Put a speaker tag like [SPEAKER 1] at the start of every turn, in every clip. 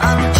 [SPEAKER 1] I'm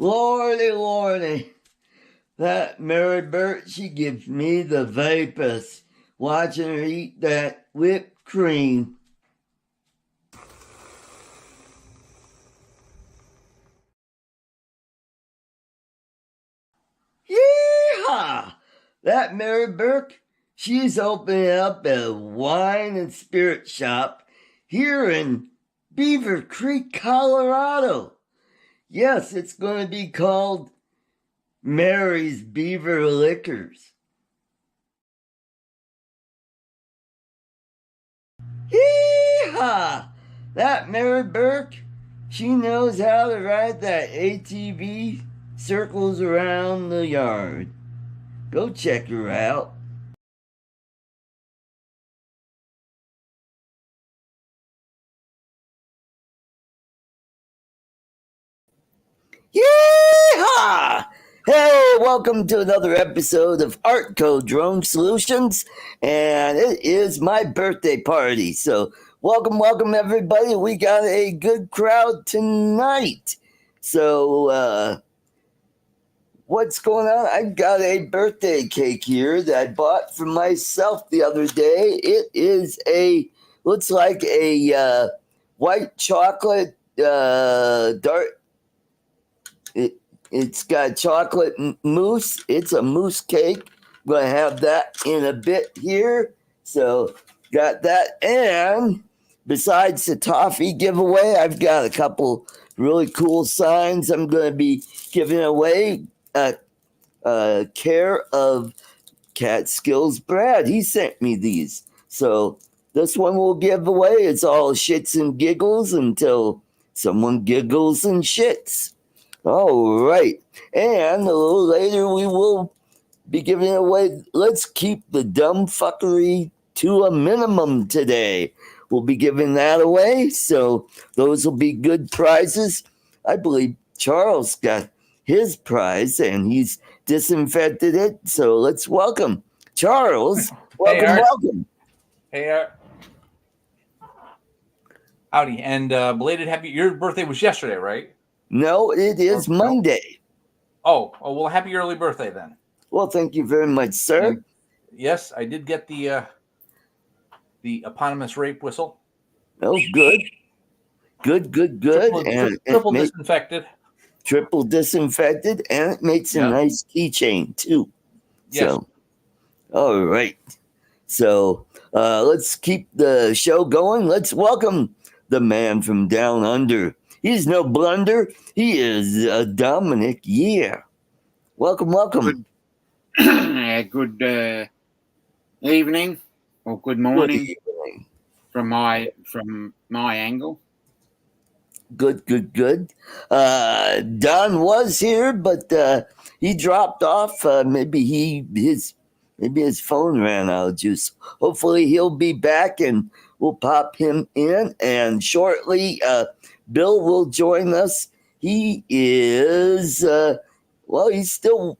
[SPEAKER 1] Lordy, lordy. That Mary Burt, she gives me the vapors watching her eat that whipped cream. Yeehaw! That Mary Burke, she's opening up a wine and spirit shop here in Beaver Creek, Colorado. Yes, it's going to be called Mary's Beaver Liquors. Yeehaw! That Mary Burke, she knows how to ride that ATV circles around the yard. Go check her out. Yeehaw! Hey, welcome to another episode of ArtCo Drone Solutions, and it is my birthday party. So, welcome, everybody. We got a good crowd tonight. So, what's going on? I've got a birthday cake here that I bought for myself the other day. It looks like a white chocolate dark. It's got chocolate mousse. It's a mousse cake. I'm going to have that in a bit here. So, got that. And besides the toffee giveaway, I've got a couple really cool signs I'm going to be giving away. Care of Catskills Brad. He sent me these. So, this one we'll give away. It's all shits and giggles until someone giggles and shits. All right. And a little later, we will be giving away. Let's keep the dumb fuckery to a minimum today. We'll be giving that away. So those will be good prizes. I believe Charles got his prize and he's disinfected it. So let's welcome Charles. Welcome.
[SPEAKER 2] Hey, Art. Howdy. And belated happy. Your birthday was yesterday, right?
[SPEAKER 1] No, it is Monday.
[SPEAKER 2] Oh, well, happy early birthday then.
[SPEAKER 1] Well, thank you very much, sir.
[SPEAKER 2] And yes, I did get the eponymous rape whistle.
[SPEAKER 1] Oh, good.
[SPEAKER 2] Triple disinfected.
[SPEAKER 1] Triple disinfected, and it makes a nice keychain too.
[SPEAKER 2] Yes.
[SPEAKER 1] So, all right. So let's keep the show going. Let's welcome the man from down under. He's no blunder. He is Dominic. Yeah. Welcome.
[SPEAKER 3] Good evening or good morning.
[SPEAKER 1] Good evening.
[SPEAKER 3] from my angle.
[SPEAKER 1] Good. Don was here, but he dropped off. Maybe his phone ran out of juice. Hopefully he'll be back and we'll pop him in. And shortly, Bill will join us. He is, he's still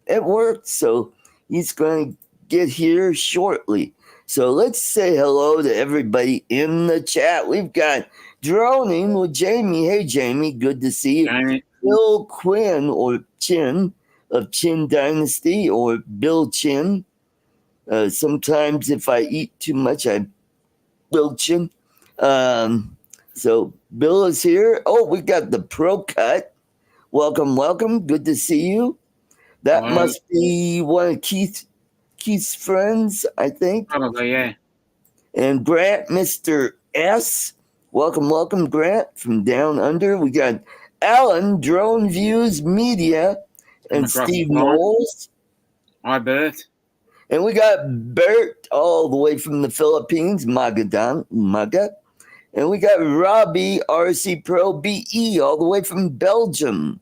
[SPEAKER 1] at work, so he's going to get here shortly. So let's say hello to everybody in the chat. We've got Droning with Jamie. Hey, Jamie, good to see you.
[SPEAKER 3] Jamie.
[SPEAKER 1] Bill Quinn, or Chin, of Chin Dynasty, or Bill Chin. Sometimes if I eat too much, I Bill Chin. So Bill is here. Oh, we got the Pro Cut. Welcome. Good to see you. That must be one of Keith's friends, I think.
[SPEAKER 3] Probably, yeah.
[SPEAKER 1] And Grant, Mr. S. Welcome, Grant, from down under. We got Alan, Drone Views Media, and Steve Knowles.
[SPEAKER 3] Hi, Bert.
[SPEAKER 1] And we got Bert all the way from the Philippines, Maga. And we got Robbie, RC Pro BE, all the way from Belgium.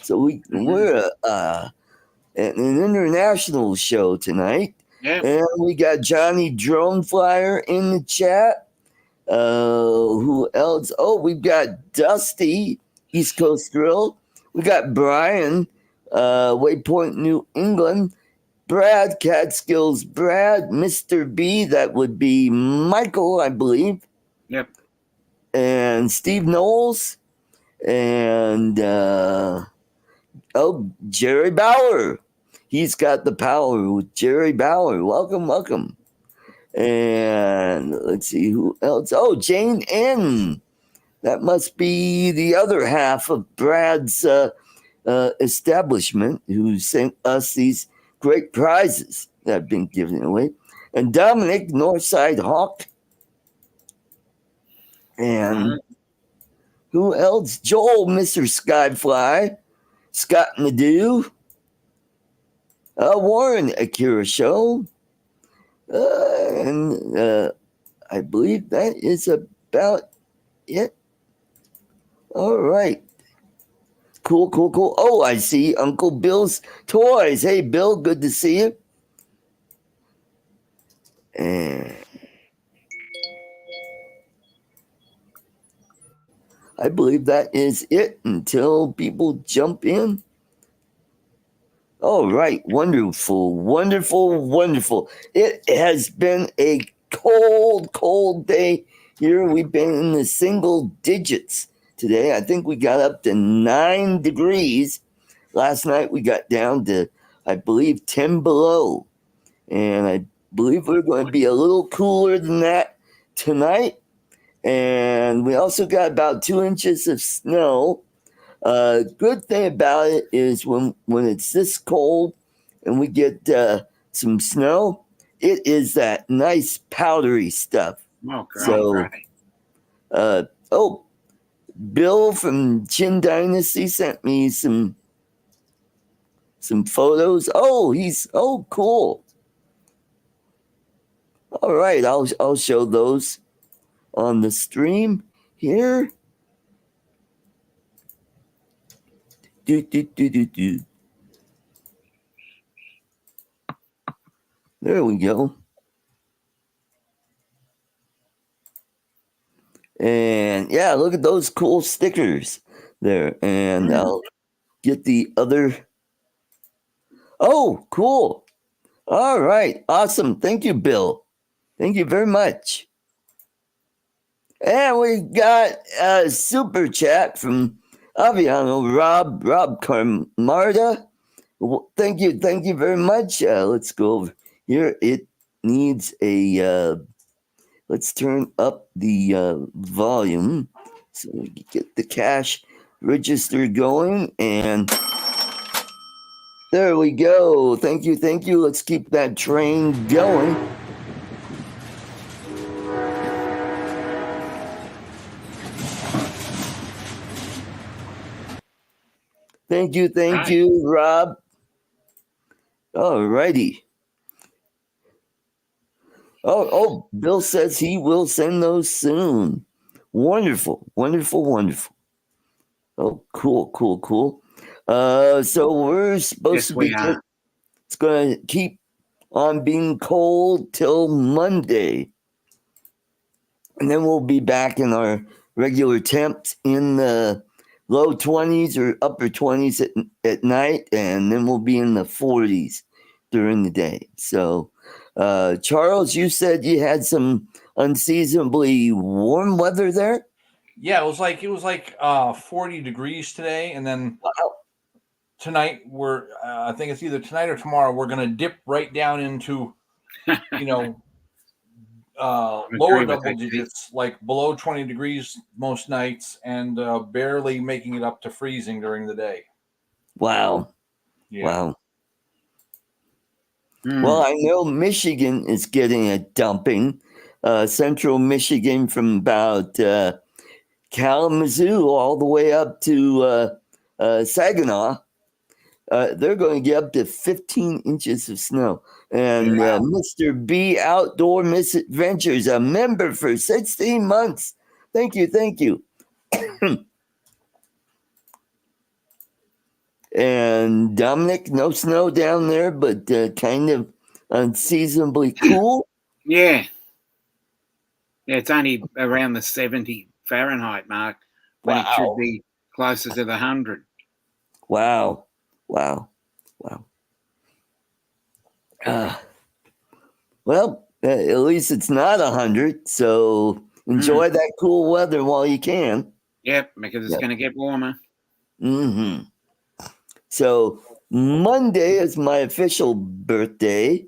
[SPEAKER 1] So we're an international show tonight.
[SPEAKER 3] Yeah.
[SPEAKER 1] And we got Johnny Drone Flyer in the chat. Who else? Oh, we've got Dusty, East Coast Drill. We got Brian, Waypoint, New England. Brad, Catskills Brad, Mr. B, that would be Michael, I believe.
[SPEAKER 3] Yep.
[SPEAKER 1] And Steve Knowles. And Oh, Jerry Bauer. He's got the power with Jerry Bauer. Welcome, welcome. And let's see who else. Oh, Jane N. That must be the other half of Brad's establishment who sent us these great prizes that have been given away. And Dominic, Northside Hawk. And who else? Joel, Mr. Skyfly. Scott Nadeau. Warren Akira Show. And I believe that is about it. All right. Cool. Oh, I see Uncle Bill's Toys. Hey, Bill, good to see you. And I believe that is it until people jump in. All right. Wonderful. It has been a cold day here. We've been in the single digits today. I think we got up to 9 degrees. Last night we got down to, I believe, 10 below. And I believe we're going to be a little cooler than that tonight. And we also got about 2 inches of snow. Good thing about it is when it's this cold and we get some snow, it is that nice powdery stuff.
[SPEAKER 3] Oh,
[SPEAKER 1] So, Bill from Chin Dynasty sent me some photos. Oh, cool. All right, I'll show those on the stream here. Do. There we go. And yeah, look at those cool stickers there. And I'll get the other. Oh, cool. All right. Awesome. Thank you, Bill. Thank you very much. And we got a super chat from Aviano Rob Carmarda. Thank you very much. Let's go over here. It needs a let's turn up the volume so we can get the cash register going. And there we go. Thank you. Let's keep that train going. Thank you, Rob. All righty. Oh, Bill says he will send those soon. Wonderful. Oh, cool. So we're supposed to be. It's going to keep on being cold till Monday. And then we'll be back in our regular temps in the low 20s or upper 20s at night. And then we'll be in the 40s during the day. So, Charles, you said you had some unseasonably warm weather there?
[SPEAKER 2] Yeah, it was like 40 degrees today, and then tonight I think it's either tonight or tomorrow we're going to dip right down into lower double digits, like below 20 degrees most nights, and barely making it up to freezing during the day.
[SPEAKER 1] Wow.
[SPEAKER 2] Yeah.
[SPEAKER 1] Wow. Well, I know Michigan is getting a dumping. Central Michigan from about Kalamazoo all the way up to Saginaw. They're going to get up to 15 inches of snow. And Mr. B Outdoor Misadventures, a member for 16 months. Thank you. And Dominic, no snow down there, but kind of unseasonably cool.
[SPEAKER 3] Yeah, it's only around the 70 Fahrenheit mark when it should be closer to the 100.
[SPEAKER 1] Wow. Well, at least it's not 100, so enjoy that cool weather while you can.
[SPEAKER 3] Yep, because it's going to get warmer.
[SPEAKER 1] Mm-hmm. So Monday is my official birthday.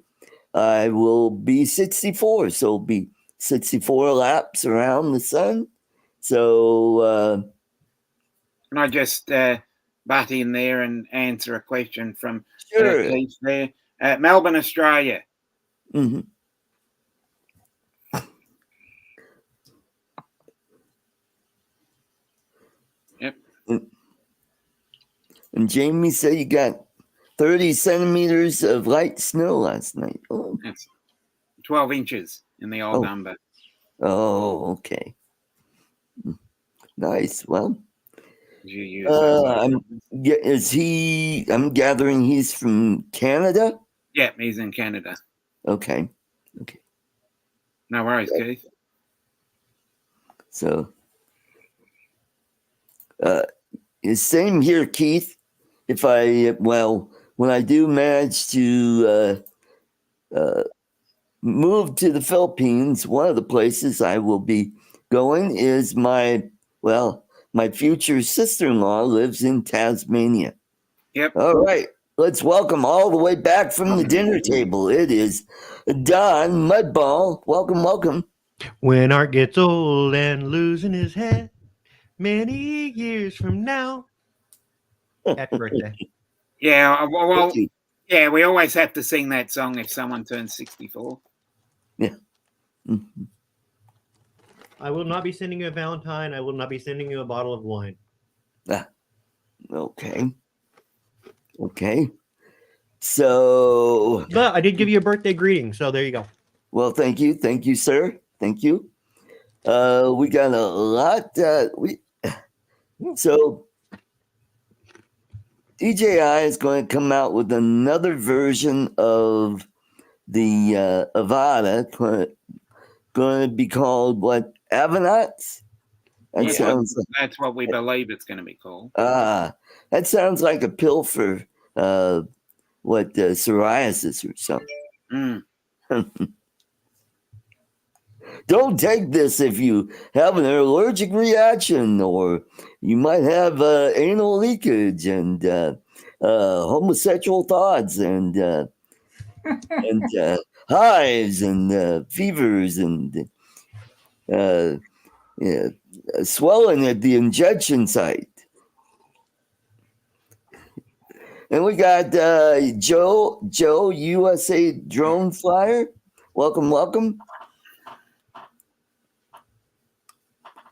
[SPEAKER 1] I will be 64, so it'll be 64 laps around the sun. So
[SPEAKER 3] can I just butt in there and answer a question from
[SPEAKER 1] sure.
[SPEAKER 3] Keith there? Melbourne, Australia.
[SPEAKER 1] Mm-hmm.
[SPEAKER 3] Yep.
[SPEAKER 1] And Jamie said you got 30 centimeters of light snow last night. Oh,
[SPEAKER 3] That's 12 inches in the old number.
[SPEAKER 1] Oh, okay. Nice. Well,
[SPEAKER 3] You use
[SPEAKER 1] I'm gathering he's from Canada?
[SPEAKER 3] Yeah, he's in Canada.
[SPEAKER 1] Okay.
[SPEAKER 3] No worries, Keith.
[SPEAKER 1] So, same here, Keith. When I do manage to move to the Philippines, one of the places I will be going is my future sister-in-law lives in Tasmania.
[SPEAKER 3] Yep.
[SPEAKER 1] All right. Let's welcome all the way back from the dinner table. It is Don Mudball. Welcome.
[SPEAKER 4] When Art gets old and losing his head, many years from now. Happy birthday.
[SPEAKER 3] Yeah, well, yeah, we always have to sing that song if someone turns 64.
[SPEAKER 1] Yeah. Mm-hmm.
[SPEAKER 4] I will not be sending you a Valentine. I will not be sending you a bottle of wine.
[SPEAKER 1] Okay. So.
[SPEAKER 4] But I did give you a birthday greeting, so there you go.
[SPEAKER 1] Well, thank you. Thank you, sir. Thank you. We got a lot. So DJI is going to come out with another version of the Avata, going to be called what? Avanauts?
[SPEAKER 3] That's what we believe it's going to be called.
[SPEAKER 1] That sounds like a pill for psoriasis or something. Don't take this if you have an allergic reaction, or you might have anal leakage and homosexual thoughts and hives and fevers and swelling at the injection site. And we got Joe, USA Drone Flyer. Welcome.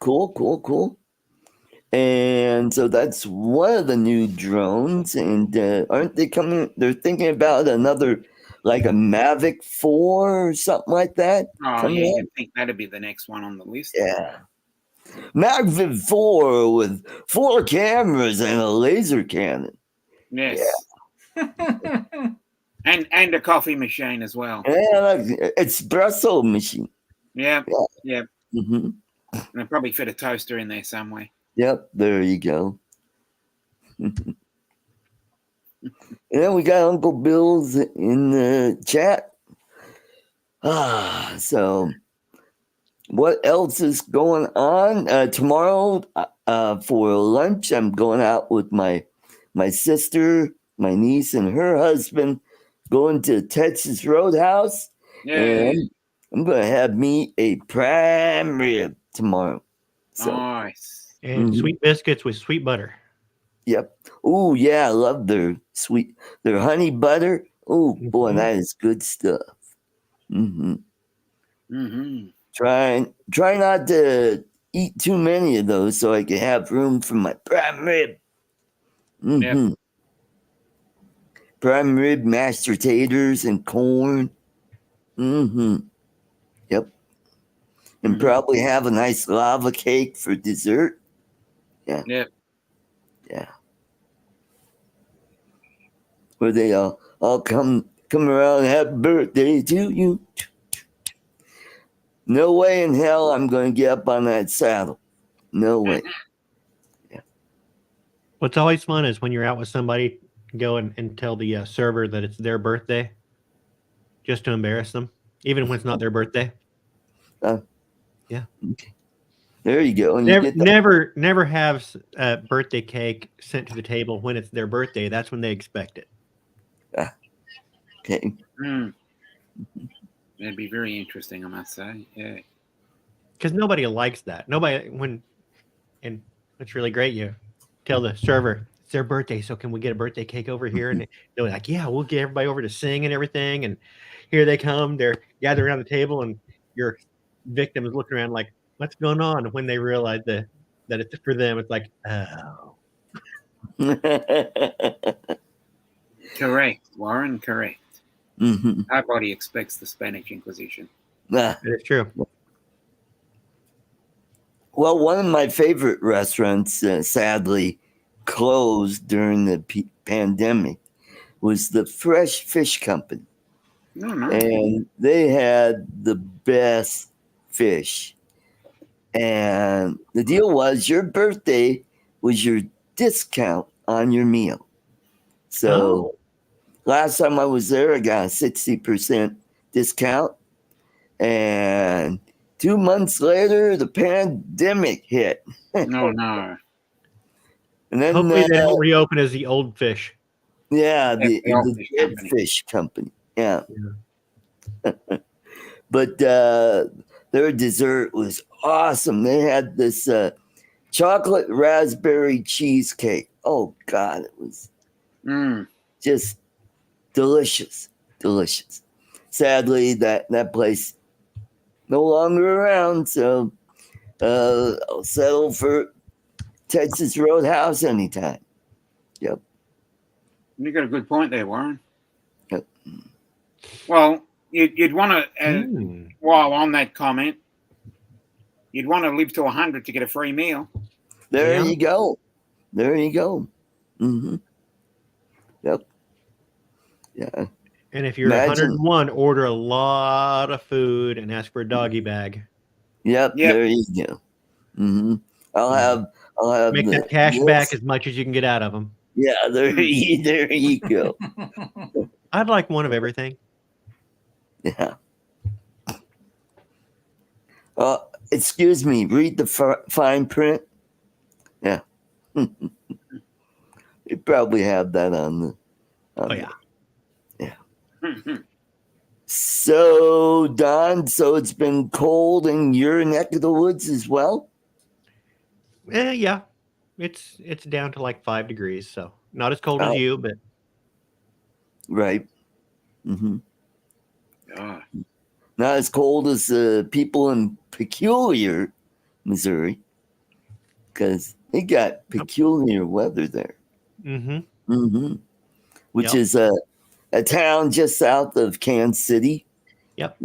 [SPEAKER 1] Cool. And so that's one of the new drones. And aren't they coming? They're thinking about another, like a Mavic 4 or something like that.
[SPEAKER 3] Oh, yeah, I think that'd be the next one on the list.
[SPEAKER 1] Yeah. Mavic 4 with 4 cameras and a laser cannon.
[SPEAKER 3] Yes. Yeah. and a coffee machine as well.
[SPEAKER 1] Yeah, espresso machine.
[SPEAKER 3] Yeah.
[SPEAKER 1] Mm-hmm.
[SPEAKER 3] And I'll probably fit a toaster in there somewhere.
[SPEAKER 1] Yep, there you go. And then we got Uncle Bill's in the chat. So what else is going on? Tomorrow for lunch, I'm going out with my sister, my niece, and her husband, going to Texas Roadhouse.
[SPEAKER 3] Yeah.
[SPEAKER 1] And I'm going to have me a prime rib tomorrow. So,
[SPEAKER 3] nice.
[SPEAKER 4] And sweet biscuits with sweet butter.
[SPEAKER 1] Yep. Oh, yeah. I love their honey butter. Oh, boy, that is good stuff. Try not to eat too many of those so I can have room for my prime rib.
[SPEAKER 3] Yep.
[SPEAKER 1] Prime rib, mashed taters, and corn. Yep. And probably have a nice lava cake for dessert. Yeah.
[SPEAKER 3] Yep.
[SPEAKER 1] Yeah. Where they all come around and happy birthday to you. No way in hell I'm going to get up on that saddle. No way.
[SPEAKER 4] Yeah. What's always fun is when you're out with somebody, go and tell the server that it's their birthday, just to embarrass them, even when it's not their birthday.
[SPEAKER 1] Yeah.
[SPEAKER 4] Okay.
[SPEAKER 1] There you go. And you get the,
[SPEAKER 4] Never have a birthday cake sent to the table when it's their birthday. That's when they expect it.
[SPEAKER 1] okay.
[SPEAKER 3] That'd be very interesting, I must say. Yeah.
[SPEAKER 4] Because nobody likes that. And it's really great. You tell the server it's their birthday, so can we get a birthday cake over here? And they're like, yeah, we'll get everybody over to sing and everything. And here they come. They're gathered around the table, and your victim is looking around like, what's going on? And when they realize that it's for them, it's like, oh.
[SPEAKER 3] Correct, Warren, correct.
[SPEAKER 1] Mm-hmm.
[SPEAKER 3] Nobody expects the Spanish Inquisition.
[SPEAKER 4] That is true.
[SPEAKER 1] Well, one of my favorite restaurants, sadly, closed during the pandemic was the Fresh Fish Company.
[SPEAKER 3] No, no.
[SPEAKER 1] And they had the best fish. And the deal was your birthday was your discount on your meal. So last time I was there, I got a 60% discount. And 2 months later, the pandemic hit.
[SPEAKER 3] No, no.
[SPEAKER 1] And then
[SPEAKER 4] hopefully they don't reopen as the Old Fish.
[SPEAKER 1] Yeah, the
[SPEAKER 3] Dead
[SPEAKER 1] Fish Company. Yeah. But their dessert was awesome. They had this chocolate raspberry cheesecake. Oh, God, it was just delicious. Delicious. Sadly, that place no longer around, so I'll settle for Texas Roadhouse anytime. Yep.
[SPEAKER 3] You got a good point there, Warren.
[SPEAKER 1] Yep.
[SPEAKER 3] Well, you'd want to, while on that comment, you'd want to live to 100 to get a free meal.
[SPEAKER 1] There you go. There you go. Mm-hmm. Yep. Yeah.
[SPEAKER 4] And if you're 101, order a lot of food and ask for a doggy bag.
[SPEAKER 1] Yep. There you go. Mm-hmm. I'll have
[SPEAKER 4] make that cash back as much as you can get out of them.
[SPEAKER 1] Yeah, there you go.
[SPEAKER 4] I'd like one of everything.
[SPEAKER 1] Yeah. Excuse me. Read the fine print. Yeah. You probably have that on the. Yeah. So, Don, so it's been cold in your neck of the woods as well?
[SPEAKER 4] Yeah. It's down to like 5 degrees, so not as cold as you, but
[SPEAKER 1] right. Mm-hmm. Not as cold as people in Peculiar, Missouri, because they got peculiar weather there.
[SPEAKER 4] Mm-hmm.
[SPEAKER 1] Mm-hmm. Which is a town just south of Kansas City.
[SPEAKER 4] Yep.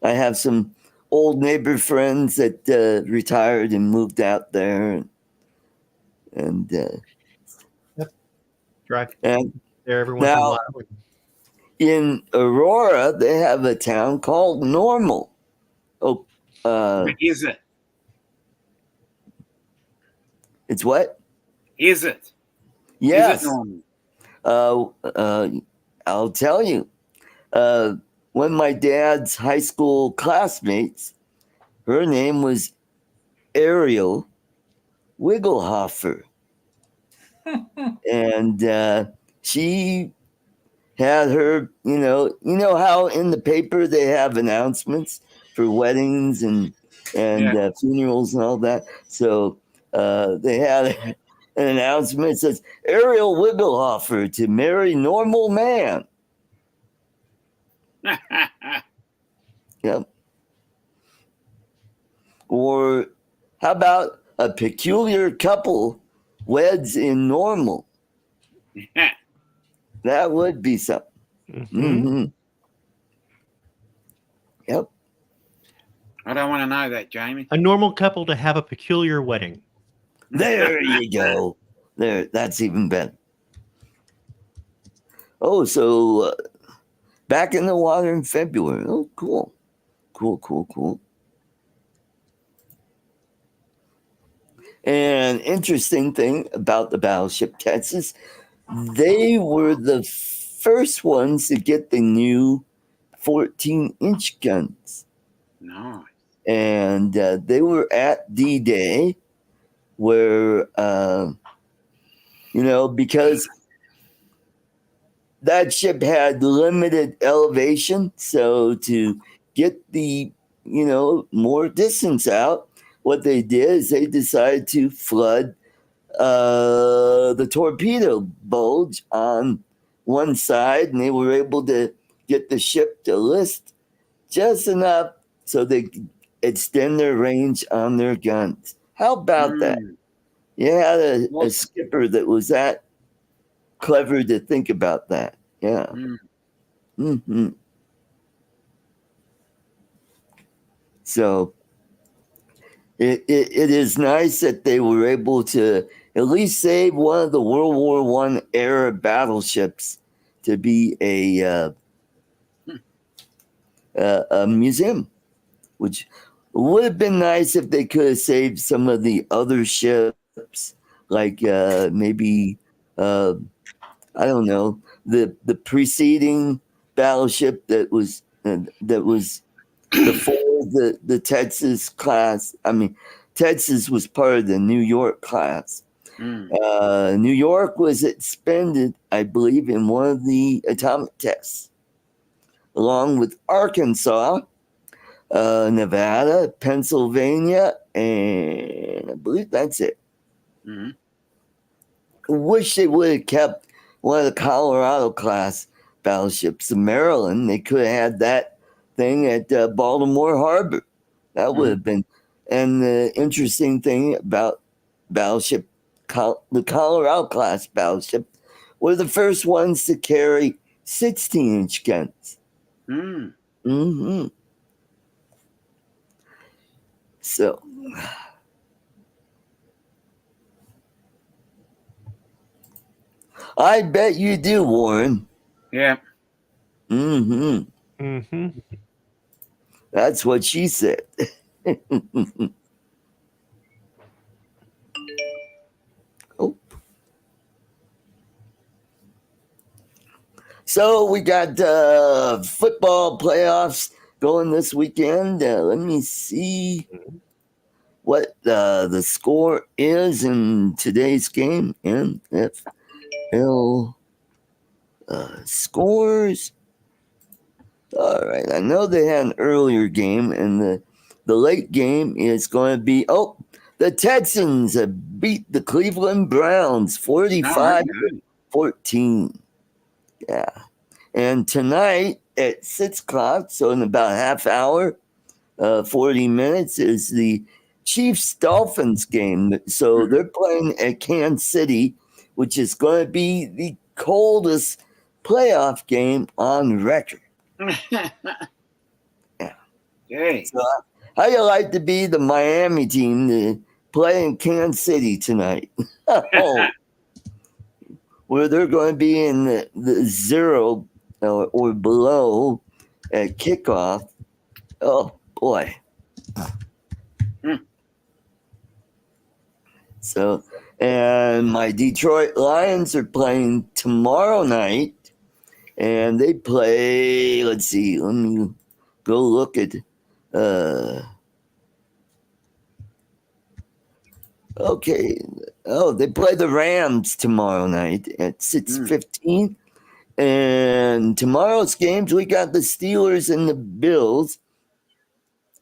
[SPEAKER 1] I have some old neighbor friends that retired and moved out there, and
[SPEAKER 4] drive
[SPEAKER 1] and
[SPEAKER 4] there every once in a while.
[SPEAKER 1] In Aurora, they have a town called Normal. Oh,
[SPEAKER 3] what is it?
[SPEAKER 1] It's what?
[SPEAKER 3] Is it?
[SPEAKER 1] Yes.
[SPEAKER 3] Is it normal?
[SPEAKER 1] I'll tell you. One of my dad's high school classmates, her name was Ariel Wigglehoffer. And she had her, you know how in the paper they have announcements for weddings and funerals and all that. So they had an announcement that says Ariel Wigglehoffer to marry normal man. Yep. Or how about a peculiar couple weds in Normal? That would be something. Mm-hmm. Yep.
[SPEAKER 3] I don't want to know that, Jamie.
[SPEAKER 4] A normal couple to have a peculiar wedding.
[SPEAKER 1] There you go. There, that's even better. Oh, so back in the water in February. Oh, cool. Cool. And interesting thing about the battleship Texas, they were the first ones to get the new 14-inch guns.
[SPEAKER 3] Nice.
[SPEAKER 1] And and they were at D-Day, where because that ship had limited elevation, so to get the more distance out, what they did is they decided to flood the torpedo bulge on one side, and they were able to get the ship to list just enough so they could extend their range on their guns. How about that? You had a skipper that was that clever to think about that. Yeah. Mm-hmm. So it is nice that they were able to at least save one of the World War I era battleships to be a museum, which would have been nice if they could have saved some of the other ships, like maybe I don't know, the preceding battleship that was before the Texas class. I mean, Texas was part of the New York class. New York was expended, I believe, in one of the atomic tests, along with Arkansas, Nevada, Pennsylvania, and I believe that's it. I wish they would have kept one of the Colorado class battleships, the Maryland. They could have had that thing at Baltimore Harbor. That would have been. And the interesting thing about battleship, the Colorado class battleship, were the first ones to carry 16-inch guns. Mm-hmm. So, I bet you do, Warren.
[SPEAKER 3] Yeah.
[SPEAKER 1] Mm-hmm.
[SPEAKER 4] Mm-hmm.
[SPEAKER 1] That's what she said. Oh. So we got football playoffs going this weekend. Let me see what the score is in today's game. NFL scores. All right. I know they had an earlier game, and the late game is going to be, the Texans have beat the Cleveland Browns 45-14. Yeah. And tonight at 6 o'clock, so in about a half hour, 40 minutes, is the Chiefs-Dolphins game. So they're playing at Kansas City, which is going to be the coldest playoff game on record. Yeah.
[SPEAKER 3] Okay.
[SPEAKER 1] So how you like to be the Miami team to play in Kansas City tonight? Where they're going to be in the 0 or below at kickoff. Oh boy. So, and my Detroit Lions are playing tomorrow night, and they play, let's see, let me go look at okay. Oh, they play the Rams tomorrow night at 6:15. And tomorrow's games, we got the Steelers and the Bills.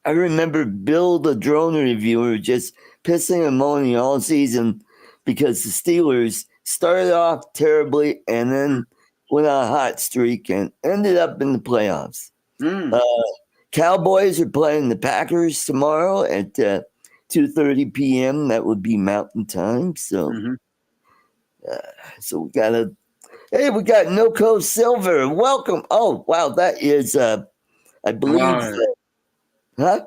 [SPEAKER 1] I remember Bill, the drone reviewer, just pissing and moaning all season because the Steelers started off terribly and then went on a hot streak and ended up in the playoffs. Cowboys are playing the Packers tomorrow at 2:30 p.m. That would be Mountain Time. So, so we got Noco Silver. Welcome. Oh, wow. That is, I believe, huh?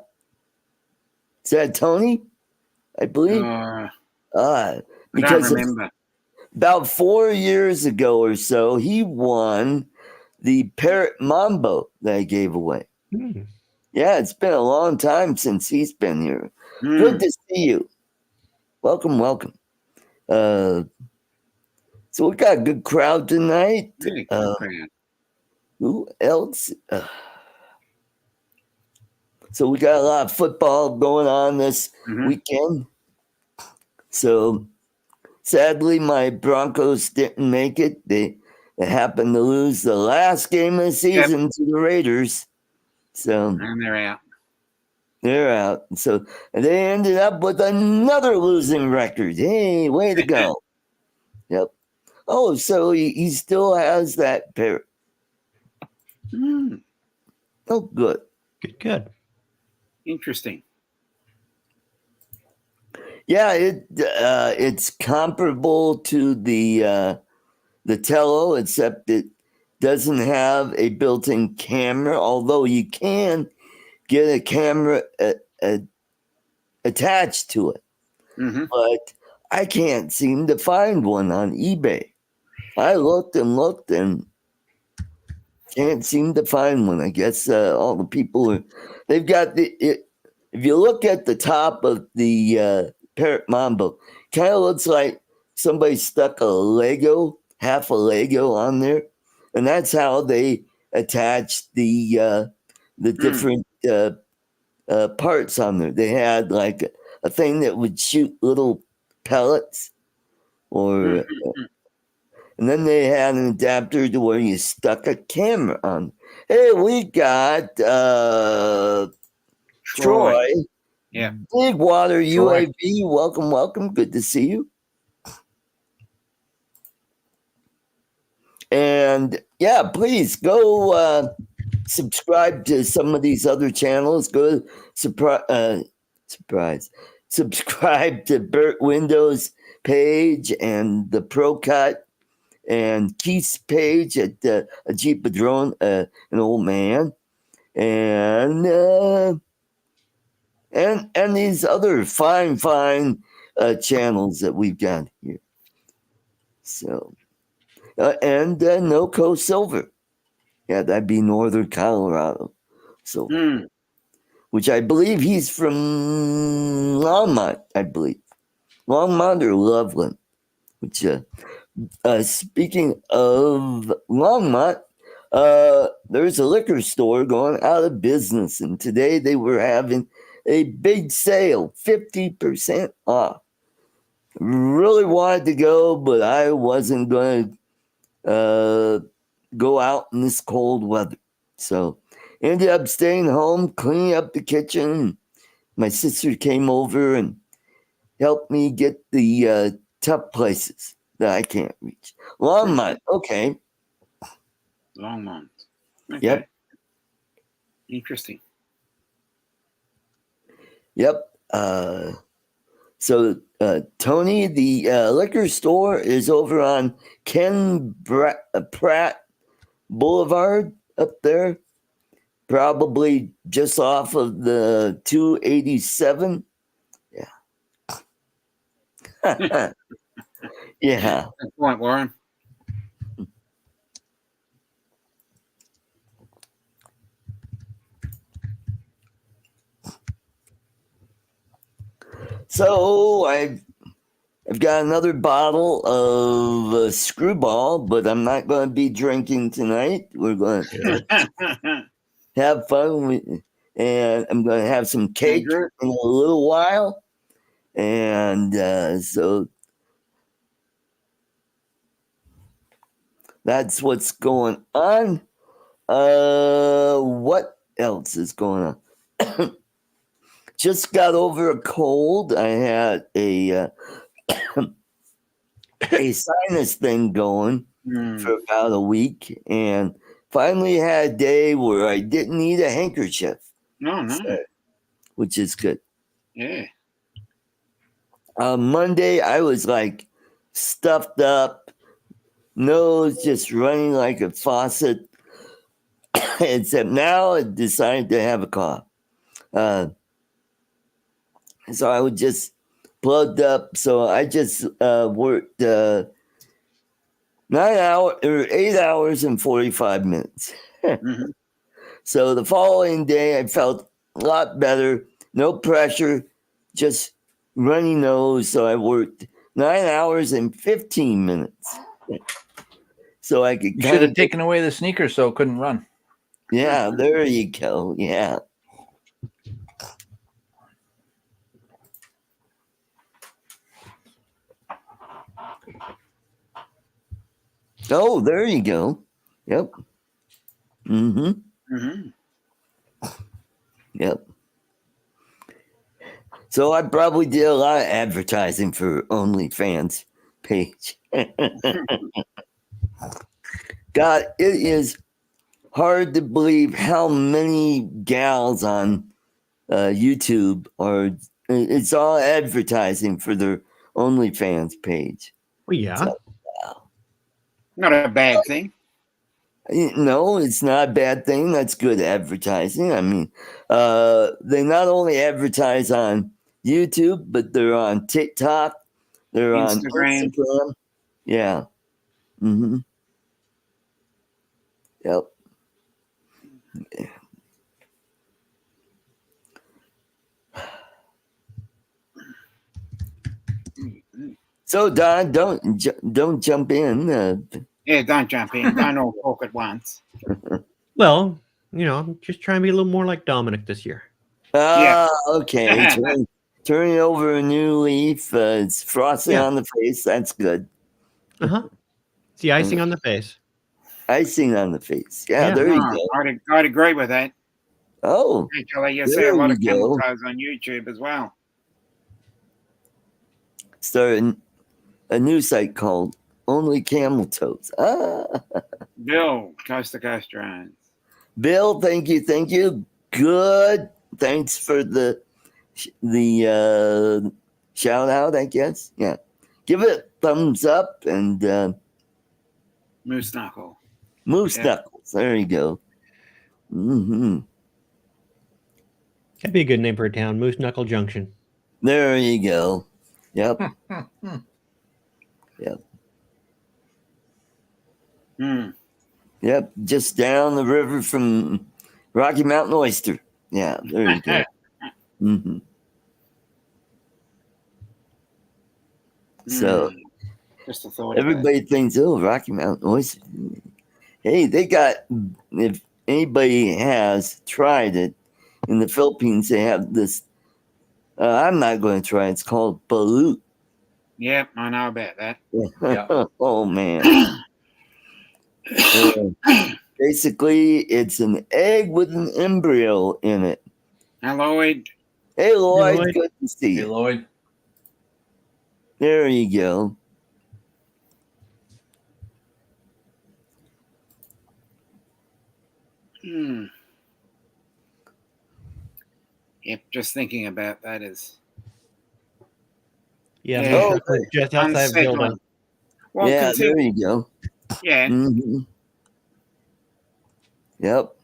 [SPEAKER 1] Is that Tony? I believe. Because
[SPEAKER 3] I don't remember.
[SPEAKER 1] About 4 years ago or so, he won the Parrot Mambo that I gave away. Yeah, it's been a long time since he's been here. Good to see you. Welcome. So we got a good crowd tonight.
[SPEAKER 3] Really good crowd.
[SPEAKER 1] Who else? So we got a lot of football going on this weekend. So sadly, my Broncos didn't make it. They happened to lose the last game of the season to the Raiders. So
[SPEAKER 3] And they're out.
[SPEAKER 1] They're out. So they ended up with another losing record. Hey, way to go. Yep. Oh, so he still has that pair. Oh, good.
[SPEAKER 4] Good.
[SPEAKER 3] Interesting.
[SPEAKER 1] Yeah, it's comparable to the Tello, except it doesn't have a built-in camera, although you can get a camera attached to it. But I can't seem to find one on eBay. I looked and can't seem to find one. I guess all the people they've got if you look at the top of the Parrot Mambo, kind of looks like somebody stuck half a Lego on there, and that's how they attached the different parts on there. They had like a thing that would shoot little pellets, or and then they had an adapter to where you stuck a camera on. Hey, we got Troy.
[SPEAKER 3] Yeah.
[SPEAKER 1] Big Water
[SPEAKER 2] Troy.
[SPEAKER 1] UAV. Welcome. Good to see you. And yeah, please go subscribe to some of these other channels. Go subscribe to Burt Windows page and the Pro Cut and Keith's page at a Jeep a Drone, an old man, and these other fine channels that we've got here. So and NoCo Silver, yeah, that'd be Northern Colorado, so which I believe he's from Longmont, I believe Longmont or Loveland, which. Speaking of Longmont, there's a liquor store going out of business, and today they were having a big sale, 50% off. Really wanted to go, but I wasn't going to go out in this cold weather. So ended up staying home, cleaning up the kitchen. My sister came over and helped me get the tough places that I can't reach. Longmont, okay.
[SPEAKER 3] Longmont. Okay.
[SPEAKER 1] Yep.
[SPEAKER 3] Interesting.
[SPEAKER 1] Yep. So Tony, the liquor store is over on Ken Pratt Boulevard up there, probably just off of the 287. Yeah. Yeah.
[SPEAKER 3] Good point, Warren.
[SPEAKER 1] So I've got another bottle of Screwball, but I'm not going to be drinking tonight. We're going to have fun, and I'm going to have some cake in a little while, and so that's what's going on. What else is going on? Just got over a cold. I had a sinus thing going for about a week, and finally had a day where I didn't need a handkerchief.
[SPEAKER 3] No, no.
[SPEAKER 1] So, which is good.
[SPEAKER 3] Yeah.
[SPEAKER 1] Monday, I was like stuffed up, nose just running like a faucet, except now I decided to have a cough. So I was just plugged up. So I just worked 8 hours and 45 minutes. So the following day, I felt a lot better. No pressure, just runny nose. So I worked 9 hours and 15 minutes. So I could.
[SPEAKER 2] You should have taken away the sneakers so it couldn't run.
[SPEAKER 1] Yeah, there you go. Yeah. Oh, there you go. Yep.
[SPEAKER 3] Mm-hmm.
[SPEAKER 1] Yep. So I probably did a lot of advertising for OnlyFans page. God, it is hard to believe how many gals on YouTube are. It's all advertising for their OnlyFans page.
[SPEAKER 4] Well, yeah.
[SPEAKER 1] So,
[SPEAKER 3] Not a bad thing.
[SPEAKER 1] no, it's not a bad thing. That's good advertising. I mean, they not only advertise on YouTube, but they're on TikTok. They're on
[SPEAKER 3] Instagram.
[SPEAKER 1] Instagram. Yeah. Mm-hmm. Yep. So Don, don't jump in.
[SPEAKER 3] Yeah, don't jump in. Don't all talk at once.
[SPEAKER 4] Well, I'm just trying to be a little more like Dominic this year.
[SPEAKER 1] Okay. Turning over a new leaf. It's frosting on the face. That's good.
[SPEAKER 4] Uh-huh. It's the icing on the face.
[SPEAKER 1] Icing on the face. Yeah, there you go.
[SPEAKER 3] I'd agree with that.
[SPEAKER 1] Oh,
[SPEAKER 3] actually, you see a lot of camel toes on YouTube as well.
[SPEAKER 1] Starting a new site called Only Camel Toes.
[SPEAKER 3] Bill, Coast to Coast Drones.
[SPEAKER 1] Bill, thank you. Good. Thanks for the shout out, I guess. Yeah. Give it a thumbs up and
[SPEAKER 3] Moose Knuckle.
[SPEAKER 1] Moose Knuckles. There you go. Mm-hmm.
[SPEAKER 4] That'd be a good name for a town, Moose Knuckle Junction.
[SPEAKER 1] There you go. Yep. Yep. Yep. Just down the river from Rocky Mountain Oyster. Yeah, there you go. Mm-hmm. So
[SPEAKER 3] just a thought.
[SPEAKER 1] Everybody thinks, oh, Rocky Mountain Oyster. Hey, they got, if anybody has tried it, in the Philippines, they have this, I'm not going to try it. It's called balut.
[SPEAKER 3] Yep, I know about that.
[SPEAKER 1] Yeah. Oh, man. Basically, it's an egg with an embryo in it.
[SPEAKER 3] Hey, Lloyd.
[SPEAKER 1] Hey, Lloyd. Good to see you.
[SPEAKER 2] Hey, Lloyd.
[SPEAKER 1] There you go.
[SPEAKER 3] Yep, just thinking about that is.
[SPEAKER 4] Yeah, just outside of building.
[SPEAKER 3] Well,
[SPEAKER 1] yeah, there you go.
[SPEAKER 3] Yeah.
[SPEAKER 1] Mm-hmm. Yep.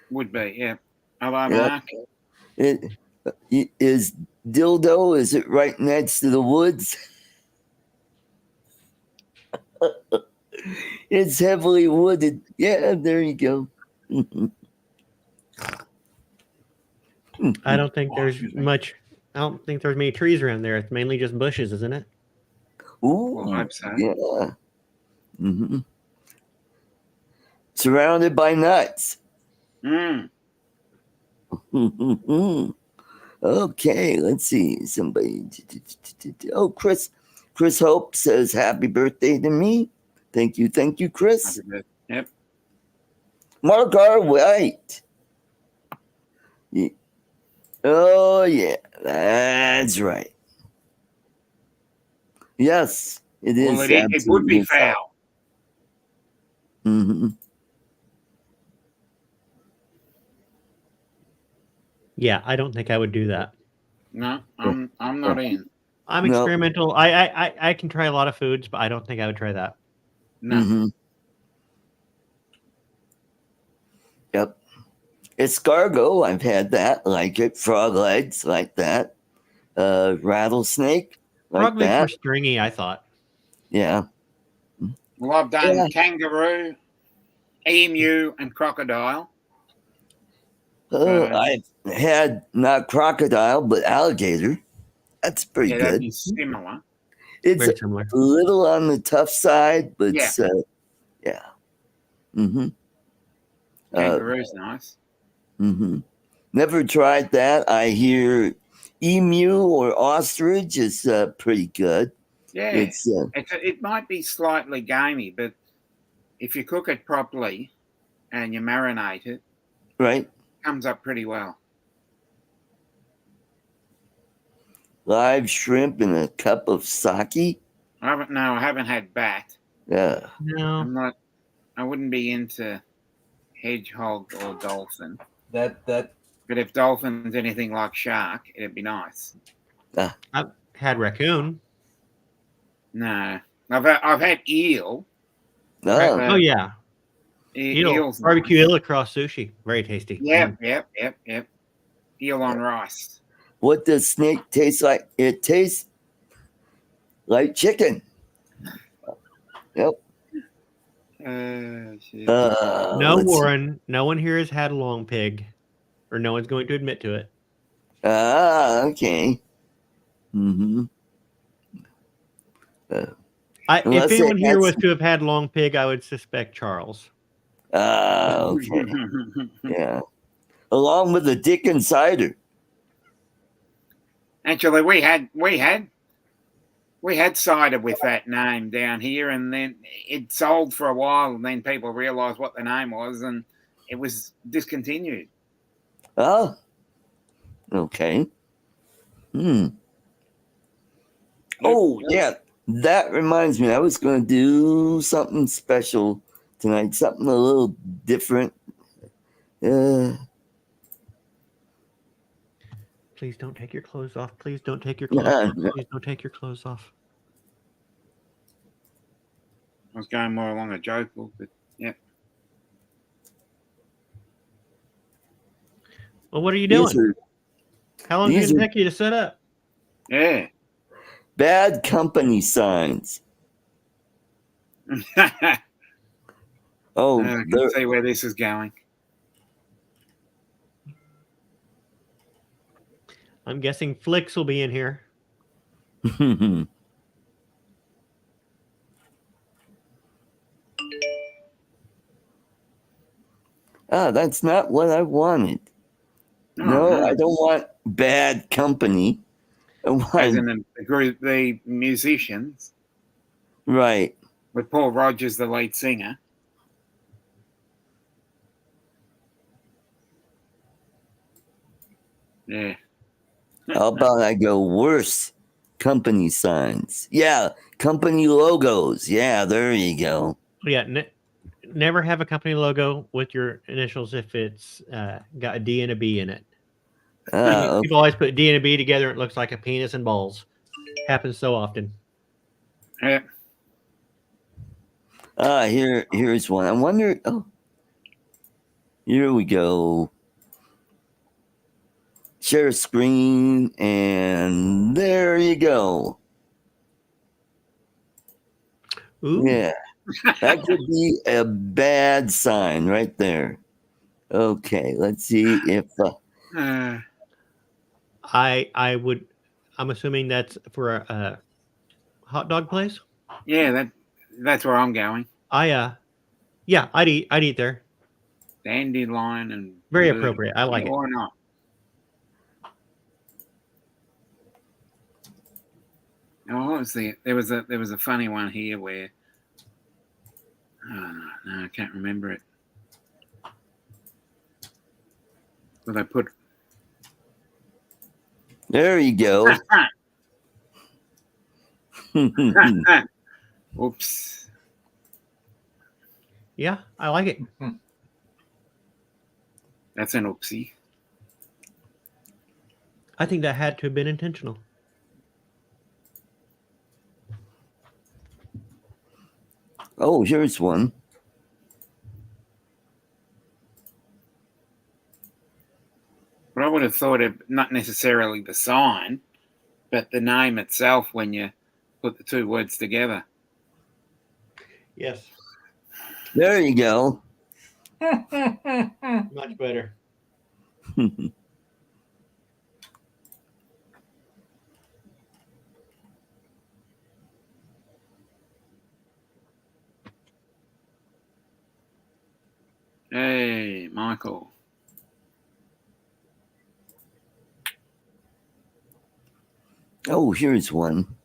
[SPEAKER 3] Would be, yeah. Hello, Mark.
[SPEAKER 1] It is dildo. Is it right next to the woods? It's heavily wooded. Yeah, there you go.
[SPEAKER 4] I don't think there's much. I don't think there's many trees around there. It's mainly just bushes, isn't it?
[SPEAKER 1] Ooh,
[SPEAKER 3] well, I hope so.
[SPEAKER 1] Yeah. Mm-hmm. Surrounded by nuts. Okay, let's see. Somebody. Oh, Chris Hope says happy birthday to me. Thank you, Chris.
[SPEAKER 3] Yep.
[SPEAKER 1] Mark R. White. Yeah. Oh yeah, that's right. Yes, it is.
[SPEAKER 3] Well, it would be foul.
[SPEAKER 1] Mm-hmm.
[SPEAKER 4] Yeah, I don't think I would do that.
[SPEAKER 3] No, I'm not in.
[SPEAKER 4] I'm experimental. I can try a lot of foods, but I don't think I would try that.
[SPEAKER 3] No.
[SPEAKER 1] Mm-hmm. Yep. Escargot, I've had that, like it. Frog legs, like that. Rattlesnake, like
[SPEAKER 4] Frog legs
[SPEAKER 1] that.
[SPEAKER 4] were stringy, I thought.
[SPEAKER 1] Yeah.
[SPEAKER 3] Well, I've done kangaroo, emu, and crocodile.
[SPEAKER 1] I've had not crocodile, but alligator. That's pretty good.
[SPEAKER 3] That'd be similar.
[SPEAKER 1] It's
[SPEAKER 4] very similar.
[SPEAKER 1] A little on the tough side, but yeah. Mm-hmm.
[SPEAKER 3] Kangaroo's nice.
[SPEAKER 1] Mm-hmm. Never tried that. I hear emu or ostrich is pretty good.
[SPEAKER 3] Yeah, it might be slightly gamey, but if you cook it properly and you marinate it,
[SPEAKER 1] Right?
[SPEAKER 3] it comes up pretty well.
[SPEAKER 1] Live shrimp in a cup of sake.
[SPEAKER 3] I haven't had bat.
[SPEAKER 1] Yeah.
[SPEAKER 4] No.
[SPEAKER 3] I wouldn't be into hedgehog or dolphin.
[SPEAKER 2] That
[SPEAKER 3] But if dolphin's anything like shark, it'd be nice.
[SPEAKER 4] I've had raccoon.
[SPEAKER 3] No, I've had eel.
[SPEAKER 1] Oh,
[SPEAKER 4] Oh yeah,
[SPEAKER 3] Eel's
[SPEAKER 4] barbecue
[SPEAKER 3] nice.
[SPEAKER 4] eel across sushi, very tasty.
[SPEAKER 3] Yep. Eel on rice.
[SPEAKER 1] what does snake taste like? It tastes like chicken. Yep.
[SPEAKER 3] Shit.
[SPEAKER 4] No,
[SPEAKER 1] let's see.
[SPEAKER 4] Warren. No one here has had a long pig, or no one's going to admit to it.
[SPEAKER 1] Okay. Mm-hmm.
[SPEAKER 4] If
[SPEAKER 1] Unless it
[SPEAKER 4] anyone here
[SPEAKER 1] had
[SPEAKER 4] was
[SPEAKER 1] some-
[SPEAKER 4] to have had long pig, I would suspect Charles.
[SPEAKER 1] Okay. Yeah. Along with the dick and cider.
[SPEAKER 3] Actually, we had cider with that name down here, and then it sold for a while, and then people realised what the name was, and it was discontinued.
[SPEAKER 1] Oh. Okay. Oh, yeah. That reminds me, I was going to do something special tonight, something a little different.
[SPEAKER 4] Please don't take your clothes off. Please don't take your clothes off. Please don't take your clothes off.
[SPEAKER 3] I was going more along a joke, but yeah.
[SPEAKER 4] Well, what are you
[SPEAKER 1] These
[SPEAKER 4] doing?
[SPEAKER 1] are
[SPEAKER 4] How long is it
[SPEAKER 1] these
[SPEAKER 4] going to
[SPEAKER 1] are-
[SPEAKER 4] take you to set up?
[SPEAKER 3] Yeah.
[SPEAKER 1] bad company signs. Oh,
[SPEAKER 3] I can see where this is going.
[SPEAKER 4] I'm guessing Flicks will be in here.
[SPEAKER 1] That's not what I wanted. No, I don't want bad company. I
[SPEAKER 3] As
[SPEAKER 1] want,
[SPEAKER 3] in the group, the musicians,
[SPEAKER 1] right.
[SPEAKER 3] with Paul Rogers, the lead singer. Yeah.
[SPEAKER 1] How about I go worse company signs? Yeah, company logos. Yeah, there you go.
[SPEAKER 4] Yeah, never have a company logo with your initials if it's got a D and a B in it.
[SPEAKER 1] Okay.
[SPEAKER 4] People always put D and a B together. It looks like a penis and balls. Happens so often.
[SPEAKER 3] Yeah.
[SPEAKER 1] Here's one. I wonder. Oh, here we go. Share screen, and there you go.
[SPEAKER 4] Ooh.
[SPEAKER 1] Yeah, that could be a bad sign right there. Okay, let's see if.
[SPEAKER 4] I'm assuming that's for a hot dog place.
[SPEAKER 3] Yeah, that's where I'm going.
[SPEAKER 4] I'd eat there.
[SPEAKER 3] Dandelion and
[SPEAKER 4] Very
[SPEAKER 3] blue.
[SPEAKER 4] appropriate. I like it.
[SPEAKER 3] Or not. Oh, what was there was a funny one here where no, I can't remember it. Where they put
[SPEAKER 1] There you go.
[SPEAKER 3] oops.
[SPEAKER 4] Yeah, I like it.
[SPEAKER 3] That's an oopsie.
[SPEAKER 4] I think that had to have been intentional.
[SPEAKER 1] Oh, here's one.
[SPEAKER 3] But I would have thought of not necessarily the sign, but the name itself when you put the two words together.
[SPEAKER 4] Yes,
[SPEAKER 1] There you go.
[SPEAKER 4] much better.
[SPEAKER 3] Hey, Michael.
[SPEAKER 1] Oh, here's one.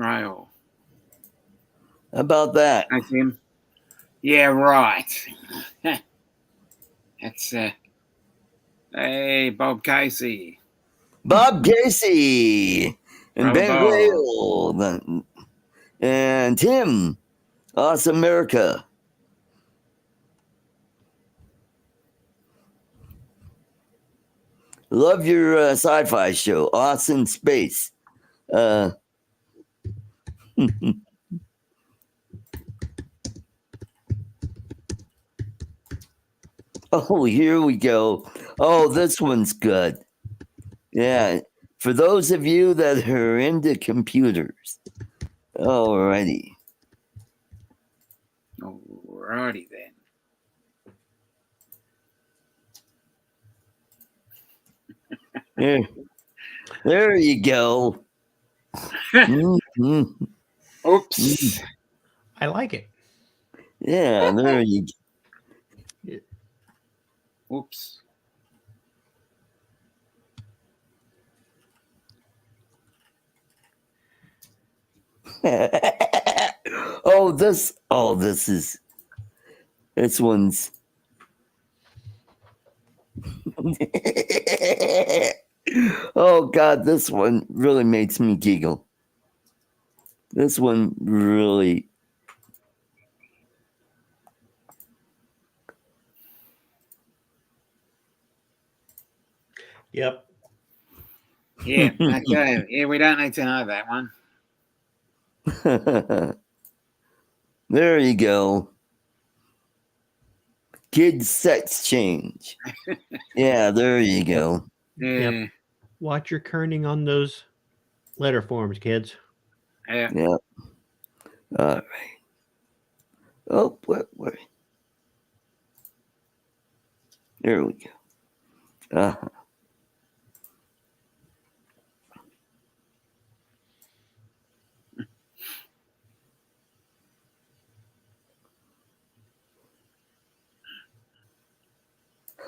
[SPEAKER 3] rail.
[SPEAKER 1] How about that?
[SPEAKER 3] That's him. Yeah, right. That's hey, Bob Casey.
[SPEAKER 1] Bob Casey and
[SPEAKER 3] Brother
[SPEAKER 1] Ben
[SPEAKER 3] Bob.
[SPEAKER 1] Whale and Tim, Awesome America. Love your sci-fi show, Awesome Space. Oh, here we go. Oh, this one's good. Yeah, for those of you that are into computers. Alrighty.
[SPEAKER 3] Alrighty then.
[SPEAKER 1] There you go. Mhm.
[SPEAKER 3] Oops.
[SPEAKER 4] I like it.
[SPEAKER 1] Yeah, there you go.
[SPEAKER 3] Oops.
[SPEAKER 1] This one's oh god, this one really makes me giggle. This one really
[SPEAKER 4] Yep.
[SPEAKER 3] Yeah, okay. Yeah, we don't need to know that one.
[SPEAKER 1] there you go. Kids' sex change. Yeah, there you go.
[SPEAKER 3] Yeah.
[SPEAKER 4] Yep. Watch your kerning on those letter forms, kids.
[SPEAKER 3] Yeah.
[SPEAKER 1] Yeah. All right. Oh, where? There we go. Uh-huh.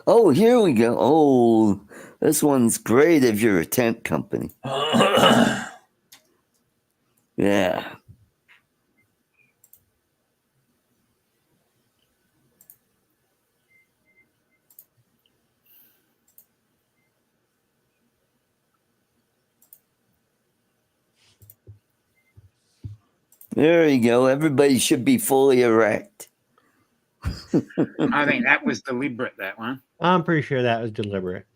[SPEAKER 1] Oh, here we go. Oh, this one's great if you're a tent company. Yeah. There you go. Everybody should be fully erect.
[SPEAKER 3] I think that was deliberate, that one.
[SPEAKER 4] I'm pretty sure that was deliberate.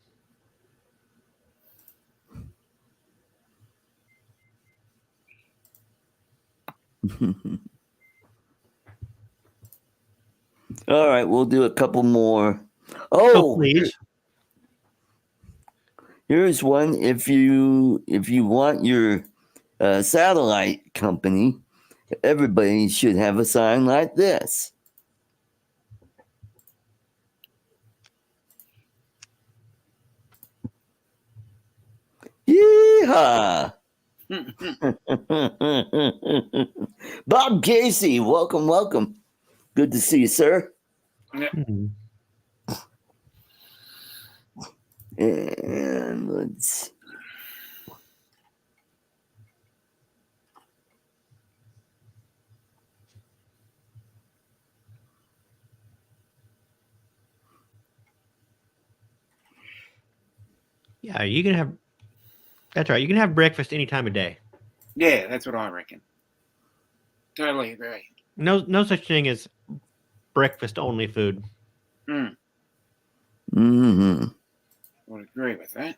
[SPEAKER 1] All right, we'll do a couple more. Oh,
[SPEAKER 4] please.
[SPEAKER 1] Here's one. If you want your satellite company, everybody should have a sign like this. Yeehaw! Bob Casey, welcome. Good to see you, sir.
[SPEAKER 3] Yeah.
[SPEAKER 1] And let's.
[SPEAKER 4] Yeah, you can have. That's right. You can have breakfast any time of day.
[SPEAKER 3] Yeah, that's what I reckon. Totally agree.
[SPEAKER 4] No such thing as breakfast only food.
[SPEAKER 1] Mm-hmm.
[SPEAKER 3] Would agree with that.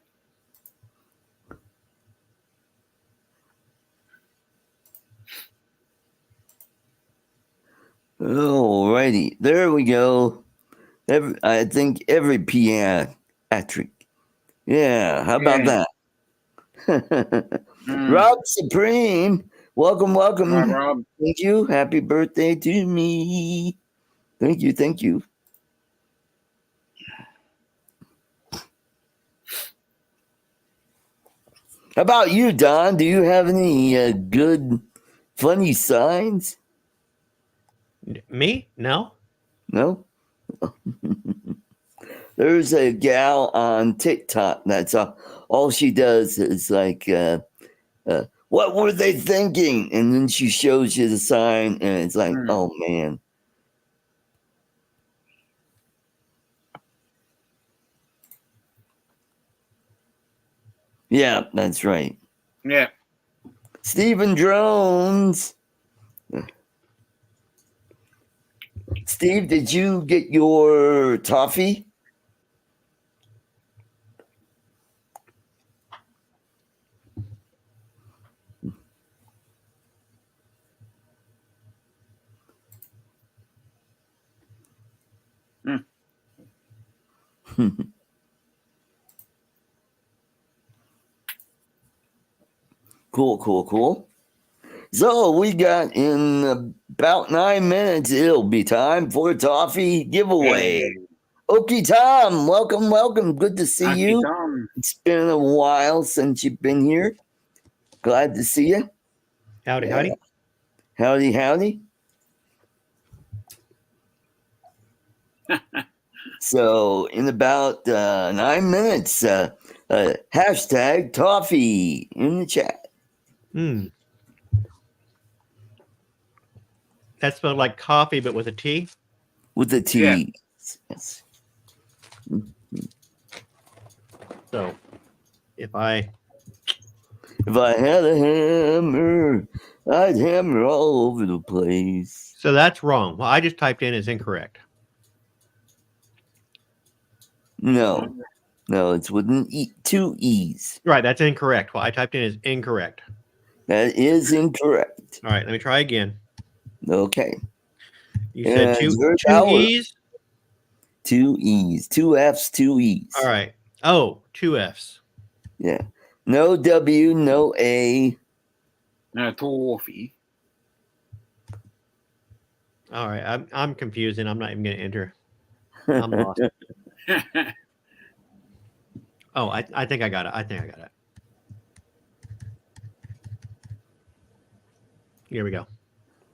[SPEAKER 1] Alrighty, there we go. I think every pediatric. Yeah, how about that? Rob Supreme, welcome.
[SPEAKER 3] Hi, Rob.
[SPEAKER 1] Thank you. Happy birthday to me. Thank you. How about you, Don? Do you have any good, funny signs?
[SPEAKER 4] Me? No.
[SPEAKER 1] No? There's a gal on TikTok that's all she does is like What were they thinking? And then she shows you the sign, and it's like, oh man. Yeah, that's right.
[SPEAKER 3] Yeah.
[SPEAKER 1] Stephen Drones. Steve, did you get your toffee? Cool. So we got in about 9 minutes. It'll be time for a toffee giveaway.
[SPEAKER 3] Hey.
[SPEAKER 1] Okie Tom, welcome. Good to see
[SPEAKER 3] Okie
[SPEAKER 1] you.
[SPEAKER 3] Tom.
[SPEAKER 1] It's been a while since you've been here. Glad to see you.
[SPEAKER 4] Howdy.
[SPEAKER 1] Howdy. So in about 9 minutes, hashtag toffee in the chat.
[SPEAKER 4] That spelled like coffee, but with a T?
[SPEAKER 1] With a T.
[SPEAKER 3] Yeah.
[SPEAKER 1] Yes.
[SPEAKER 4] So if I
[SPEAKER 1] had a hammer, I'd hammer all over the place.
[SPEAKER 4] So that's wrong. Well, I just typed in as incorrect.
[SPEAKER 1] No, it's with an E, 2 E's.
[SPEAKER 4] Right, that's incorrect. Well, I typed in as incorrect.
[SPEAKER 1] That is incorrect.
[SPEAKER 4] All right, let me try again.
[SPEAKER 1] Okay.
[SPEAKER 4] You said two E's?
[SPEAKER 1] 2 E's. 2 F's, 2 E's.
[SPEAKER 4] All right. Oh, 2 F's.
[SPEAKER 1] Yeah. No W, no A.
[SPEAKER 3] No toffee.
[SPEAKER 4] All right, I'm confused, and I'm not even going to enter. I'm lost. Oh, I think I got it. Here we go.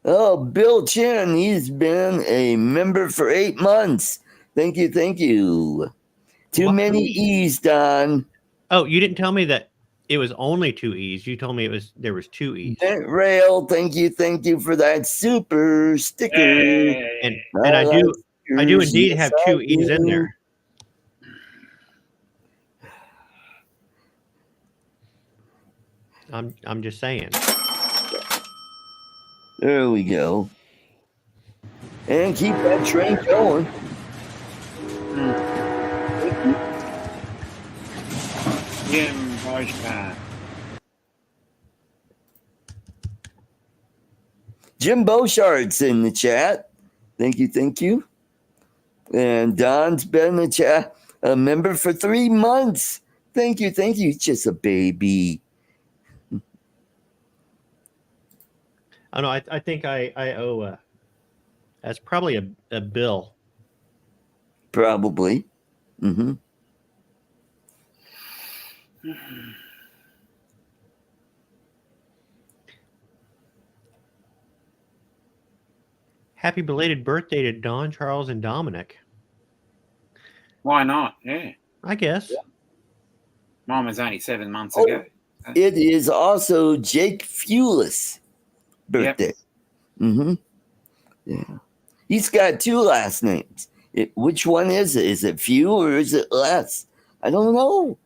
[SPEAKER 1] Oh, Bill Chin, he's been a member for 8 months. Thank you. Too many E's, Don.
[SPEAKER 4] Oh, you didn't tell me that it was only 2 E's. You told me there was 2 E's.
[SPEAKER 1] Bent Rail, thank you for that super sticker.
[SPEAKER 3] Hey.
[SPEAKER 4] And I do indeed have 2 E's in there. I'm just saying.
[SPEAKER 1] There we go. And keep that train going.
[SPEAKER 3] Jim Boschman.
[SPEAKER 1] Jim Beauchart's in the chat. Thank you. And Don's been a member for 3 months. Thank you. He's just a baby.
[SPEAKER 4] Oh no, I think I owe that's probably a bill.
[SPEAKER 1] Probably. Mm-hmm.
[SPEAKER 4] Happy belated birthday to Don, Charles, and Dominic.
[SPEAKER 3] Why not? Yeah.
[SPEAKER 4] I guess.
[SPEAKER 3] Yeah. Mine was only 7 months ago.
[SPEAKER 1] It is also Jake Fulis' birthday. Yep. Mm-hmm. Yeah. He's got 2 last names. Which one is it? Is it few or is it less? I don't know.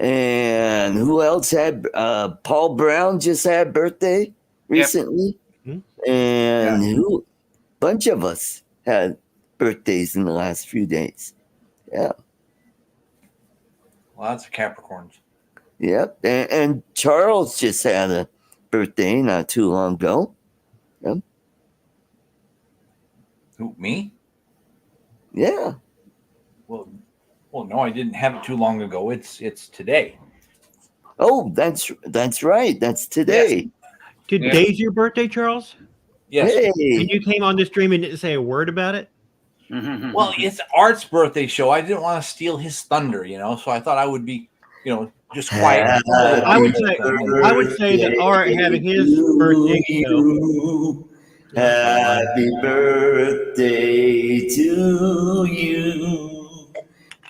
[SPEAKER 1] And who else had Paul Brown just had birthday recently? Yep. And bunch of us had birthdays in the last few days. Yeah.
[SPEAKER 2] Lots of Capricorns.
[SPEAKER 1] Yep. And Charles just had a birthday not too long ago. Yep.
[SPEAKER 2] Who, me?
[SPEAKER 1] Yeah.
[SPEAKER 2] Well, no, I didn't have it too long ago. It's today.
[SPEAKER 1] Oh, that's right. That's today.
[SPEAKER 4] Yes. Today's your birthday, Charles?
[SPEAKER 2] Yes.
[SPEAKER 1] Hey.
[SPEAKER 4] And you came on the stream and didn't say a word about it?
[SPEAKER 2] Well, it's Art's birthday show. I didn't want to steal his thunder, so I thought I would be, just quiet.
[SPEAKER 4] I would say that Art having his birthday show.
[SPEAKER 1] Happy birthday to you.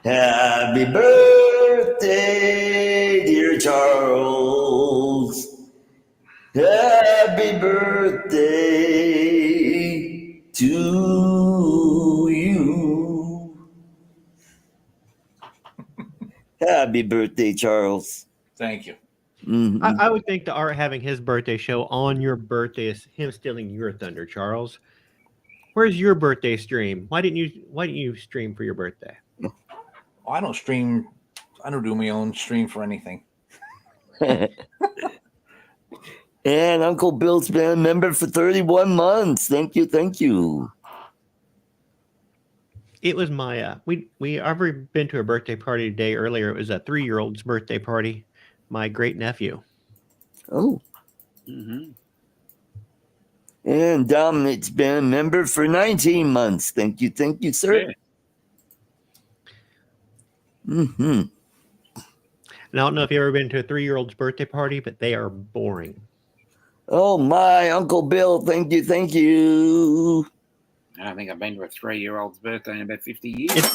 [SPEAKER 1] Happy birthday birthday, dear Charles. Happy birthday to you. Happy birthday, Charles.
[SPEAKER 2] Thank you.
[SPEAKER 1] Mhm.
[SPEAKER 4] I would think the Art having his birthday show on your birthday is him stealing your thunder, Charles. Where's your birthday stream? Why didn't you stream for your birthday?
[SPEAKER 2] Well, I don't stream. I don't do my own stream for anything.
[SPEAKER 1] And Uncle Bill's been a member for 31 months. Thank you, thank you.
[SPEAKER 4] It was my I've already been to a birthday party today earlier. It was a 3-year-old's birthday party. My great nephew.
[SPEAKER 1] Oh.
[SPEAKER 3] Mm-hmm.
[SPEAKER 1] And Dominic's been a member for 19 months. Thank you, sir.
[SPEAKER 3] Yeah.
[SPEAKER 1] Mm-hmm.
[SPEAKER 4] And I don't know if you've ever been to a 3-year-old's birthday party, but they are boring.
[SPEAKER 1] Oh my, Uncle Bill, thank you.
[SPEAKER 3] I don't think I've been to a 3-year-old's birthday in about 50 years.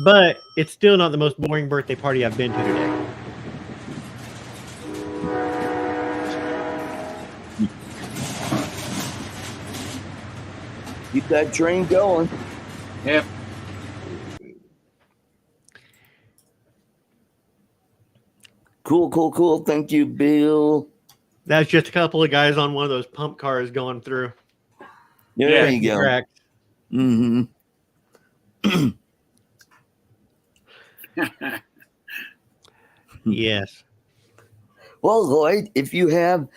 [SPEAKER 4] But it's still not the most boring birthday party I've been to today.
[SPEAKER 1] Keep that train going.
[SPEAKER 3] Yep.
[SPEAKER 1] Cool. Thank you, Bill.
[SPEAKER 4] That's just a couple of guys on one of those pump cars going through.
[SPEAKER 1] There you go.
[SPEAKER 4] Correct.
[SPEAKER 1] Mm-hmm.
[SPEAKER 4] Yes.
[SPEAKER 1] Well, Lloyd, if you have,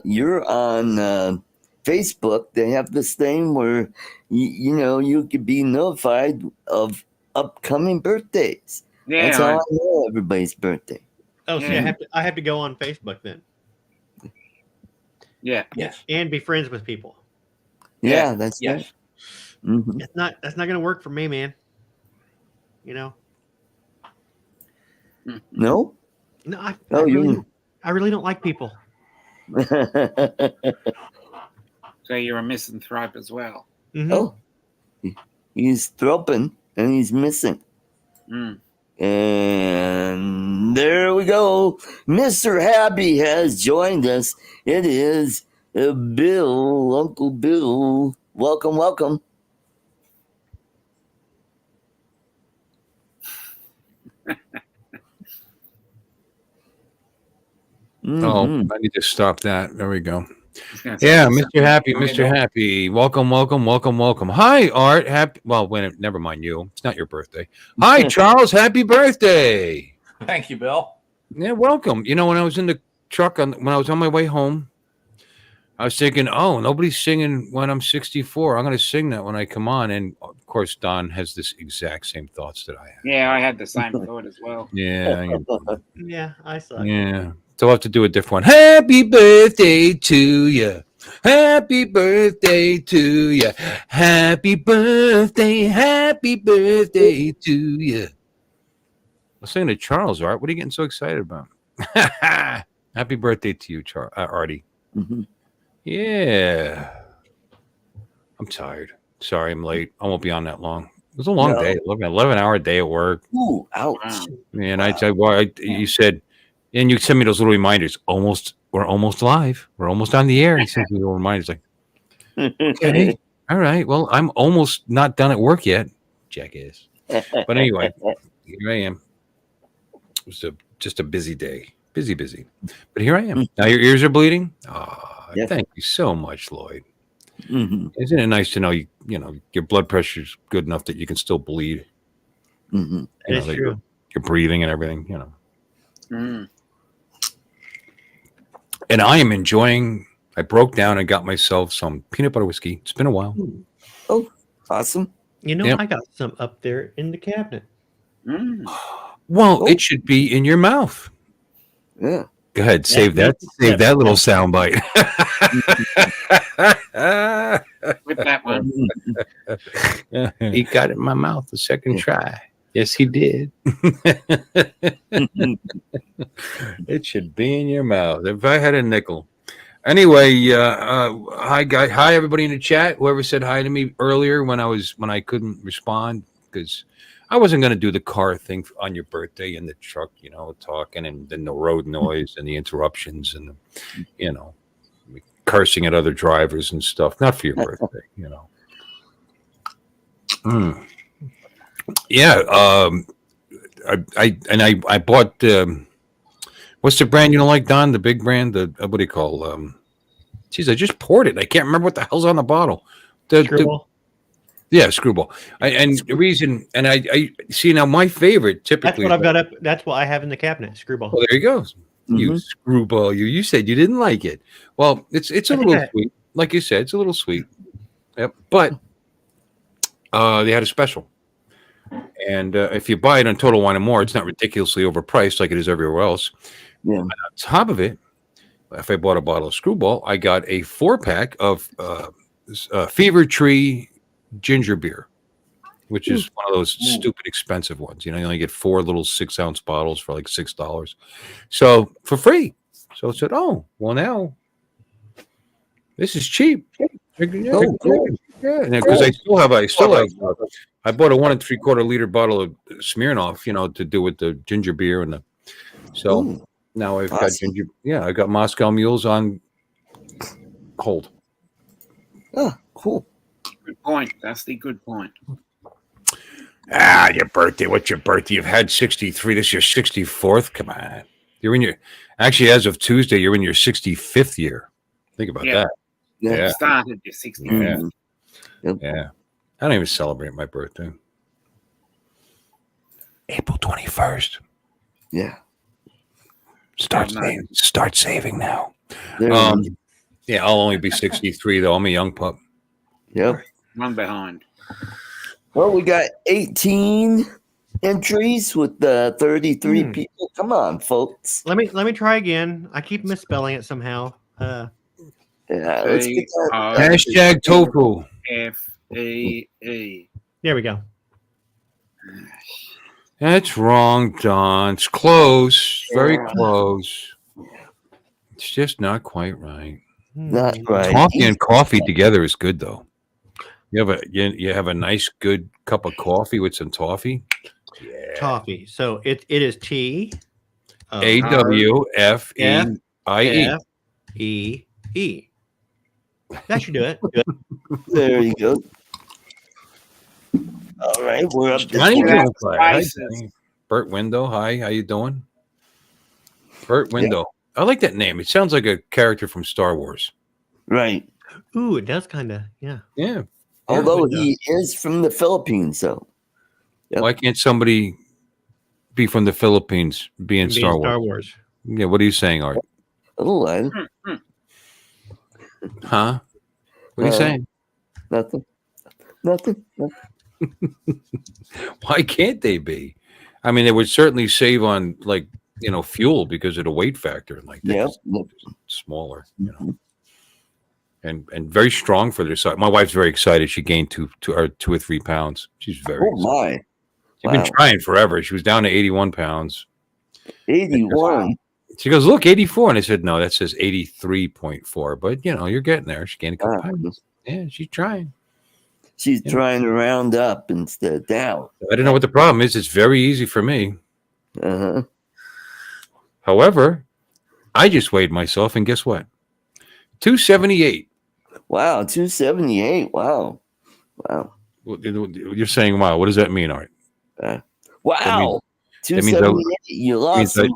[SPEAKER 1] you're on Facebook, they have this thing where, you could be notified of upcoming birthdays.
[SPEAKER 3] Yeah.
[SPEAKER 1] That's how I know everybody's birthday.
[SPEAKER 4] Oh, so
[SPEAKER 3] Yeah.
[SPEAKER 4] I have to go on Facebook then.
[SPEAKER 3] Yeah.
[SPEAKER 2] Yes.
[SPEAKER 4] And be friends with people.
[SPEAKER 1] Yeah, that's
[SPEAKER 2] Yes.
[SPEAKER 1] right. Mm-hmm.
[SPEAKER 4] That's not gonna work for me, man.
[SPEAKER 1] No?
[SPEAKER 4] No, I
[SPEAKER 1] you.
[SPEAKER 4] really don't like people.
[SPEAKER 3] So you're a misanthrope as well.
[SPEAKER 4] Mhm.
[SPEAKER 1] Oh, he's thropping and he's missing.
[SPEAKER 3] Mm.
[SPEAKER 1] And there we go. Mr. Happy has joined us. It is Bill, Uncle Bill. Welcome.
[SPEAKER 5] Oh,
[SPEAKER 1] Mhm.
[SPEAKER 5] I need to stop that. There we go. Yeah, Mr. Happy, Mr. Happy. Welcome. Hi, Art. Happy. Well, never mind you. It's not your birthday. Hi, Charles. Happy birthday.
[SPEAKER 2] Thank you, Bill.
[SPEAKER 5] Yeah, welcome. When I was in the truck when I was on my way home, I was thinking, oh, nobody's singing when I'm 64. I'm going to sing that when I come on. And of course, Don has this exact same thoughts that I have.
[SPEAKER 3] Yeah, I had the same thought as well.
[SPEAKER 5] Yeah.
[SPEAKER 4] Yeah, I suck.
[SPEAKER 5] Yeah. So I'll have to do a different one. Happy birthday to you. Happy birthday to you. Happy birthday to you. I'm saying to Charles, Art, what are you getting so excited about? Happy birthday to you, Artie.
[SPEAKER 1] Mhm.
[SPEAKER 5] Yeah. I'm tired. Sorry, I'm late. I won't be on that long. It was a long day. 11-hour day at work.
[SPEAKER 1] Ooh, ouch.
[SPEAKER 3] Wow.
[SPEAKER 5] And you said, and you send me those little reminders. We're almost live. We're almost on the air. You send me little reminders like, okay, all right. Well, I'm almost not done at work yet, jackass. But anyway, here I am. It was just a busy day, busy. But here I am. Now your ears are bleeding. Oh,
[SPEAKER 1] Yeah.
[SPEAKER 5] Thank you so much, Lloyd.
[SPEAKER 1] Mhm.
[SPEAKER 5] Isn't it nice to know your blood pressure's good enough that you can still bleed?
[SPEAKER 1] Mhm.
[SPEAKER 4] It's
[SPEAKER 5] that
[SPEAKER 4] true.
[SPEAKER 5] You're breathing and everything.
[SPEAKER 3] Mm.
[SPEAKER 5] And I am enjoying. I broke down and got myself some peanut butter whiskey. It's been a while.
[SPEAKER 1] Oh, awesome.
[SPEAKER 5] Yep.
[SPEAKER 4] I got some up there in the cabinet.
[SPEAKER 3] Mm.
[SPEAKER 5] Well,
[SPEAKER 1] Oh.
[SPEAKER 5] it should be in your mouth.
[SPEAKER 1] Yeah.
[SPEAKER 5] Go ahead, save that little sound bite.
[SPEAKER 3] With that one.
[SPEAKER 5] He got it in my mouth the second try. Yes, he did. It should be in your mouth. If I had a nickel. Anyway, hi guys, hi everybody in the chat. Whoever said hi to me earlier when I couldn't respond because I wasn't going to do the car thing on your birthday in the truck, you know, talking and then the road noise and the interruptions and, you know, cursing at other drivers and stuff. Not for your birthday, you know. Yeah. I bought, what's the brand you don't like, Don? The big brand? The what do you call? Geez, I just poured it. I can't remember what the hell's on the bottle. Yeah, Screwball. And the reason, and I see now my favorite typically.
[SPEAKER 4] That's what I've got up. That's what I have in the cabinet. Screwball.
[SPEAKER 5] Well, there you go. You Screwball. You said you didn't like it. Well, it's a little sweet, like you said. It's a little sweet. Yep. But they had a special, and if you buy it on Total Wine and More, it's not ridiculously overpriced like it is everywhere else.
[SPEAKER 1] Yeah.
[SPEAKER 5] And on top of it, if I bought a bottle of Screwball, I got a 4-pack of Fever Tree ginger beer, which is one of those stupid expensive ones. You know, you only get 4 little 6-ounce bottles for like $6. So for free. So I said, oh, well, now this is cheap. Yeah, because I bought a 1 3/4 liter bottle of Smirnoff, you know, to do with the ginger beer and now I've got ginger. Yeah, I got Moscow Mules on hold.
[SPEAKER 1] Oh, cool.
[SPEAKER 3] Good point. That's the good point.
[SPEAKER 5] Your birthday. What's your birthday? You've had 63. This is your 64th. Come on. You're in your, actually, as of Tuesday, you're in your 65th year. Think about that.
[SPEAKER 3] Yeah. Started your 65th.
[SPEAKER 5] Yeah. I don't even celebrate my birthday. April 21st.
[SPEAKER 1] Yeah.
[SPEAKER 5] Start saving now.
[SPEAKER 1] Yeah,
[SPEAKER 5] I'll only be 63 though. I'm a young pup.
[SPEAKER 1] Yep.
[SPEAKER 3] One behind.
[SPEAKER 1] Well, we got 18 entries with 33 people. Come on, folks.
[SPEAKER 4] Let me try again. I keep misspelling it somehow.
[SPEAKER 1] Yeah, let's get that.
[SPEAKER 5] Hashtag tofu.
[SPEAKER 3] FAE.
[SPEAKER 4] There we go.
[SPEAKER 5] That's wrong, Don. It's close. Very close. It's just not quite right.
[SPEAKER 1] Not right.
[SPEAKER 5] Coffee and coffee together is good, though. You have a nice, good cup of coffee with some toffee. Yeah.
[SPEAKER 4] Toffee. So it is T
[SPEAKER 5] AWFEIE.
[SPEAKER 4] That should do it. Good.
[SPEAKER 1] There you go. All right, we're up to
[SPEAKER 5] Hi, Burt Window. Hi, how you doing? Burt Window. I like that name. It sounds like a character from Star Wars.
[SPEAKER 1] Right.
[SPEAKER 4] Ooh, it does kind of. Yeah.
[SPEAKER 5] Yeah.
[SPEAKER 1] Although he is from the Philippines, so.
[SPEAKER 5] Yep. Why can't somebody be from the Philippines be in Star Wars? Yeah. What are you saying, Art?
[SPEAKER 1] Oh,
[SPEAKER 5] huh? What are you saying?
[SPEAKER 1] Nothing.
[SPEAKER 5] Why can't they be? I mean, they would certainly save on fuel because of the weight factor and like that.
[SPEAKER 1] Yeah.
[SPEAKER 5] Smaller, you know. And very strong for their size. My wife's very excited. She gained 2 or 3 pounds. She's very excited. She's been trying forever. She was down to 81 pounds.
[SPEAKER 1] 81.
[SPEAKER 5] She goes, look, 84. And I said, no, that says 83.4. But, you're getting there. She gained a couple pounds. Yeah, she's trying.
[SPEAKER 1] She's trying to round up instead of down.
[SPEAKER 5] I don't know what the problem is. It's very easy for me.
[SPEAKER 1] Uh-huh.
[SPEAKER 5] However, I just weighed myself, and guess what? 278.
[SPEAKER 1] Wow, 278. Wow.
[SPEAKER 5] You're saying, wow. What does that mean, Art?
[SPEAKER 1] Wow.
[SPEAKER 5] That means
[SPEAKER 1] 278. You lost some.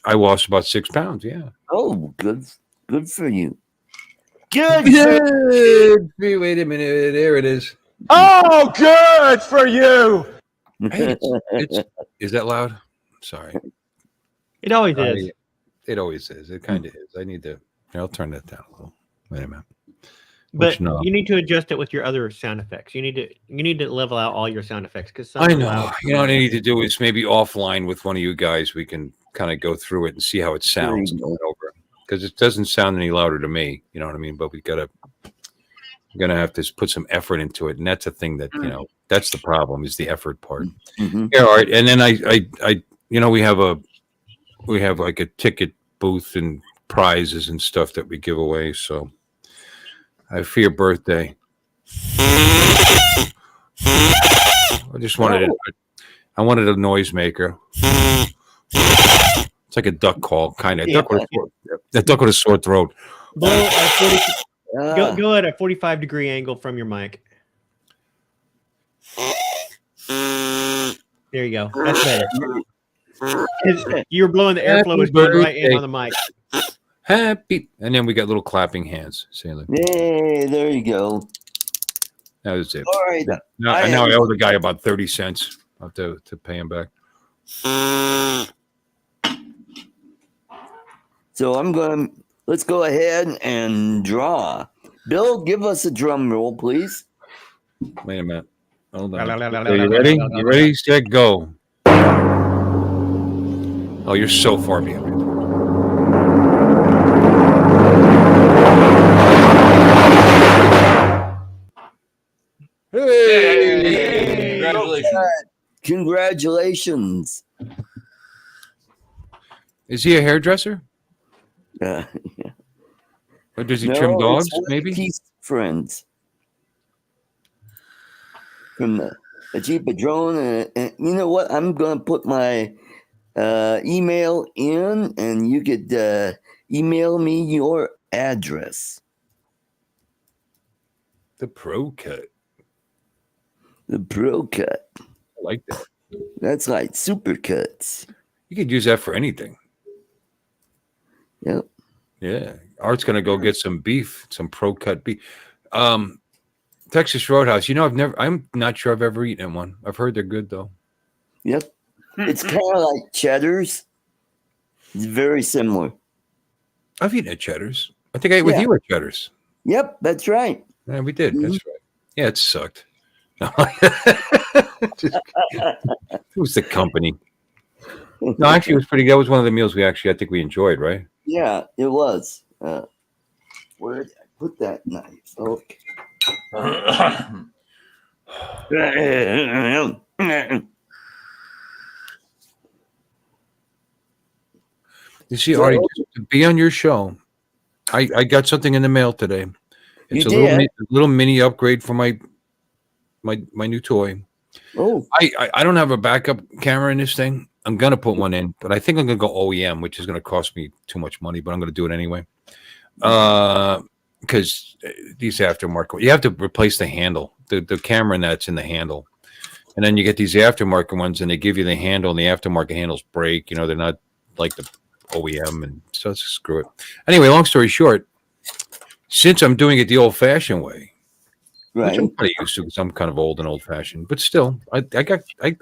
[SPEAKER 5] I lost about 6 pounds, yeah.
[SPEAKER 1] Oh, good for you.
[SPEAKER 5] Good. Wait a minute. There it is.
[SPEAKER 6] Oh, good for you.
[SPEAKER 5] Hey, is that loud? Sorry.
[SPEAKER 4] It always is.
[SPEAKER 5] It always is. It kind of is. I'll turn that down a little. Wait a minute.
[SPEAKER 4] But you need to adjust it with your other sound effects. You need to level out all your sound effects because
[SPEAKER 5] I know. Loud. What I need to do is maybe offline with one of you guys. We can kind of go through it and see how it sounds over, because it doesn't sound any louder to me. You know what I mean? But we're gonna have to put some effort into it, and that's a thing that that's the problem, is the effort part.
[SPEAKER 1] Mm-hmm.
[SPEAKER 5] Yeah, all right. And then I we have like a ticket booth and prizes and stuff that we give away. So for your birthday, I just wanted to. I wanted a noisemaker. It's like a duck call, kind of.
[SPEAKER 4] Yeah.
[SPEAKER 5] A duck with a sore throat.
[SPEAKER 4] Blow at 40,
[SPEAKER 1] Ah,
[SPEAKER 4] go at a 45-degree angle from your mic. There you go. That's better. 'Cause you're blowing the airflow
[SPEAKER 5] Happy
[SPEAKER 4] is going right in
[SPEAKER 5] birthday.
[SPEAKER 4] on the mic.
[SPEAKER 5] Happy. And then we got little clapping hands. See, look.
[SPEAKER 1] yay, there you go.
[SPEAKER 5] That was it.
[SPEAKER 1] All right.
[SPEAKER 5] Now I owe the guy about 30 cents. I'll have to pay him back.
[SPEAKER 1] So let's go ahead and draw. Bill, give us a drum roll, please.
[SPEAKER 5] Wait a minute. Hold on. Are you ready? You ready? Set, go. Oh, you're so far behind.
[SPEAKER 2] Hey! Congratulations.
[SPEAKER 1] Congratulations.
[SPEAKER 5] Is he a hairdresser?
[SPEAKER 1] Yeah.
[SPEAKER 5] Or does he trim dogs,
[SPEAKER 1] it's one of
[SPEAKER 5] maybe?
[SPEAKER 1] Keith's friends from the ArtCo Drone. And you know what? I'm going to put my email in, and you could email me your address.
[SPEAKER 5] The Pro Cut.
[SPEAKER 1] The Pro Cut.
[SPEAKER 5] I like that.
[SPEAKER 1] That's like super cuts.
[SPEAKER 5] You could use that for anything.
[SPEAKER 1] Yep.
[SPEAKER 5] Yeah. Art's going to go get some beef, some Pro Cut beef. Texas Roadhouse. You know, I'm not sure I've ever eaten one. I've heard they're good, though.
[SPEAKER 1] Yep. It's kind of like Cheddar's. It's very similar.
[SPEAKER 5] I've eaten at Cheddar's. I think I ate with you at Cheddar's.
[SPEAKER 1] Yep, that's right.
[SPEAKER 5] Yeah, we did. That's right. Yeah, it sucked. Who's the company? No, actually, it was pretty good. That was one of the meals I think we enjoyed, right?
[SPEAKER 1] Yeah, it was. Where did I put that knife? Okay.
[SPEAKER 5] You see, Artie, just to be on your show, I got something in the mail today. It's a little mini upgrade for my new toy.
[SPEAKER 1] Oh,
[SPEAKER 5] I don't have a backup camera in this thing. I'm gonna put one in, but I think I'm gonna go OEM, which is gonna cost me too much money, but I'm gonna do it anyway. Because these aftermarket, you have to replace the handle, the camera that's in the handle, and then you get these aftermarket ones, and they give you the handle, and the aftermarket handles break. You know, they're not like the OEM, and so screw it. Anyway, long story short, since I'm doing it the old-fashioned way,
[SPEAKER 1] right.
[SPEAKER 5] which I'm pretty used to because I'm kind of old and old-fashioned, but still, I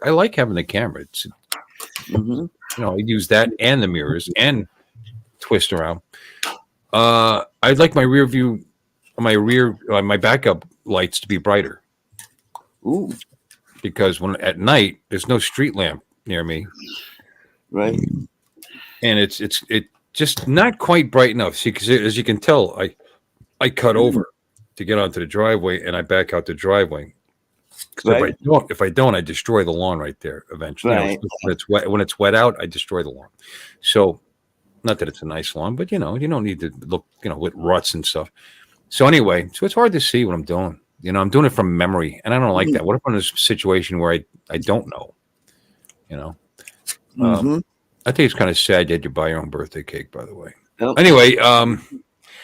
[SPEAKER 5] like having the camera. It's you know, I use that and the mirrors and twist around. I'd like my rear view, my backup lights to be brighter.
[SPEAKER 1] Ooh,
[SPEAKER 5] because when at night there's no street lamp near me,
[SPEAKER 1] right.
[SPEAKER 5] and it's just not quite bright enough. See, because as you can tell, I cut over to get onto the driveway, and I back out the driveway. Right. If I don't, I destroy the lawn right there eventually.
[SPEAKER 1] Right.
[SPEAKER 5] You know, when it's wet out, I destroy the lawn. So, not that it's a nice lawn, but you know, you don't need to look, you know, with ruts and stuff. So anyway, so it's hard to see what I'm doing. You know, I'm doing it from memory, and I don't like that. What if I'm in a situation where I don't know? You know, I think it's kind of sad that you buy your own birthday cake. By the way. Nope. Anyway, I'm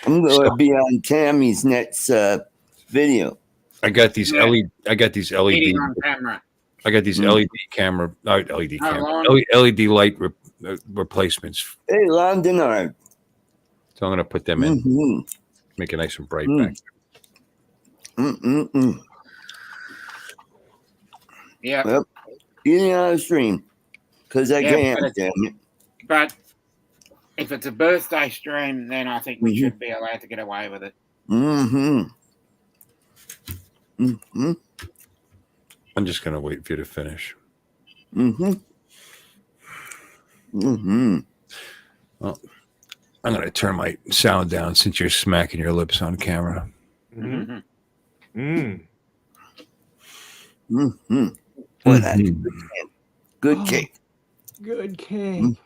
[SPEAKER 1] going to be on Tammy's next video.
[SPEAKER 5] I got these LED. I got these LED. I got these LED camera. LED camera. LED light replacements.
[SPEAKER 1] Hey, Londonard.
[SPEAKER 5] So I'm going to put them in. Make it nice and bright back.
[SPEAKER 3] Yeah.
[SPEAKER 1] Yep. Eating on the stream. Because I can't, damn it.
[SPEAKER 3] But if it's a birthday stream, then I think we should be allowed to get away with it.
[SPEAKER 5] I'm just going to wait for you to finish. Well, I'm going to turn my sound down since you're smacking your lips on camera.
[SPEAKER 1] Boy, that's good cake.
[SPEAKER 4] Good cake.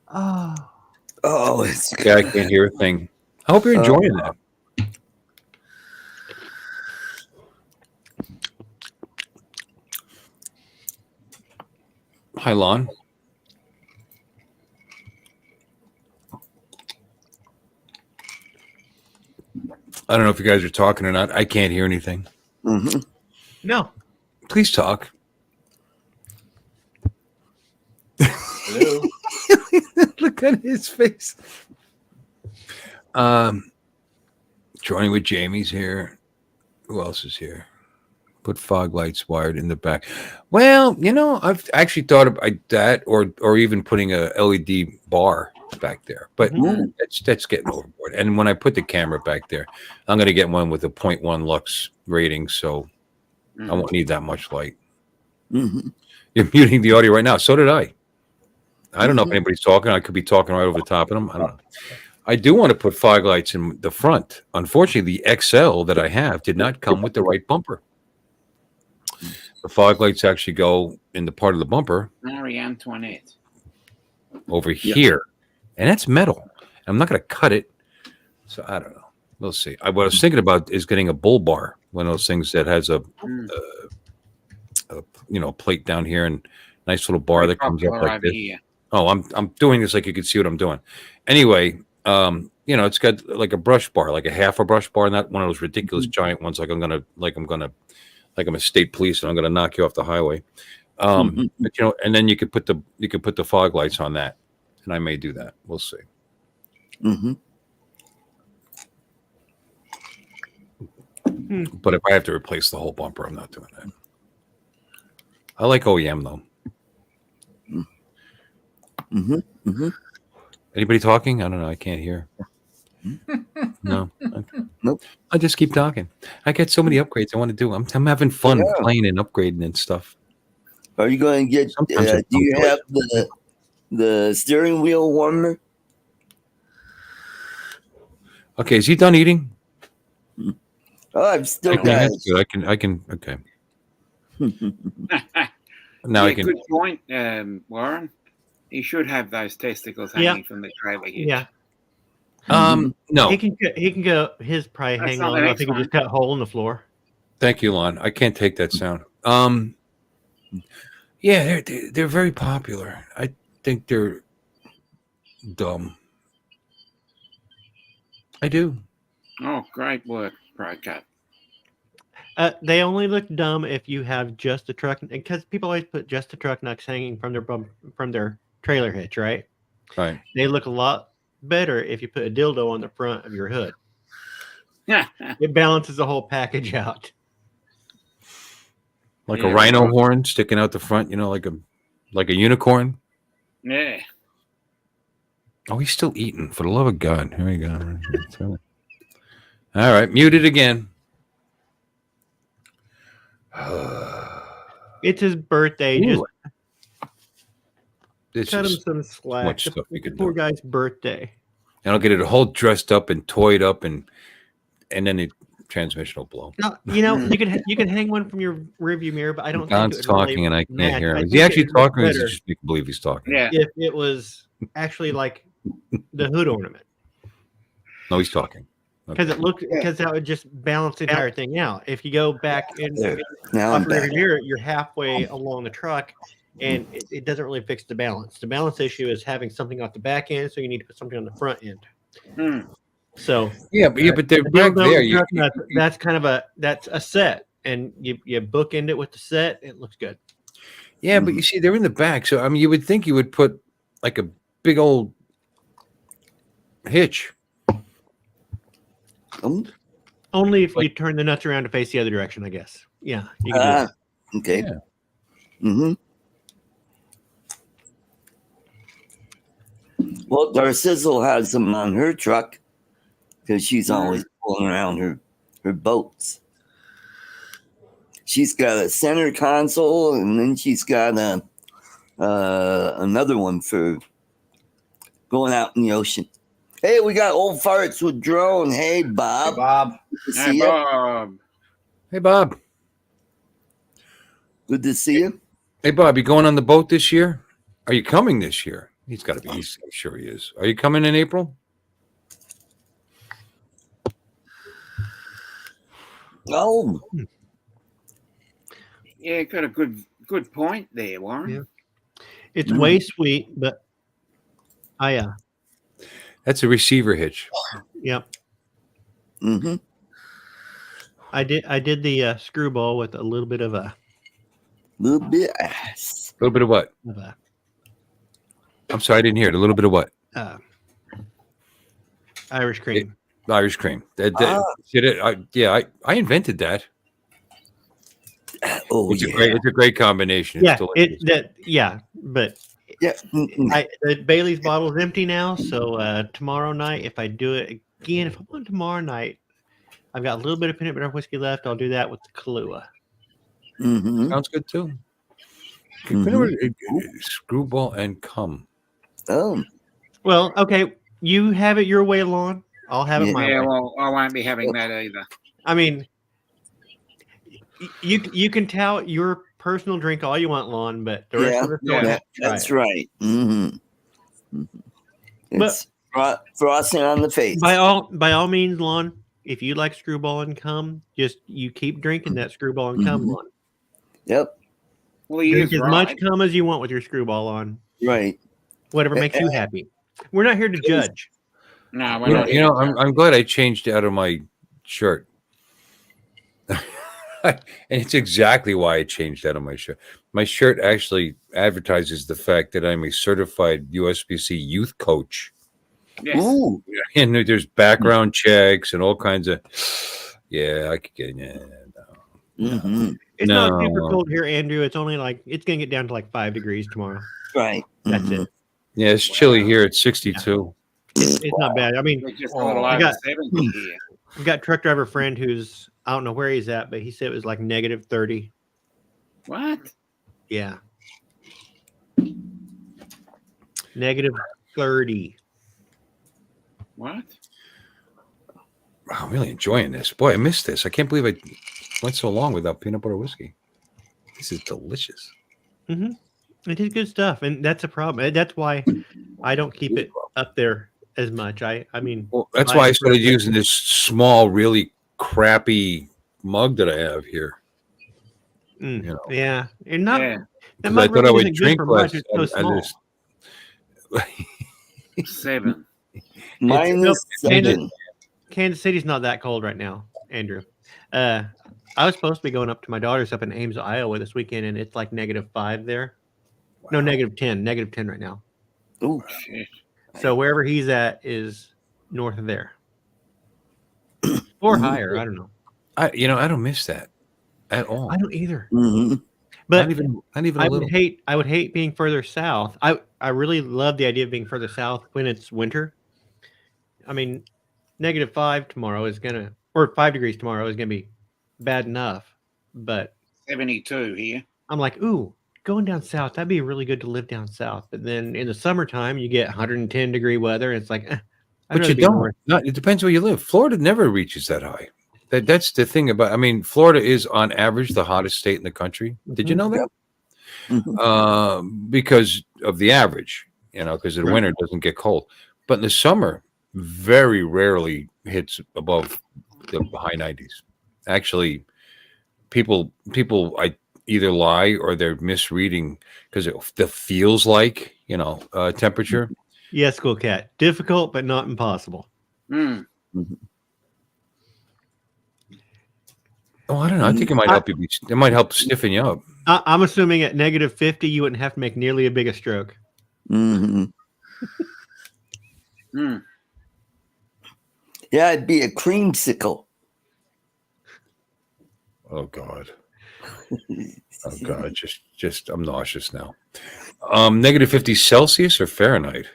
[SPEAKER 1] Oh, it's good.
[SPEAKER 5] Yeah, I can't hear a thing. I hope you're enjoying that. Hi, Lon. I don't know if you guys are talking or not. I can't hear anything.
[SPEAKER 1] Mm-hmm.
[SPEAKER 4] No.
[SPEAKER 5] Please talk.
[SPEAKER 2] Hello.
[SPEAKER 5] Look at his face. Joining with Jamie's here. Who else is here? Put fog lights wired in the back. Well, I've actually thought about that, or even putting a LED bar back there. But that's getting overboard. And when I put the camera back there, I'm going to get one with a 0.1 lux rating, so I won't need that much light.
[SPEAKER 1] Mm-hmm.
[SPEAKER 5] You're muting the audio right now. So did I. I don't know if anybody's talking. I could be talking right over the top of them. I don't know. I do want to put fog lights in the front. Unfortunately, the XL that I have did not come with the right bumper. The fog lights actually go in the part of the bumper
[SPEAKER 3] Marie Antoinette
[SPEAKER 5] over here, and that's metal. I'm not going to cut it, so I don't know. We'll see. What I was thinking about is getting a bull bar, one of those things that has a plate down here and nice little bar that comes up like this.
[SPEAKER 3] Here.
[SPEAKER 5] Oh, I'm doing this like you can see what I'm doing. Anyway, it's got like a brush bar, like a half a brush bar, not one of those ridiculous giant ones. Like I'm a state police and I'm gonna knock you off the highway. But and then you could put the fog lights on that, and I may do that. We'll see.
[SPEAKER 1] Mm-hmm.
[SPEAKER 5] But if I have to replace the whole bumper, I'm not doing that. I like OEM though.
[SPEAKER 1] Mm-hmm. Mm-hmm.
[SPEAKER 5] Anybody talking? I don't know. I can't hear. No.
[SPEAKER 1] Nope.
[SPEAKER 5] I just keep talking. I got so many upgrades I want to do. I'm having fun playing and upgrading and stuff.
[SPEAKER 1] Are you going to get? Do you have the steering wheel warmer?
[SPEAKER 5] Okay, is he done eating?
[SPEAKER 1] Oh, I've still got it.
[SPEAKER 5] I can. Okay. Now I can.
[SPEAKER 3] Good point, Warren. He should have those testicles hanging from the trailer hitch.
[SPEAKER 4] Yeah.
[SPEAKER 5] No.
[SPEAKER 4] He can go. His probably hang long enough. He can just cut a hole in the floor.
[SPEAKER 5] Thank you, Lon. I can't take that sound. Yeah, they're very popular. I think they're dumb. I do.
[SPEAKER 3] Oh, great work, ProCut.
[SPEAKER 4] They only look dumb if you have just a truck, because people always put just a truck nuts hanging from their trailer hitch, right?
[SPEAKER 5] Right.
[SPEAKER 4] They look a lot better if you put a dildo on the front of your hood. It balances the whole package out.
[SPEAKER 5] Like a rhino horn sticking out the front, like a unicorn.
[SPEAKER 3] Yeah.
[SPEAKER 5] Oh, he's still eating. For the love of God. Here we go. All right. Muted again.
[SPEAKER 4] It's his birthday.
[SPEAKER 5] Ooh.
[SPEAKER 4] Just cut him some slack.
[SPEAKER 5] Much stuff you can
[SPEAKER 4] poor
[SPEAKER 5] do.
[SPEAKER 4] guy's birthday.
[SPEAKER 5] And I'll get it all dressed up and toyed up, and then the transmission will blow.
[SPEAKER 4] No, you can hang one from your rearview mirror, but I don't
[SPEAKER 5] Don's
[SPEAKER 4] think it would
[SPEAKER 5] talking
[SPEAKER 4] really
[SPEAKER 5] and I can't
[SPEAKER 4] match.
[SPEAKER 5] hear him.
[SPEAKER 4] I
[SPEAKER 5] Is he
[SPEAKER 4] think
[SPEAKER 5] actually
[SPEAKER 4] it would
[SPEAKER 5] talking, or
[SPEAKER 4] look
[SPEAKER 5] is he
[SPEAKER 4] better
[SPEAKER 5] just making believe he's talking?
[SPEAKER 3] Yeah.
[SPEAKER 4] if it was actually like the hood ornament.
[SPEAKER 5] No, he's talking.
[SPEAKER 4] Because that would just balance the entire thing out. If you go back in
[SPEAKER 1] Now
[SPEAKER 4] off
[SPEAKER 1] I'm
[SPEAKER 4] the rearview
[SPEAKER 1] back.
[SPEAKER 4] mirror, you're halfway along the truck, and it doesn't really fix the balance. The balance issue is having something off the back end, so you need to put something on the front end. So
[SPEAKER 5] but they're back there.
[SPEAKER 4] That's kind of that's a set, and you bookend it with the set. It looks good.
[SPEAKER 5] Yeah, but you see, they're in the back, so you would think you would put like a big old hitch.
[SPEAKER 4] Only if you turn the nuts around to face the other direction, I guess. Yeah, you can do that.
[SPEAKER 1] Okay.
[SPEAKER 5] Yeah.
[SPEAKER 1] Mm-hmm. Well, Darcizzle has them on her truck because she's always pulling around her boats. She's got a center console, and then she's got another one for going out in the ocean. Hey, we got old farts with drone. Hey, Bob.
[SPEAKER 2] Hey, Bob.
[SPEAKER 1] Good to
[SPEAKER 3] Hey,
[SPEAKER 1] see you.
[SPEAKER 3] Bob.
[SPEAKER 5] Hey, Bob.
[SPEAKER 1] Good to see you.
[SPEAKER 5] Hey, Bob, you going on the boat this year? Are you coming this year? He's got to be. I'm sure he is. Are you coming in April?
[SPEAKER 1] Oh.
[SPEAKER 3] Yeah, got a good point there, Warren.
[SPEAKER 4] Yeah. It's way sweet, but
[SPEAKER 5] That's a receiver hitch.
[SPEAKER 4] yep.
[SPEAKER 1] Mm-hmm.
[SPEAKER 4] I did the screwball with a little bit of a
[SPEAKER 1] Little bit.
[SPEAKER 5] A little bit of what? I'm sorry, I didn't hear it. A little bit of what?
[SPEAKER 4] Irish cream.
[SPEAKER 5] Irish cream. I invented that.
[SPEAKER 1] Oh,
[SPEAKER 5] It's a great combination.
[SPEAKER 4] Yeah,
[SPEAKER 5] It's delicious.
[SPEAKER 4] but
[SPEAKER 1] yeah.
[SPEAKER 4] the Bailey's bottle is empty now. So tomorrow night, if I do it again, if I want tomorrow night, I've got a little bit of peanut butter whiskey left. I'll do that with the Kahlua.
[SPEAKER 1] Mm-hmm.
[SPEAKER 5] Sounds good too. Screwball and cum.
[SPEAKER 1] Oh,
[SPEAKER 4] Well, okay, you have it your way, Lon. I'll have it my
[SPEAKER 3] Yeah,
[SPEAKER 4] way.
[SPEAKER 3] well, I won't be having that either.
[SPEAKER 4] I mean, you can tout your personal drink all you want, Lon, but the rest of us don't have to try
[SPEAKER 1] that's
[SPEAKER 4] it.
[SPEAKER 1] right. Mm-hmm. It's frosting on the face.
[SPEAKER 4] By all means, Lon, if you like screwball and cum, just you keep drinking that screwball and cum, Lon.
[SPEAKER 1] Yep.
[SPEAKER 3] Well, he
[SPEAKER 4] Drink
[SPEAKER 3] is
[SPEAKER 4] as
[SPEAKER 3] right.
[SPEAKER 4] much cum as you want with your screwball on.
[SPEAKER 1] Right.
[SPEAKER 4] Whatever makes you happy. We're not here to judge.
[SPEAKER 3] No, we're not.
[SPEAKER 5] I'm glad I changed out of my shirt. And it's exactly why I changed out of my shirt. My shirt actually advertises the fact that I'm a certified USBC youth coach.
[SPEAKER 3] Yes.
[SPEAKER 1] Ooh.
[SPEAKER 5] And there's background checks and all kinds of. Yeah, I could get. Yeah, no.
[SPEAKER 1] Mm-hmm.
[SPEAKER 4] It's not super cold here, Andrew. It's only it's going to get down to like 5 degrees tomorrow.
[SPEAKER 1] Right.
[SPEAKER 4] That's it.
[SPEAKER 5] Yeah, it's chilly here. It's 62.
[SPEAKER 4] It's not bad. I mean,
[SPEAKER 3] We're just a little
[SPEAKER 4] I
[SPEAKER 3] over
[SPEAKER 4] got-
[SPEAKER 3] 70 here.
[SPEAKER 4] I've got a truck driver friend who's, I don't know where he's at, but he said it was like negative 30.
[SPEAKER 3] What?
[SPEAKER 4] Yeah. Negative 30.
[SPEAKER 3] What?
[SPEAKER 5] Wow, I'm really enjoying this. Boy, I missed this. I can't believe I went so long without peanut butter whiskey. This is delicious.
[SPEAKER 4] Mm-hmm. It is good stuff, and that's a problem. That's why I don't keep it up there as much. I mean,
[SPEAKER 5] Well, that's why I started using this small, really crappy mug that I have here. You know.
[SPEAKER 4] Yeah, and not.
[SPEAKER 3] Yeah.
[SPEAKER 4] That
[SPEAKER 5] 'Cause
[SPEAKER 4] mug
[SPEAKER 5] I thought I
[SPEAKER 4] really
[SPEAKER 5] would
[SPEAKER 4] isn't good
[SPEAKER 5] drink
[SPEAKER 4] for
[SPEAKER 5] less.
[SPEAKER 4] much. It's so small.
[SPEAKER 3] 7.
[SPEAKER 1] Minus 7.
[SPEAKER 4] Kansas City's not that cold right now, Andrew. I was supposed to be going up to my daughter's up in Ames, Iowa this weekend, and it's like -5 there. No, -10 right now.
[SPEAKER 1] Ooh.
[SPEAKER 3] Shit.
[SPEAKER 4] So wherever he's at is north of there, or higher. I don't know.
[SPEAKER 5] I don't miss that at all.
[SPEAKER 4] I don't either.
[SPEAKER 1] Mm-hmm.
[SPEAKER 4] But
[SPEAKER 5] not even
[SPEAKER 4] I
[SPEAKER 5] a little.
[SPEAKER 4] would hate being further south. I really love the idea of being further south when it's winter. I mean, -5 tomorrow is gonna, or 5 degrees tomorrow is gonna be bad enough. But
[SPEAKER 3] 72 here.
[SPEAKER 4] I'm like, ooh, going down south, that'd be really good to live down south. But then in the summertime, you get 110-degree weather, and it's like, I'd
[SPEAKER 5] But
[SPEAKER 4] rather
[SPEAKER 5] you
[SPEAKER 4] be
[SPEAKER 5] don't.
[SPEAKER 4] north.
[SPEAKER 5] It depends where you live. Florida never reaches that high. That's the thing about. I mean, Florida is on average the hottest state in the country. Did you know that?
[SPEAKER 1] Mhm.
[SPEAKER 5] Because of the average, because the
[SPEAKER 4] Right.
[SPEAKER 5] winter doesn't get cold, but in the summer, very rarely hits above the high 90s. Actually, people I either lie or they're misreading because it feels like temperature.
[SPEAKER 4] Yes, cool cat. Difficult, but not impossible.
[SPEAKER 3] Mm.
[SPEAKER 5] Oh, I don't know. I think it might help you. It might help stiffen you up.
[SPEAKER 4] I'm assuming at -50, you wouldn't have to make nearly a big a stroke.
[SPEAKER 1] Mm-hmm.
[SPEAKER 3] Mm.
[SPEAKER 1] Yeah, it'd be a creamsicle.
[SPEAKER 5] Oh God. Oh God. Just I'm nauseous now. -50 Celsius or Fahrenheit?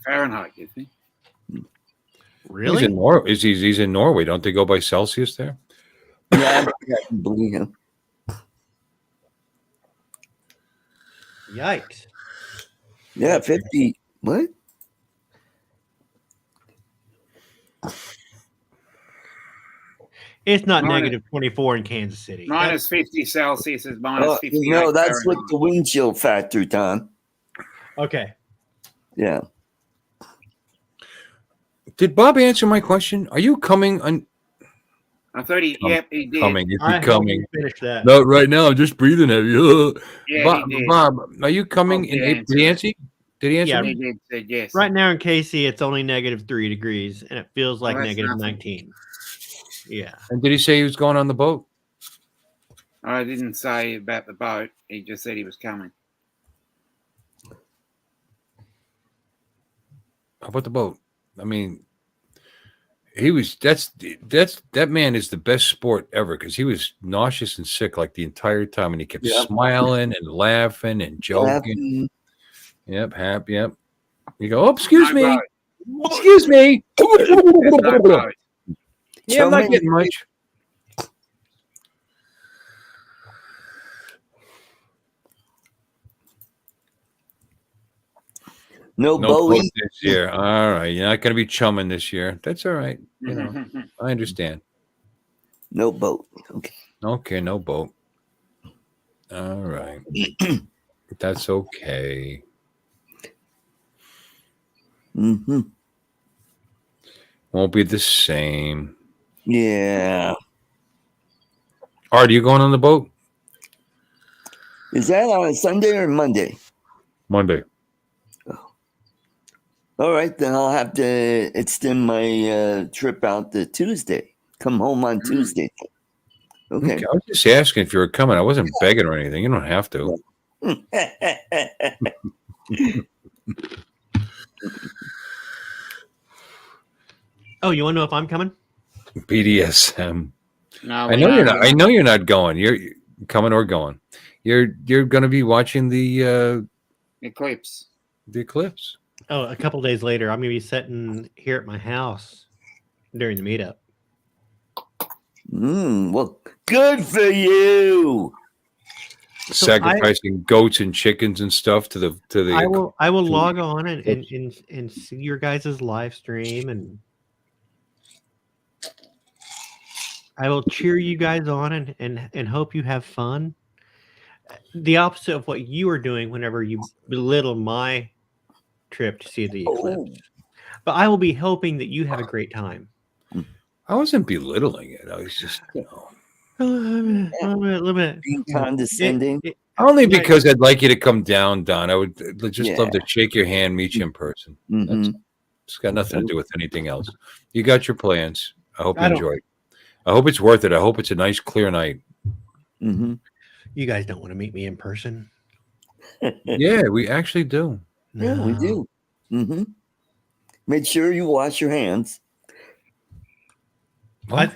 [SPEAKER 3] Fahrenheit, you think?
[SPEAKER 4] Really?
[SPEAKER 5] He's in Norway. Don't they go by Celsius there?
[SPEAKER 1] Yeah, I can believe him.
[SPEAKER 4] Yikes.
[SPEAKER 1] Yeah, 50. What?
[SPEAKER 4] It's not
[SPEAKER 3] Minus-
[SPEAKER 4] -24 in Kansas City.
[SPEAKER 3] Minus 50 Celsius is minus
[SPEAKER 1] Oh,
[SPEAKER 3] 50.
[SPEAKER 1] that's with the wind chill factor, Tom.
[SPEAKER 4] Okay.
[SPEAKER 1] Yeah.
[SPEAKER 5] Did Bob answer my question? Are you coming on?
[SPEAKER 3] I thought he, yep, he did.
[SPEAKER 5] Coming. Is
[SPEAKER 4] I
[SPEAKER 5] he
[SPEAKER 4] hope
[SPEAKER 5] coming?
[SPEAKER 4] you finish that.
[SPEAKER 5] No, right now I'm just breathing heavy.
[SPEAKER 3] Yeah,
[SPEAKER 5] Bob,
[SPEAKER 3] he did.
[SPEAKER 5] Bob, are you coming
[SPEAKER 3] Bob
[SPEAKER 5] in
[SPEAKER 3] did
[SPEAKER 5] April? Did he answer? Did he answer?
[SPEAKER 4] Yeah.
[SPEAKER 3] He did said yes.
[SPEAKER 4] Right now in KC, it's only -3 degrees, and it feels like
[SPEAKER 3] that's nothing.
[SPEAKER 4] -19. Yeah.
[SPEAKER 5] And did he say he was going on the boat?
[SPEAKER 3] I didn't say about the boat. He just said he was coming.
[SPEAKER 5] How about the boat? I mean, that man is the best sport ever because he was nauseous and sick like the entire time, and he kept smiling and laughing and joking. Yep, happy. Yep. You go, oh, excuse me. Excuse me. Yeah, I'm not getting much.
[SPEAKER 1] No boat
[SPEAKER 5] this year. All right. You're not going to be chumming this year. That's all right. You know, I understand.
[SPEAKER 1] No boat. Okay.
[SPEAKER 5] Okay, no boat. All right. That's okay.
[SPEAKER 1] Mm-hmm.
[SPEAKER 5] Won't be the same.
[SPEAKER 1] Yeah.
[SPEAKER 5] Art, are you going on the boat?
[SPEAKER 1] Is that on a Sunday or Monday?
[SPEAKER 5] Monday.
[SPEAKER 1] All right, then I'll have to extend my trip out to Tuesday. Come home on Tuesday. Okay.
[SPEAKER 5] I was just asking if you were coming. I wasn't begging or anything. You don't have to.
[SPEAKER 4] Oh, you want to know if I'm coming?
[SPEAKER 5] BDSM.
[SPEAKER 3] No,
[SPEAKER 5] I know you're not. I know you're not going. You're coming or going. You're going to be watching the
[SPEAKER 3] eclipse.
[SPEAKER 5] The eclipse.
[SPEAKER 4] Oh, a couple days later, I'm going to be sitting here at my house during the meetup.
[SPEAKER 1] Well, good for you.
[SPEAKER 5] Sacrificing goats and chickens and stuff to the.
[SPEAKER 4] I will log on and see your guys' live stream, and I will cheer you guys on and hope you have fun. The opposite of what you are doing whenever you belittle my trip to see the eclipse. But I will be hoping that you have a great time.
[SPEAKER 5] I wasn't belittling it. I was just,
[SPEAKER 4] a little bit
[SPEAKER 1] being condescending.
[SPEAKER 5] Only because I'd like you to come down, Don. I would just love to shake your hand, meet you in person. It's got nothing to do with anything else. You got your plans. I hope you enjoy it. I hope it's worth it. I hope it's a nice, clear night.
[SPEAKER 4] You guys don't want to meet me in person.
[SPEAKER 5] Yeah, we actually do.
[SPEAKER 1] Yeah, we do. Make sure you wash your hands.
[SPEAKER 4] I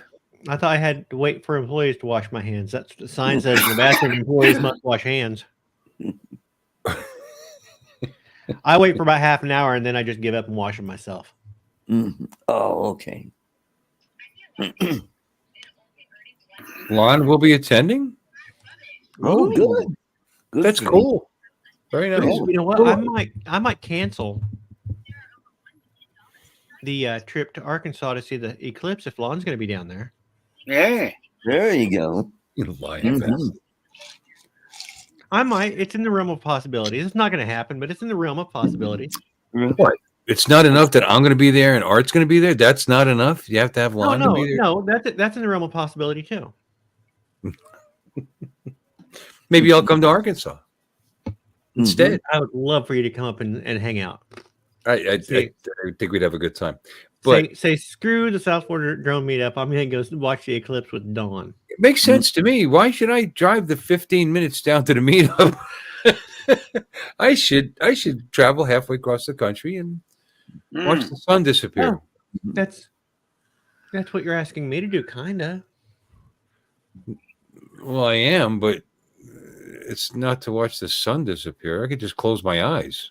[SPEAKER 4] thought I had to wait for employees to wash my hands. That's the sign says in the bathroom employees must wash hands. I wait for about half an hour and then I just give up and wash them myself.
[SPEAKER 1] Oh, okay.
[SPEAKER 5] Lon will be attending.
[SPEAKER 1] Oh, good.
[SPEAKER 5] That's cool. Very nice.
[SPEAKER 4] You know what? I might cancel the trip to Arkansas to see the eclipse if Lon's going to be down there.
[SPEAKER 3] Yeah.
[SPEAKER 1] There you go.
[SPEAKER 5] You lying bastard.
[SPEAKER 4] I might. It's in the realm of possibilities. It's not going to happen, but it's in the realm of possibilities.
[SPEAKER 5] What? It's not enough that I'm going to be there and Art's going to be there. That's not enough. You have to have Lon to be there.
[SPEAKER 4] No, that's in the realm of possibility too.
[SPEAKER 5] Maybe I'll come to Arkansas instead.
[SPEAKER 4] I would love for you to come up and hang out.
[SPEAKER 5] I think we'd have a good time. But
[SPEAKER 4] say screw the South Florida drone meetup. I'm going to go watch the eclipse with Dawn.
[SPEAKER 5] It makes sense to me. Why should I drive the 15 minutes down to the meetup? I should travel halfway across the country and watch the sun disappear.
[SPEAKER 4] Oh, that's what you're asking me to do, kinda.
[SPEAKER 5] Well, I am, but it's not to watch the sun disappear. I could just close my eyes.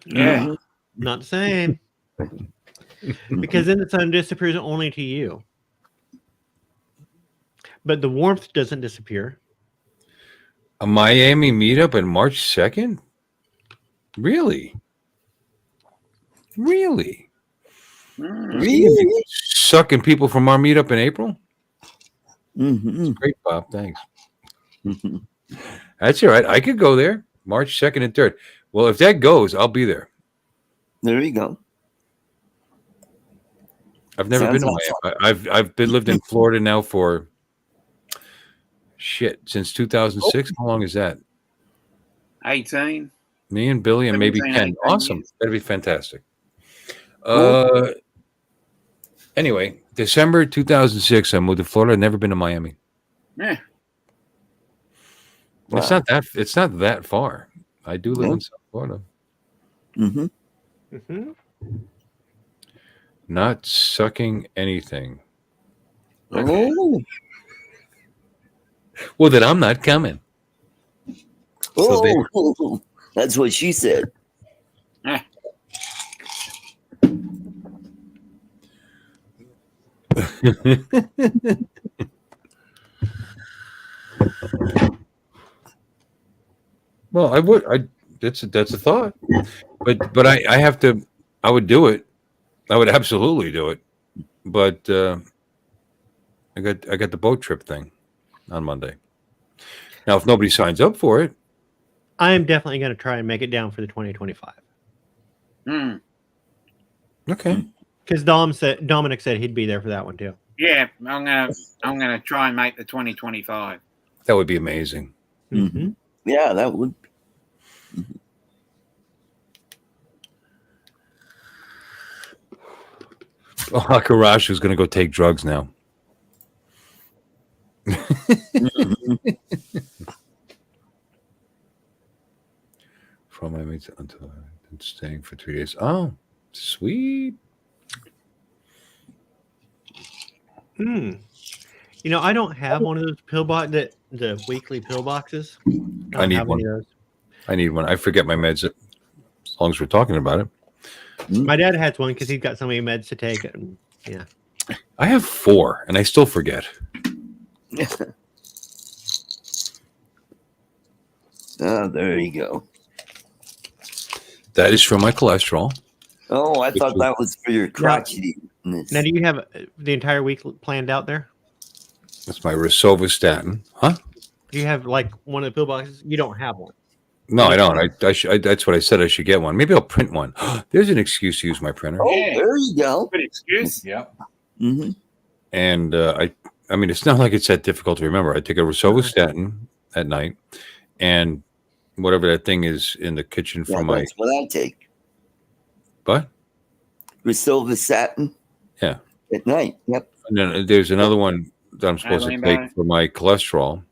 [SPEAKER 3] Yeah.
[SPEAKER 4] Not the same. Because then the sun disappears only to you. But the warmth doesn't disappear.
[SPEAKER 5] A Miami meetup on March 2nd? Really? Really?
[SPEAKER 1] Really?
[SPEAKER 5] Sucking people from our meetup in April? That's great, Bob. Thanks. That's all right. I could go there March 2nd and 3rd. Well, if that goes, I'll be there.
[SPEAKER 1] There you go.
[SPEAKER 5] I've never been to Miami. I've been lived in Florida now for since 2006. How long is that?
[SPEAKER 3] 18.
[SPEAKER 5] Me and Billy and maybe
[SPEAKER 3] 17,
[SPEAKER 5] 10.
[SPEAKER 3] 18
[SPEAKER 5] Awesome.
[SPEAKER 3] years.
[SPEAKER 5] That'd be fantastic.
[SPEAKER 1] Cool.
[SPEAKER 5] Anyway, December 2006, I moved to Florida. I've never been to Miami.
[SPEAKER 3] Yeah.
[SPEAKER 1] Wow.
[SPEAKER 5] It's not that far. I do live in South Florida.
[SPEAKER 1] Mm-hmm.
[SPEAKER 4] Mm-hmm.
[SPEAKER 5] Not sucking anything.
[SPEAKER 1] Oh.
[SPEAKER 5] Well, then I'm not coming. So
[SPEAKER 1] Oh. That's what she said.
[SPEAKER 3] Yeah.
[SPEAKER 5] Well, I would. That's a thought. But I have to. I would do it. I would absolutely do it. But I got the boat trip thing on Monday. Now, if nobody signs up for it,
[SPEAKER 4] I am definitely going to try and make it down for the 2025.
[SPEAKER 5] okay.
[SPEAKER 4] Because Dominic said he'd be there for that one too.
[SPEAKER 3] Yeah, I'm gonna try and make the 2025.
[SPEAKER 5] That would be amazing.
[SPEAKER 4] Mm-hmm.
[SPEAKER 1] Yeah, that would.
[SPEAKER 5] Oh, Akarash is going to go take drugs now. From my mates until I'm staying for 3 days. Oh, sweet.
[SPEAKER 4] You know, I don't have one of those pill the weekly pill boxes.
[SPEAKER 5] I need
[SPEAKER 4] have
[SPEAKER 5] one.
[SPEAKER 4] any of those.
[SPEAKER 5] I need one. I forget my meds as long as we're talking about it.
[SPEAKER 4] My dad has one because he's got so many meds to take. And, yeah.
[SPEAKER 5] I have 4 and I still forget.
[SPEAKER 1] Oh, there you go.
[SPEAKER 5] That is for my cholesterol.
[SPEAKER 1] Oh, I thought that was for your crotchetness.
[SPEAKER 4] Now, do you have the entire week planned out there?
[SPEAKER 5] That's my rosuvastatin. Huh?
[SPEAKER 4] Do you have like one of the pill boxes? You don't have one.
[SPEAKER 5] No, I don't. That's what I said. I should get one. Maybe I'll print one. There's an excuse to use my printer.
[SPEAKER 1] Oh,
[SPEAKER 3] Yeah.
[SPEAKER 1] there you go.
[SPEAKER 3] Good excuse.
[SPEAKER 2] Yeah.
[SPEAKER 1] Mm-hmm.
[SPEAKER 5] And I mean, it's not like it's that difficult to remember. I take a rosuvastatin at night, and whatever that thing is in the kitchen for my.
[SPEAKER 1] That's what I take.
[SPEAKER 5] What?
[SPEAKER 1] Rosuvastatin.
[SPEAKER 5] Yeah.
[SPEAKER 1] At night. Yep.
[SPEAKER 5] And then there's another one that I'm supposed to take for my cholesterol,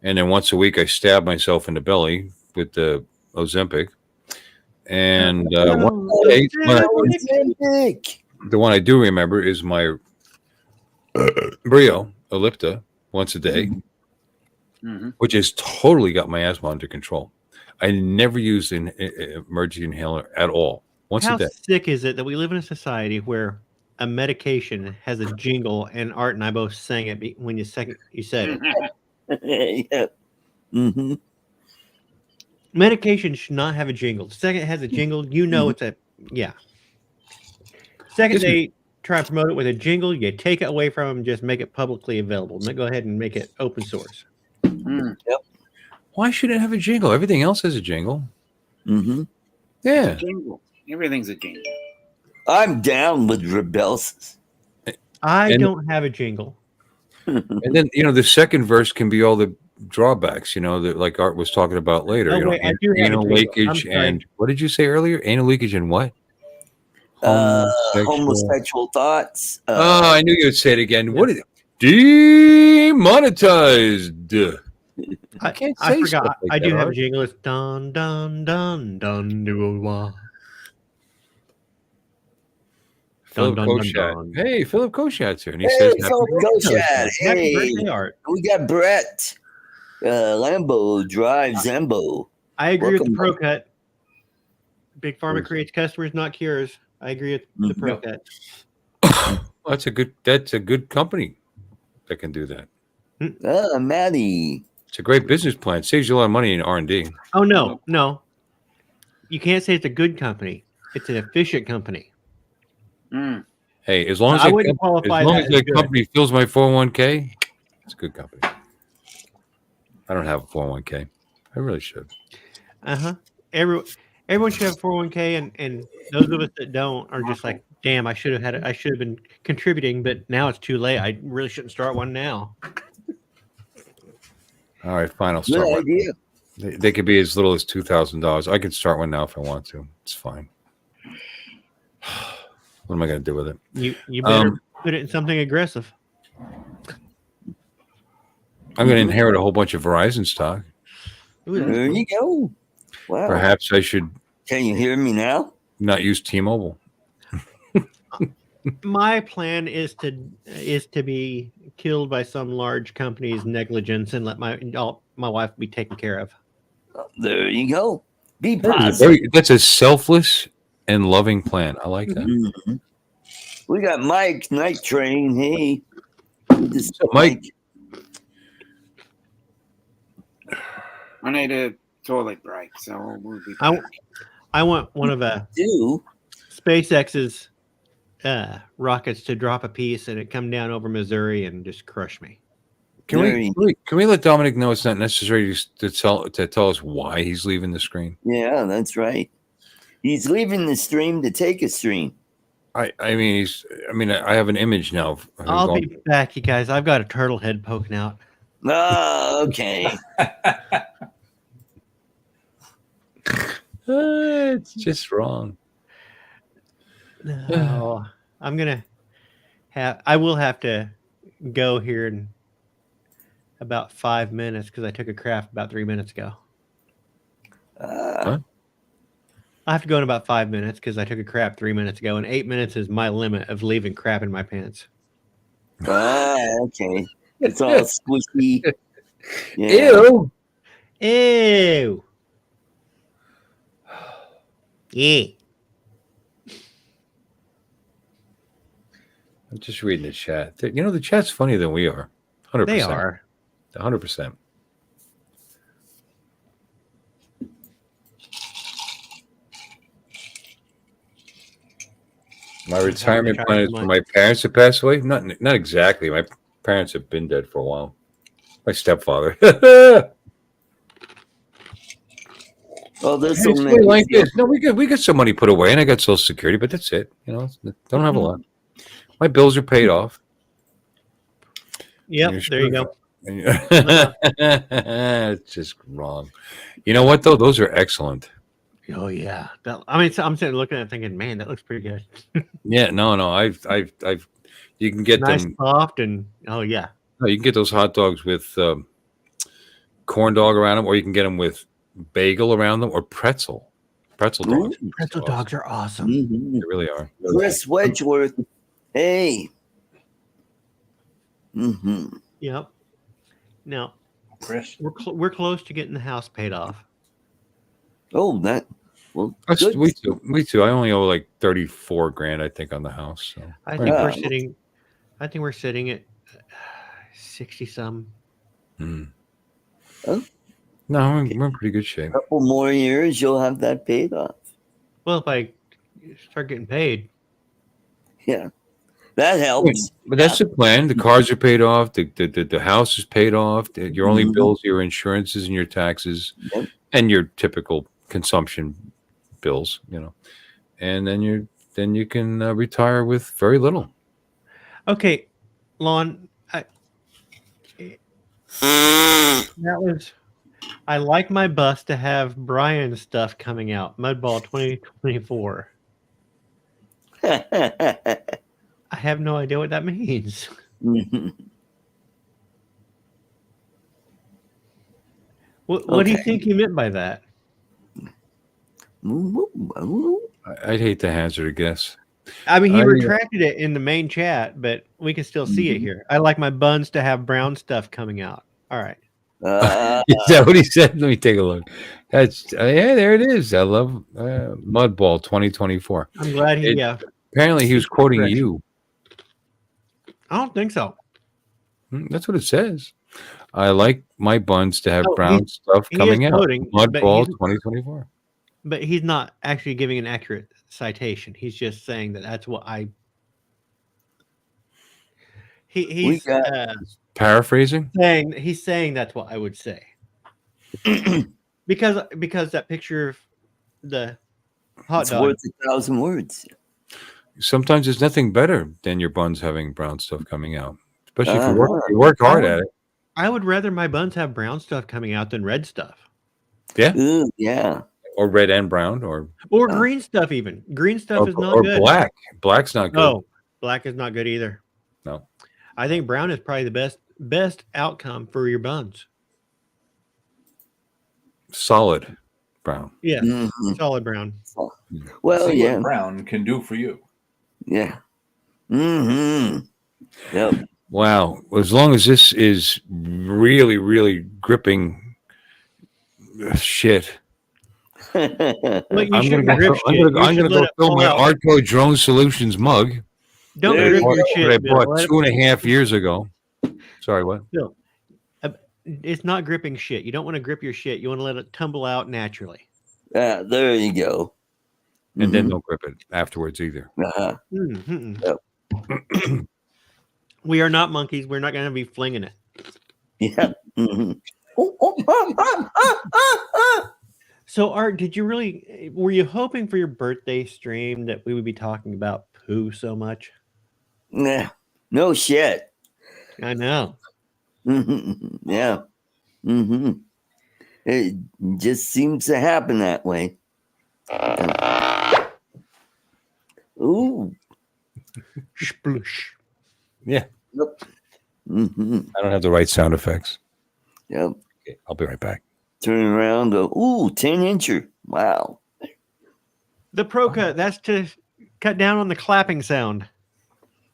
[SPEAKER 5] and then once a week I stab myself in the belly with the Ozempic. And the one I do remember is my Brio Ellipta once a day, which has totally got my asthma under control. I never used an emergency inhaler at all. Once a day.
[SPEAKER 4] How sick is it that we live in a society where a medication has a jingle, and Art and I both sang it when you said it?
[SPEAKER 1] Yeah. Mm-hmm.
[SPEAKER 4] Medication should not have a jingle. The second it has a jingle, you know it's a Second they try and promote it with a jingle, you take it away from them, just make it publicly available. Go ahead and make it open source.
[SPEAKER 1] Yep.
[SPEAKER 5] Why should it have a jingle? Everything else has a jingle.
[SPEAKER 1] Mm-hmm.
[SPEAKER 5] Yeah.
[SPEAKER 3] Jingle. Everything's a jingle.
[SPEAKER 1] I'm down with Rebelsis.
[SPEAKER 4] I don't have a jingle.
[SPEAKER 5] And then, the second verse can be all the drawbacks, that like Art was talking about later.
[SPEAKER 4] Oh, wait, I do have
[SPEAKER 5] anal
[SPEAKER 4] a jingle.
[SPEAKER 5] leakage and what did you say earlier? Anal leakage and what?
[SPEAKER 1] Homosexual thoughts.
[SPEAKER 5] I knew you'd say it again. What is it? Demonetized.
[SPEAKER 4] I
[SPEAKER 5] can't say
[SPEAKER 4] forgot.
[SPEAKER 5] stuff like
[SPEAKER 4] I do
[SPEAKER 5] that,
[SPEAKER 4] have a
[SPEAKER 5] Art.
[SPEAKER 4] jingle. It's dun dun dun dun dun.
[SPEAKER 5] Philip
[SPEAKER 4] Dun, dun, dun,
[SPEAKER 5] Koshat.
[SPEAKER 4] dun.
[SPEAKER 5] Hey, Philip Koshat's here, and he
[SPEAKER 1] Hey,
[SPEAKER 5] says,
[SPEAKER 1] Philip Koshat.
[SPEAKER 4] Happy
[SPEAKER 1] Hey,
[SPEAKER 4] birthday, Art.
[SPEAKER 1] we got Brett. Lambo drives Zambo.
[SPEAKER 4] I agree with the
[SPEAKER 1] Welcome.
[SPEAKER 4] Pro Cut. Big Pharma creates customers, not cures. I agree with the Pro Cut.
[SPEAKER 5] That's a good company that can do that.
[SPEAKER 1] Maddie.
[SPEAKER 5] It's a great business plan. Saves you a lot of money in R&D.
[SPEAKER 4] Oh no. You can't say it's a good company. It's an efficient company.
[SPEAKER 5] Hey, as long as
[SPEAKER 4] I
[SPEAKER 5] that
[SPEAKER 4] wouldn't qualify that as
[SPEAKER 5] that
[SPEAKER 4] good.
[SPEAKER 5] company fills my 401k, it's a good company. I don't have a 401k. I really should.
[SPEAKER 4] Everyone should have a 401k, and those of us that don't are just like, Damn, I should have been contributing, but now it's too late. I really shouldn't start one now.
[SPEAKER 5] All right, fine. I'll start
[SPEAKER 1] Good
[SPEAKER 5] one.
[SPEAKER 1] idea.
[SPEAKER 5] They could be as little as $2,000. I could start one now if I want to. It's fine. What am I going to do with it?
[SPEAKER 4] You better put it in something aggressive.
[SPEAKER 5] I'm going to inherit a whole bunch of Verizon stock.
[SPEAKER 4] Ooh, that's
[SPEAKER 1] There
[SPEAKER 4] cool.
[SPEAKER 1] you go. Wow.
[SPEAKER 5] Perhaps I should
[SPEAKER 1] Can you hear me now?
[SPEAKER 5] not use T-Mobile.
[SPEAKER 4] My plan is to be killed by some large company's negligence and let my wife be taken care of.
[SPEAKER 1] There you go. Be positive.
[SPEAKER 5] That's a selfless and loving plan. I like that.
[SPEAKER 1] Mhm. We got Mike Night Train. Hey, this
[SPEAKER 5] So, Mike?
[SPEAKER 3] I need a toilet break, so we'll be back.
[SPEAKER 4] I want one of
[SPEAKER 1] do.
[SPEAKER 4] SpaceX's rockets to drop a piece and it come down over Missouri and just crush me.
[SPEAKER 5] Can we let Dominic know it's not necessary to tell us why he's leaving the screen?
[SPEAKER 1] Yeah, that's right. He's leaving the stream to take a stream.
[SPEAKER 5] I have an image now.
[SPEAKER 4] I'll be back, you guys. I've got a turtle head poking out.
[SPEAKER 1] Oh, okay.
[SPEAKER 5] It's just wrong.
[SPEAKER 4] No, I will have to go here in about 5 minutes because I took a crap about 3 minutes ago.
[SPEAKER 5] What?
[SPEAKER 4] I have to go in about 5 minutes because I took a crap 3 minutes ago, and 8 minutes is my limit of leaving crap in my pants.
[SPEAKER 1] Okay. It's all squishy. Yeah.
[SPEAKER 5] Ew.
[SPEAKER 4] Ew. Yeah.
[SPEAKER 5] I'm just reading the chat. You know, the chat's funnier than we are. 100%.
[SPEAKER 4] They are.
[SPEAKER 5] 100%. My retirement plan is for my parents to pass away. Not exactly. My parents have been dead for a while. My stepfather.
[SPEAKER 1] Oh, there's
[SPEAKER 5] Hey,
[SPEAKER 1] so
[SPEAKER 5] it's
[SPEAKER 1] many.
[SPEAKER 5] like this. No, we got some money put away, and I got Social Security, but that's it. You know, don't have a lot. My bills are paid off.
[SPEAKER 4] Yep, there you go.
[SPEAKER 5] It's just wrong. You know what though? Those are excellent.
[SPEAKER 4] Oh yeah. I'm sitting looking at it thinking, man, that looks pretty good.
[SPEAKER 5] Yeah, no. I've you can get
[SPEAKER 4] Nice,
[SPEAKER 5] them
[SPEAKER 4] soft, and oh yeah.
[SPEAKER 5] No, you can get those hot dogs with corn dog around them, or you can get them with bagel around them, or pretzel dogs.
[SPEAKER 4] Pretzel dogs are awesome.
[SPEAKER 1] Mhm.
[SPEAKER 5] They really are.
[SPEAKER 1] Chris Wedgeworth. Hey.
[SPEAKER 4] Yep. Now,
[SPEAKER 2] Chris,
[SPEAKER 4] we're close to getting the house paid off.
[SPEAKER 1] Oh, that. Well, good.
[SPEAKER 5] We too. I only owe like 34 grand, I think, on the house. So.
[SPEAKER 4] I think we're sitting at 60 some.
[SPEAKER 1] Oh.
[SPEAKER 5] No, we're in pretty good shape.
[SPEAKER 1] Couple more years, you'll have that paid off.
[SPEAKER 4] Well, if I start getting paid.
[SPEAKER 1] Yeah, that helps.
[SPEAKER 5] But that's the plan. The cars are paid off. The house is paid off. Your only bills are your insurances and your taxes, and your typical consumption bills. You know, and then you can retire with very little.
[SPEAKER 4] Okay, Lon. I like my bus to have Brian's stuff coming out. Mudball 2024. I have no idea what that means. What do you think he meant by that?
[SPEAKER 5] I'd hate to hazard a guess.
[SPEAKER 4] I mean, he retracted it in the main chat, but we can still see it here. I like my buns to have brown stuff coming out. All right.
[SPEAKER 5] Is that what he said? Let me take a look. That's yeah, there it is. I love Mudball 2024.
[SPEAKER 4] I'm glad he.
[SPEAKER 5] Apparently, he was quoting you.
[SPEAKER 4] I don't think so.
[SPEAKER 5] That's what it says. I like my buns to have brown stuff coming out. Mudball 2024.
[SPEAKER 4] But he's not actually giving an accurate citation. He's just saying that that's what I. He's
[SPEAKER 5] paraphrasing.
[SPEAKER 4] He's saying that's what I would say. because that picture of the hot dog
[SPEAKER 1] worth 1,000 words.
[SPEAKER 5] sometimes there's nothing better than your buns having brown stuff coming out, especially if you work hard at it.
[SPEAKER 4] I would rather my buns have brown stuff coming out than red stuff.
[SPEAKER 5] Yeah.
[SPEAKER 1] Ooh, yeah.
[SPEAKER 5] Or red and brown, or
[SPEAKER 4] green stuff. Even green stuff is not good.
[SPEAKER 5] Black. Black's not good.
[SPEAKER 4] No, black is not good either.
[SPEAKER 5] No.
[SPEAKER 4] I think brown is probably the best outcome for your buns.
[SPEAKER 5] Solid brown.
[SPEAKER 4] Yeah, solid brown.
[SPEAKER 1] Well,
[SPEAKER 2] See
[SPEAKER 1] yeah.
[SPEAKER 2] what brown can do for you.
[SPEAKER 1] Yeah. Mm-hmm. Yep.
[SPEAKER 5] Wow. As long as this is really, really gripping shit.
[SPEAKER 4] Well,
[SPEAKER 5] I'm gonna go fill my ArtCo Drone Solutions mug.
[SPEAKER 4] Don't grip your shit.
[SPEAKER 5] I bought 2.5 years ago. Sorry, what?
[SPEAKER 4] Bill, it's not gripping shit. You don't want to grip your shit. You want to let it tumble out naturally.
[SPEAKER 1] There you go.
[SPEAKER 5] And then don't grip it afterwards either.
[SPEAKER 1] Uh-huh.
[SPEAKER 4] Yep. We are not monkeys. We're not going to be flinging it.
[SPEAKER 1] Yeah.
[SPEAKER 4] So, Art, were you hoping for your birthday stream that we would be talking about poo so much?
[SPEAKER 1] Nah, no shit.
[SPEAKER 4] I know.
[SPEAKER 1] Yeah. It just seems to happen that way. Ooh.
[SPEAKER 4] Sploosh.
[SPEAKER 5] Yeah.
[SPEAKER 1] Yep.
[SPEAKER 5] I don't have the right sound effects.
[SPEAKER 1] Yep.
[SPEAKER 5] Okay, I'll be right back.
[SPEAKER 1] Turn around, go, ooh, 10-incher. Wow.
[SPEAKER 4] The Pro Cut, that's to cut down on the clapping sound.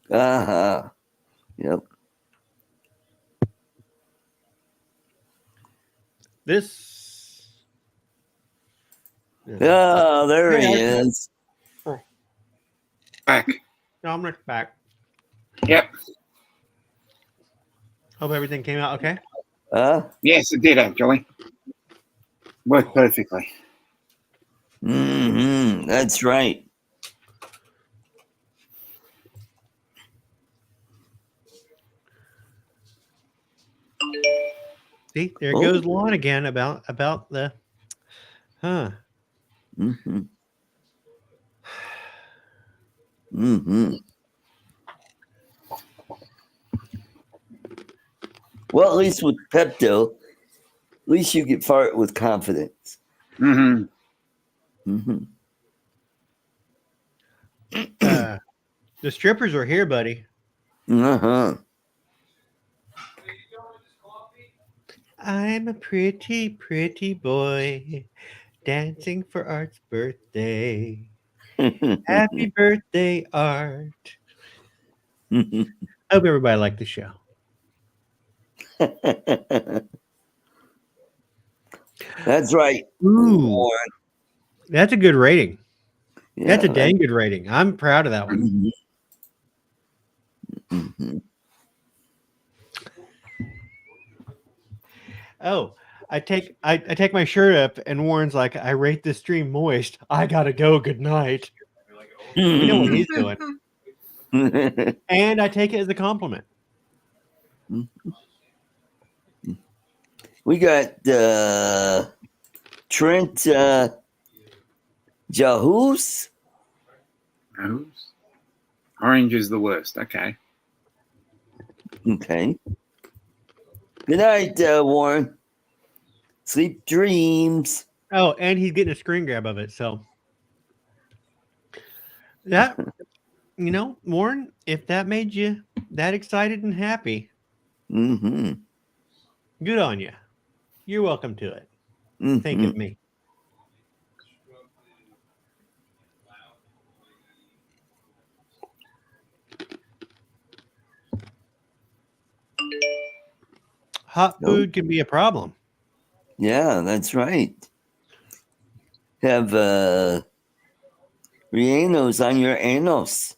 [SPEAKER 1] Uh-huh. Yep.
[SPEAKER 4] This.
[SPEAKER 1] Oh, there he is.
[SPEAKER 3] Back.
[SPEAKER 4] Dominic's back.
[SPEAKER 3] Yep.
[SPEAKER 4] Hope everything came out okay.
[SPEAKER 3] Yes, it did actually. Worked perfectly.
[SPEAKER 1] That's right.
[SPEAKER 4] See, there goes Lon again about the
[SPEAKER 1] Well, at least with Pepto, at least you get fart with confidence.
[SPEAKER 4] The strippers are here, buddy. I'm a pretty, pretty boy dancing for Art's birthday. Happy birthday, Art. I hope everybody liked the show.
[SPEAKER 1] That's right.
[SPEAKER 4] Ooh, that's a good rating.
[SPEAKER 1] Yeah,
[SPEAKER 4] That's a dang good rating. I'm proud of that one. Oh, I take my shirt up and Warren's like, I rate this stream moist. I gotta go. Good night. You know what he's doing. And I take it as a compliment.
[SPEAKER 1] We got Trent Jahus.
[SPEAKER 3] Orange is the worst. Okay.
[SPEAKER 1] Okay. Good night, Warren. Sleep dreams.
[SPEAKER 4] Oh, and he's getting a screen grab of it. So that, Warren, if that made you that excited and happy, good on you. You're welcome to it. Think of me. Hot food can be a problem.
[SPEAKER 1] Yeah, that's right. Have Rienos on your anos.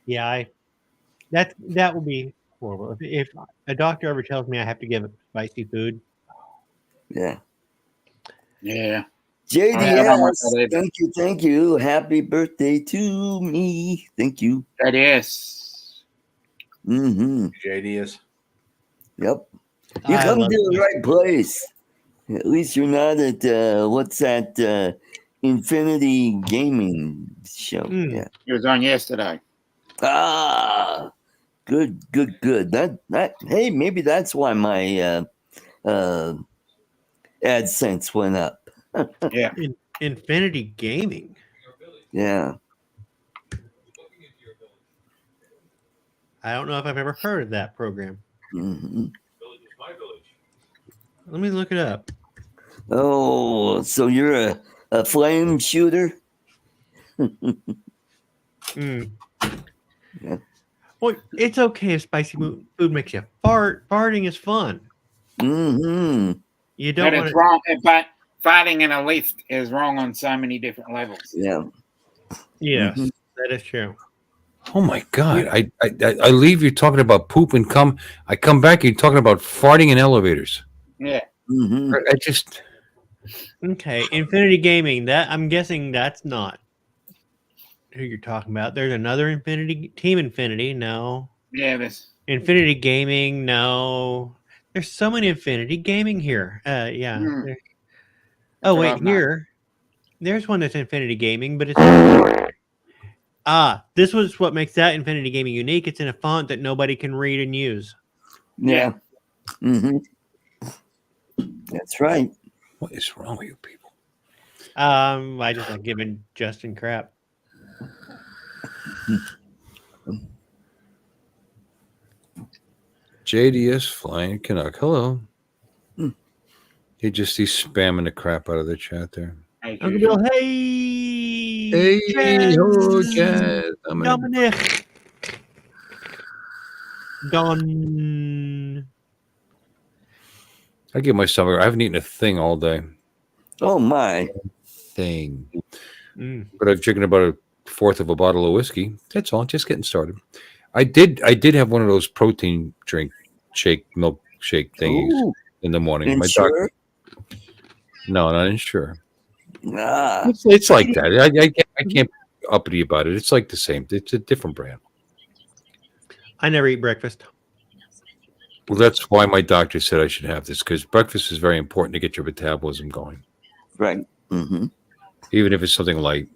[SPEAKER 4] Yeah, that would be horrible. If a doctor ever tells me I have to give up spicy food.
[SPEAKER 1] Yeah.
[SPEAKER 3] Yeah.
[SPEAKER 1] JDS, thank you. Happy birthday to me. Thank you.
[SPEAKER 3] That is.
[SPEAKER 2] JDS.
[SPEAKER 1] Yep. You come to the right place. At least you're not at what's that Infinity Gaming show? Yeah.
[SPEAKER 3] It was on yesterday.
[SPEAKER 1] Ah, good. That hey, maybe that's why my AdSense went up.
[SPEAKER 3] Yeah.
[SPEAKER 4] Infinity Gaming.
[SPEAKER 1] Yeah.
[SPEAKER 4] I don't know if I've ever heard of that program.
[SPEAKER 1] Mm-hmm.
[SPEAKER 4] Let me look it up.
[SPEAKER 1] Oh, so you're a flame shooter?
[SPEAKER 4] Mm.
[SPEAKER 1] Yeah.
[SPEAKER 4] Well, it's okay if spicy food makes you fart. Farting is fun.
[SPEAKER 1] Mm-hmm.
[SPEAKER 4] You
[SPEAKER 3] But
[SPEAKER 4] don't
[SPEAKER 3] it's
[SPEAKER 4] want to.
[SPEAKER 3] wrong. But fighting in a lift is wrong on so many different levels.
[SPEAKER 1] Yeah.
[SPEAKER 4] Yes,
[SPEAKER 1] Mhm.
[SPEAKER 4] that is true.
[SPEAKER 5] Oh my God! I leave you talking about poop and come. I come back. You're talking about farting in elevators.
[SPEAKER 3] Yeah.
[SPEAKER 1] Mm-hmm.
[SPEAKER 5] I just
[SPEAKER 4] Okay, Infinity Gaming. That I'm guessing that's not who you're talking about. There's another Team Infinity. No.
[SPEAKER 3] Yeah. This.
[SPEAKER 4] Infinity Gaming. No. There's so many Infinity Gaming here. Yeah.
[SPEAKER 3] Mm.
[SPEAKER 4] there-
[SPEAKER 3] That's
[SPEAKER 4] Oh
[SPEAKER 3] what
[SPEAKER 4] wait,
[SPEAKER 3] I've known.
[SPEAKER 4] here. There's one that's Infinity Gaming, but it's this was what makes that Infinity Gaming unique. It's in a font that nobody can read and use.
[SPEAKER 1] Yeah. Mm-hmm. That's right.
[SPEAKER 5] what is wrong with you people?
[SPEAKER 4] I just like giving Justin crap.
[SPEAKER 5] JDS Flying Canuck. Hello.
[SPEAKER 1] Hmm.
[SPEAKER 5] He's spamming the crap out of the chat there.
[SPEAKER 3] As
[SPEAKER 4] Uncle
[SPEAKER 3] usual.
[SPEAKER 4] Bill, hey,
[SPEAKER 5] Hey,
[SPEAKER 4] Jazz,
[SPEAKER 5] hello, Jazz.
[SPEAKER 4] Dominic, Don.
[SPEAKER 5] I get my stomach. I haven't eaten a thing all day.
[SPEAKER 1] Oh my.
[SPEAKER 5] Thing.
[SPEAKER 4] Mm.
[SPEAKER 5] But I've drinking about a fourth of a bottle of whiskey. That's all. Just getting started. I did have one of those protein milkshake thingies
[SPEAKER 1] Ooh.
[SPEAKER 5] in the morning. My
[SPEAKER 1] Insure?
[SPEAKER 5] doctor. No, not Ensure.
[SPEAKER 1] Ah.
[SPEAKER 5] It's like that. I can't be uppity about it. It's like the same. It's a different brand.
[SPEAKER 4] I never eat breakfast.
[SPEAKER 5] Well, that's why my doctor said I should have this, because breakfast is very important to get your metabolism going.
[SPEAKER 1] Right. Mm-hmm.
[SPEAKER 5] Even if it's something light,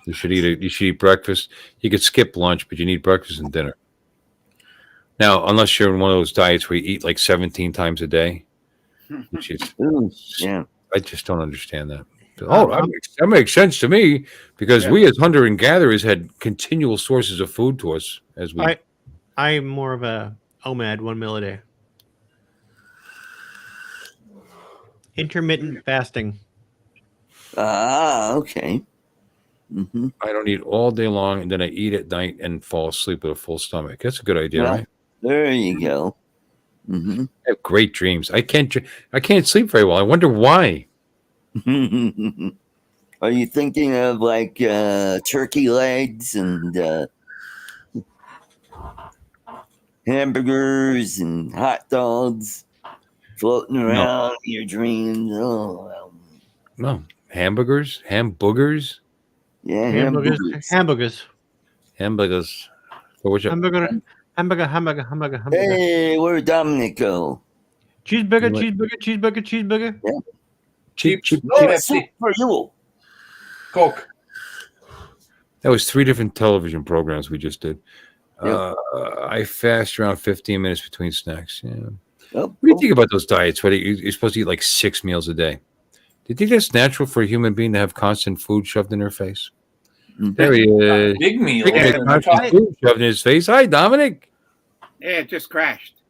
[SPEAKER 5] you should eat breakfast. You could skip lunch, but you need breakfast and dinner. Now, unless you're in one of those diets where you eat like 17 times a day, which is
[SPEAKER 1] Ooh, yeah.
[SPEAKER 5] I just don't understand that. Oh, that makes sense to me, because we as hunter and gatherers had continual sources of food to us as we.
[SPEAKER 4] I'm more of a OMAD, 1 meal a day. Intermittent fasting.
[SPEAKER 1] Ah, okay. Mm-hmm.
[SPEAKER 5] I don't eat all day long, and then I eat at night and fall asleep with a full stomach. That's a good idea,
[SPEAKER 1] Yeah.
[SPEAKER 5] right?
[SPEAKER 1] There you go. Mm-hmm.
[SPEAKER 5] I have great dreams. I can't sleep very well. I wonder why.
[SPEAKER 1] Are you thinking of like turkey legs and hamburgers and hot dogs floating around in your dreams? Oh,
[SPEAKER 5] No, hamburgers.
[SPEAKER 1] yeah,
[SPEAKER 4] Hamburgers.
[SPEAKER 5] So which
[SPEAKER 4] Hamburger.
[SPEAKER 1] Hey, where'd Dominic go?
[SPEAKER 4] Cheeseburger.
[SPEAKER 1] Yeah.
[SPEAKER 5] cheap.
[SPEAKER 1] Oh, soup for you.
[SPEAKER 2] Coke.
[SPEAKER 5] That was 3 different television programs we just did.
[SPEAKER 1] Yep.
[SPEAKER 5] I fast around 15 minutes between snacks. Yeah.
[SPEAKER 1] Oh,
[SPEAKER 5] What do you think about those diets? Where you're supposed to eat like 6 meals a day? Do you think that's natural for a human being to have constant food shoved in their face? There he is.
[SPEAKER 2] Big meal.
[SPEAKER 5] Constant food shoved in his face. Hi, Dominic.
[SPEAKER 3] Yeah, it just crashed.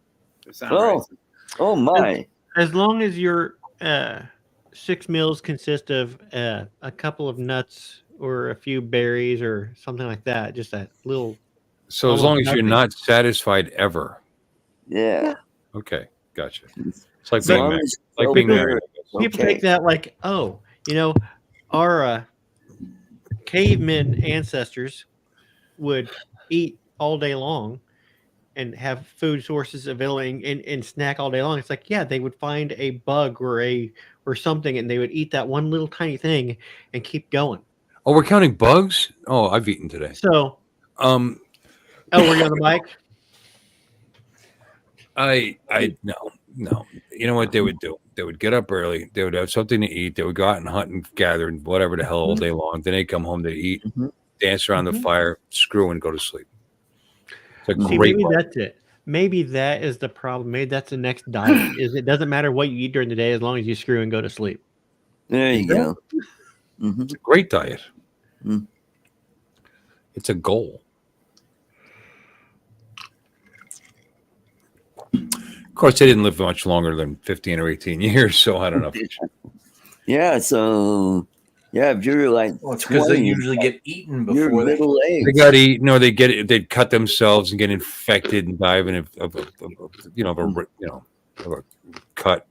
[SPEAKER 3] For some
[SPEAKER 1] Oh.
[SPEAKER 3] reason.
[SPEAKER 1] Oh my.
[SPEAKER 4] As long as your 6 meals consist of a couple of nuts or a few berries or something like that, just a little.
[SPEAKER 5] So as long as you're not satisfied ever.
[SPEAKER 1] Yeah.
[SPEAKER 5] Okay, gotcha. It's like
[SPEAKER 1] As
[SPEAKER 5] being
[SPEAKER 1] long
[SPEAKER 5] married.
[SPEAKER 1] as
[SPEAKER 5] Like
[SPEAKER 1] you're
[SPEAKER 5] being
[SPEAKER 1] okay.
[SPEAKER 5] married.
[SPEAKER 4] People take that like, oh, our cavemen ancestors would eat all day long and have food sources available and snack all day long. It's like, yeah, they would find a bug or something, and they would eat that one little tiny thing and keep going.
[SPEAKER 5] Oh, we're counting bugs? Oh, I've eaten today.
[SPEAKER 4] So,
[SPEAKER 5] Oh,
[SPEAKER 4] were you on the bike?
[SPEAKER 5] I no. No, you know what they would do? They would get up early. They would have something to eat. They would go out and hunt and gather and whatever the hell all day long. Then they come home to eat, dance around the fire, screw, and go to sleep. It's a great.
[SPEAKER 4] Maybe that's it. Maybe that is the problem. Maybe that's the next diet. Is it doesn't matter what you eat during the day as long as you screw and go to sleep.
[SPEAKER 1] There you go.
[SPEAKER 5] It's a great diet. It's a goal. Of course, they didn't live much longer than 15 or 18 years, so I don't know.
[SPEAKER 1] Yeah, so if you're like,
[SPEAKER 2] Well, it's because they usually get eaten
[SPEAKER 1] you're
[SPEAKER 2] before they.
[SPEAKER 1] middle age.
[SPEAKER 5] They got eaten, or they'd cut themselves and get infected and die of a cut,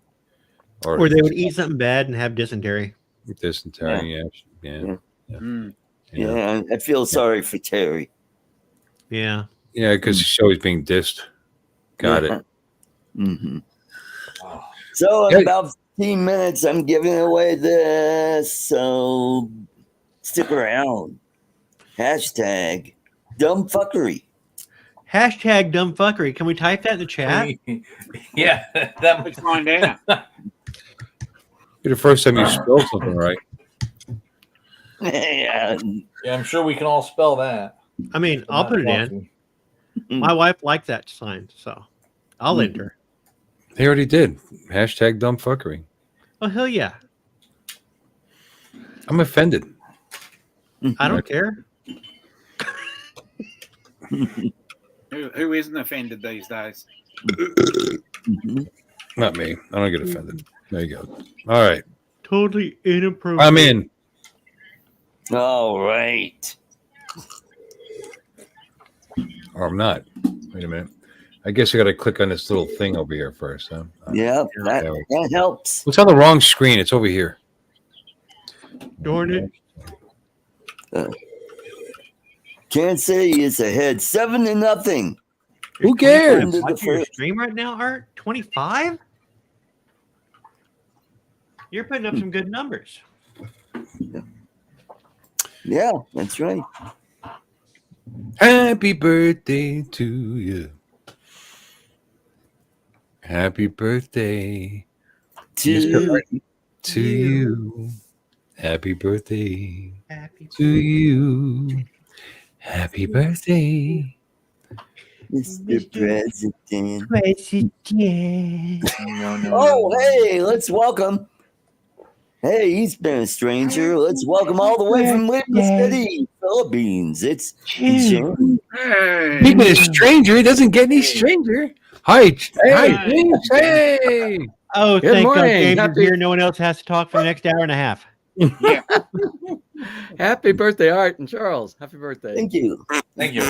[SPEAKER 4] Or they would eat something bad and have dysentery.
[SPEAKER 5] dysentery. Yeah.
[SPEAKER 1] I feel sorry for Terry.
[SPEAKER 4] Yeah.
[SPEAKER 5] Yeah, because she's always being dissed. Got it.
[SPEAKER 1] So in about 15 minutes, I'm giving away this. So stick around. Hashtag dumb fuckery.
[SPEAKER 4] Hashtag dumb fuckery. Can we type that in the chat?
[SPEAKER 2] Yeah, that
[SPEAKER 3] Let's find out.
[SPEAKER 5] Be the first time you spell something right.
[SPEAKER 1] Yeah.
[SPEAKER 2] Yeah, I'm sure we can all spell that.
[SPEAKER 4] I mean, I'll put it in. My wife liked that sign, so I'll enter.
[SPEAKER 5] They already did. Hashtag dumb fuckery.
[SPEAKER 4] Oh, hell yeah.
[SPEAKER 5] I'm offended.
[SPEAKER 4] I don't care.
[SPEAKER 3] Who isn't offended these days?
[SPEAKER 5] Not me. I don't get offended. There you go. All right.
[SPEAKER 4] Totally inappropriate.
[SPEAKER 5] I'm in.
[SPEAKER 1] All right.
[SPEAKER 5] Or I'm not. Wait a minute. I guess I got to click on this little thing over here first. Huh?
[SPEAKER 1] Yeah, that helps.
[SPEAKER 5] It's on the wrong screen. It's over here.
[SPEAKER 4] Darn it.
[SPEAKER 1] Kansas City is ahead 7-0.
[SPEAKER 5] Who cares?
[SPEAKER 1] Into the
[SPEAKER 4] Watching your
[SPEAKER 1] first.
[SPEAKER 4] stream right now, Art? 25? You're putting up some good numbers.
[SPEAKER 1] Yeah, that's right.
[SPEAKER 5] Happy birthday to you. Happy birthday
[SPEAKER 1] To
[SPEAKER 5] you. Happy birthday
[SPEAKER 4] Happy
[SPEAKER 5] to you. Happy birthday.
[SPEAKER 1] Mr. President.
[SPEAKER 4] President.
[SPEAKER 1] Oh, hey, let's welcome. Hey, he's been a stranger. Let's welcome all the way from Liberty City, Philippines. It's James.
[SPEAKER 3] Hey.
[SPEAKER 5] Speaking of stranger, it doesn't get any stranger. Hi, James. Hey.
[SPEAKER 4] Oh,
[SPEAKER 7] Good
[SPEAKER 4] thank God
[SPEAKER 7] morning.
[SPEAKER 4] James is
[SPEAKER 7] Happy-
[SPEAKER 4] here. No one else has to talk for the next hour and a half.
[SPEAKER 3] Yeah.
[SPEAKER 7] Happy birthday, Art and Charles. Happy birthday.
[SPEAKER 1] Thank you.
[SPEAKER 2] Thank you.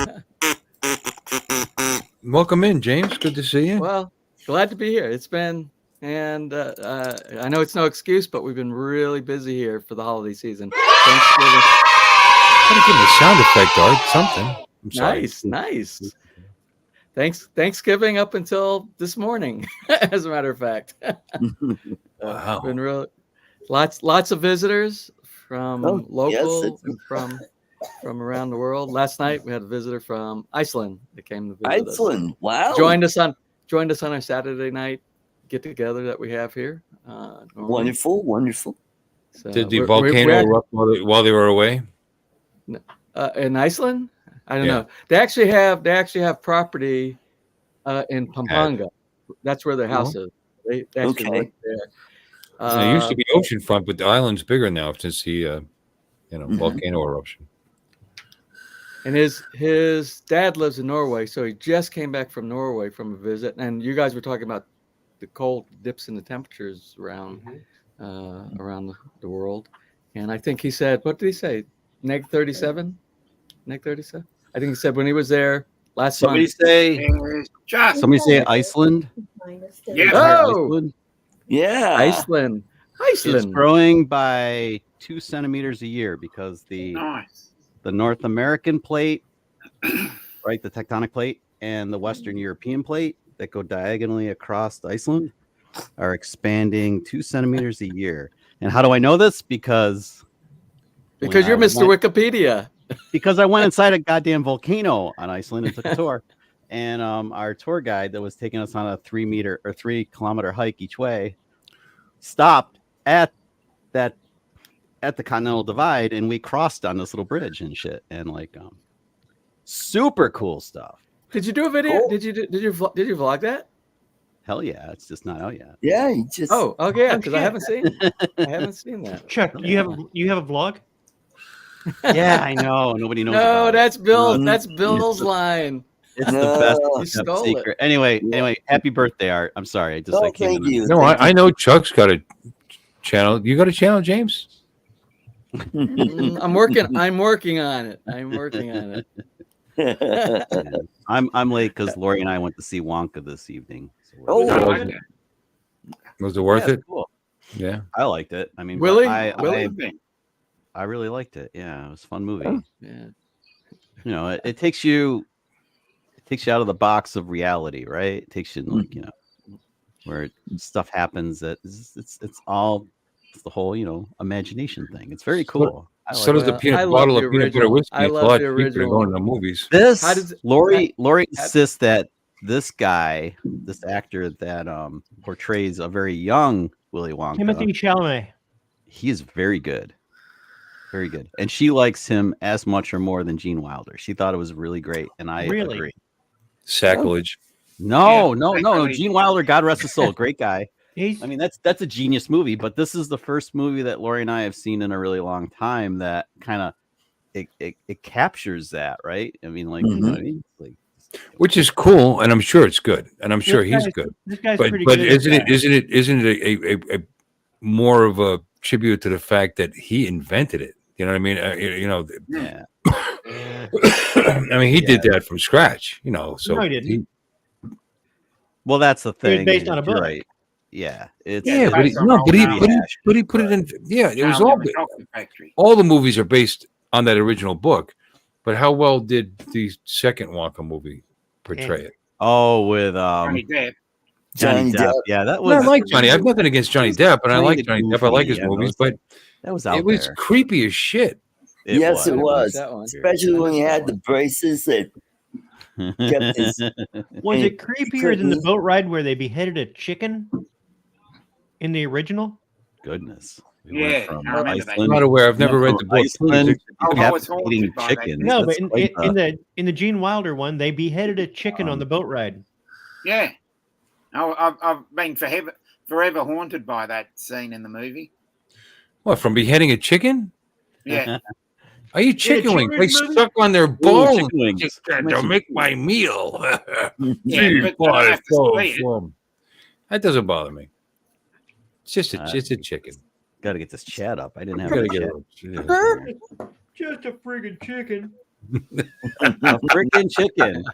[SPEAKER 5] Welcome in, James. Good to see you.
[SPEAKER 7] Well, glad to be here. It's been, and I know it's no excuse, but we've been really busy here for the holiday season. Thanksgiving.
[SPEAKER 5] Gotta give him a sound effect, Art. Something. I'm sorry.
[SPEAKER 7] Nice. Thanksgiving up until this morning, as a matter of fact.
[SPEAKER 5] Wow.
[SPEAKER 7] Been real, lots of visitors from local and from around the world. Last night we had a visitor from Iceland that came to visit
[SPEAKER 1] Iceland.
[SPEAKER 7] us.
[SPEAKER 1] Wow.
[SPEAKER 7] Joined us on our Saturday night get together that we have here.
[SPEAKER 1] Wonderful.
[SPEAKER 7] So
[SPEAKER 5] Did the
[SPEAKER 7] we're
[SPEAKER 5] volcano
[SPEAKER 7] actually-
[SPEAKER 5] erupt while they were away?
[SPEAKER 7] in Iceland? I don't know. They actually have property in Pampanga. That's where their house is. They actually
[SPEAKER 1] Okay.
[SPEAKER 7] went there.
[SPEAKER 5] It used to be oceanfront, but the island's bigger now since the volcano eruption.
[SPEAKER 7] And his dad lives in Norway, so he just came back from Norway from a visit. And you guys were talking about the cold dips in the temperatures around around the world. And I think he said, what did he say? Neg 37? Neg 37? I think he said when he was there last
[SPEAKER 6] Somebody
[SPEAKER 7] month.
[SPEAKER 6] say,
[SPEAKER 3] Just
[SPEAKER 6] somebody say Iceland.
[SPEAKER 3] Yeah.
[SPEAKER 7] Oh,
[SPEAKER 6] Iceland.
[SPEAKER 1] Yeah.
[SPEAKER 7] Iceland.
[SPEAKER 6] It's
[SPEAKER 7] Iceland.
[SPEAKER 6] growing by 2 centimeters a year because the
[SPEAKER 3] nice.
[SPEAKER 6] North American plate, right, the tectonic plate, and the Western European plate that go diagonally across Iceland are expanding 2 centimeters a year. And how do I know this? Because
[SPEAKER 7] Because you're Mr. Wikipedia.
[SPEAKER 6] Because I went inside a goddamn volcano on Iceland and took a tour. and our tour guide that was taking us on a 3 kilometer hike each way stopped at the Continental Divide, and we crossed on this little bridge and shit, and like super cool stuff.
[SPEAKER 7] Did you do a video?
[SPEAKER 1] Cool.
[SPEAKER 7] Did you vlog that?
[SPEAKER 6] Hell yeah, it's just not out yet.
[SPEAKER 1] Yeah, he just.
[SPEAKER 7] Oh, okay, yeah, because I
[SPEAKER 4] shit.
[SPEAKER 7] haven't seen that.
[SPEAKER 4] Chuck, you have a vlog?
[SPEAKER 6] Yeah, I know. Nobody knows.
[SPEAKER 7] No,
[SPEAKER 6] about
[SPEAKER 7] that's
[SPEAKER 6] it.
[SPEAKER 7] Bill.
[SPEAKER 6] No,
[SPEAKER 7] That's Bill's line.
[SPEAKER 6] It's
[SPEAKER 1] No.
[SPEAKER 6] the best
[SPEAKER 7] You
[SPEAKER 6] kept
[SPEAKER 7] stole
[SPEAKER 6] secret. Anyway, happy birthday, Art. I'm sorry. I
[SPEAKER 1] Oh,
[SPEAKER 6] came
[SPEAKER 1] thank
[SPEAKER 6] in.
[SPEAKER 1] you.
[SPEAKER 5] No, I know Chuck's got a channel. You got a channel, James?
[SPEAKER 7] I'm working on it.
[SPEAKER 6] I'm late because Lori and I went to see Wonka this evening. So
[SPEAKER 1] Oh,
[SPEAKER 5] Was it worth it?
[SPEAKER 6] Cool.
[SPEAKER 5] Yeah.
[SPEAKER 6] I liked it. I mean,
[SPEAKER 7] Willie?
[SPEAKER 6] I
[SPEAKER 7] Willie?
[SPEAKER 6] really liked it. Yeah, it was a fun movie.
[SPEAKER 1] Oh.
[SPEAKER 7] Yeah.
[SPEAKER 6] You know, it takes you out of the box of reality, right? It takes you like, you know, where stuff happens that it's the whole, you know, imagination thing. It's very cool.
[SPEAKER 5] So does the bottle of peanut butter whiskey.
[SPEAKER 7] I
[SPEAKER 5] It's a
[SPEAKER 7] love
[SPEAKER 5] lot
[SPEAKER 7] the
[SPEAKER 5] cheaper than
[SPEAKER 7] original.
[SPEAKER 5] going to the movies.
[SPEAKER 6] Lori insists that this guy, this actor that portrays a very young Willy Wonka,
[SPEAKER 4] Timothy Chalamet.
[SPEAKER 6] he is very good. Very good. And she likes him as much or more than Gene Wilder. She thought it was really great. And I agree.
[SPEAKER 5] Sacrilege.
[SPEAKER 6] No.
[SPEAKER 3] Sacrilege.
[SPEAKER 6] Gene Wilder, God rest his soul, great guy.
[SPEAKER 4] He's
[SPEAKER 6] I mean, that's a genius movie, but this is the first movie that Lori and I have seen in a really long time that kind of it captures that, right? I mean, like, you know what I mean? Like,
[SPEAKER 5] Which is cool, and I'm sure it's good, and I'm sure he's good.
[SPEAKER 4] This guy's
[SPEAKER 5] But
[SPEAKER 4] pretty good.
[SPEAKER 5] isn't it a more of a tribute to the fact that he invented it? You know what I mean?
[SPEAKER 6] yeah.
[SPEAKER 5] I mean, he did that from scratch. You know, so
[SPEAKER 4] No, he didn't.
[SPEAKER 6] Well, that's the thing.
[SPEAKER 4] based on a
[SPEAKER 6] You're
[SPEAKER 4] book.
[SPEAKER 6] right? Yeah, it's
[SPEAKER 3] Yeah,
[SPEAKER 5] but he put it in. Yeah, it was all.
[SPEAKER 3] Factory.
[SPEAKER 5] All the movies are based on that original book, but how well did the second Wonka movie portray it?
[SPEAKER 6] Oh, with
[SPEAKER 3] Johnny Depp.
[SPEAKER 6] Johnny Depp. Yeah, that was.
[SPEAKER 5] I like Johnny. I have nothing against Johnny Depp, and I like Johnny Depp. I like his
[SPEAKER 6] Yeah,
[SPEAKER 5] movies, but
[SPEAKER 6] that was out
[SPEAKER 5] it was
[SPEAKER 6] there.
[SPEAKER 5] creepy as shit.
[SPEAKER 1] Yes, it was.
[SPEAKER 7] That one.
[SPEAKER 1] Especially when you had the braces that kept his.
[SPEAKER 4] Was it creepier than the boat ride where they beheaded a chicken in the original?
[SPEAKER 6] Goodness.
[SPEAKER 3] Yeah, I remember that.
[SPEAKER 5] I'm not aware. I've never read the book.
[SPEAKER 6] Iceland,
[SPEAKER 3] Oh,
[SPEAKER 6] kept
[SPEAKER 3] I was haunted
[SPEAKER 6] eating
[SPEAKER 3] by that.
[SPEAKER 6] chickens.
[SPEAKER 4] No, but
[SPEAKER 6] That's quite
[SPEAKER 4] in the Gene Wilder one, they beheaded a chicken on the boat ride.
[SPEAKER 3] Yeah. I've been forever haunted by that scene in the movie.
[SPEAKER 5] What, from beheading a chicken?
[SPEAKER 3] Yeah.
[SPEAKER 5] Are you chicken wings? They
[SPEAKER 4] children's movie?
[SPEAKER 5] stuck on their bones
[SPEAKER 6] chicken wings.
[SPEAKER 5] to make my meal.
[SPEAKER 3] Yeah, but I have to say it.
[SPEAKER 5] That doesn't bother me. It's just a chicken.
[SPEAKER 6] Got to get this chat up. I didn't have
[SPEAKER 5] Gotta
[SPEAKER 6] a
[SPEAKER 5] get
[SPEAKER 6] chat.
[SPEAKER 5] it.
[SPEAKER 4] Just a friggin' chicken.
[SPEAKER 6] A freaking chicken.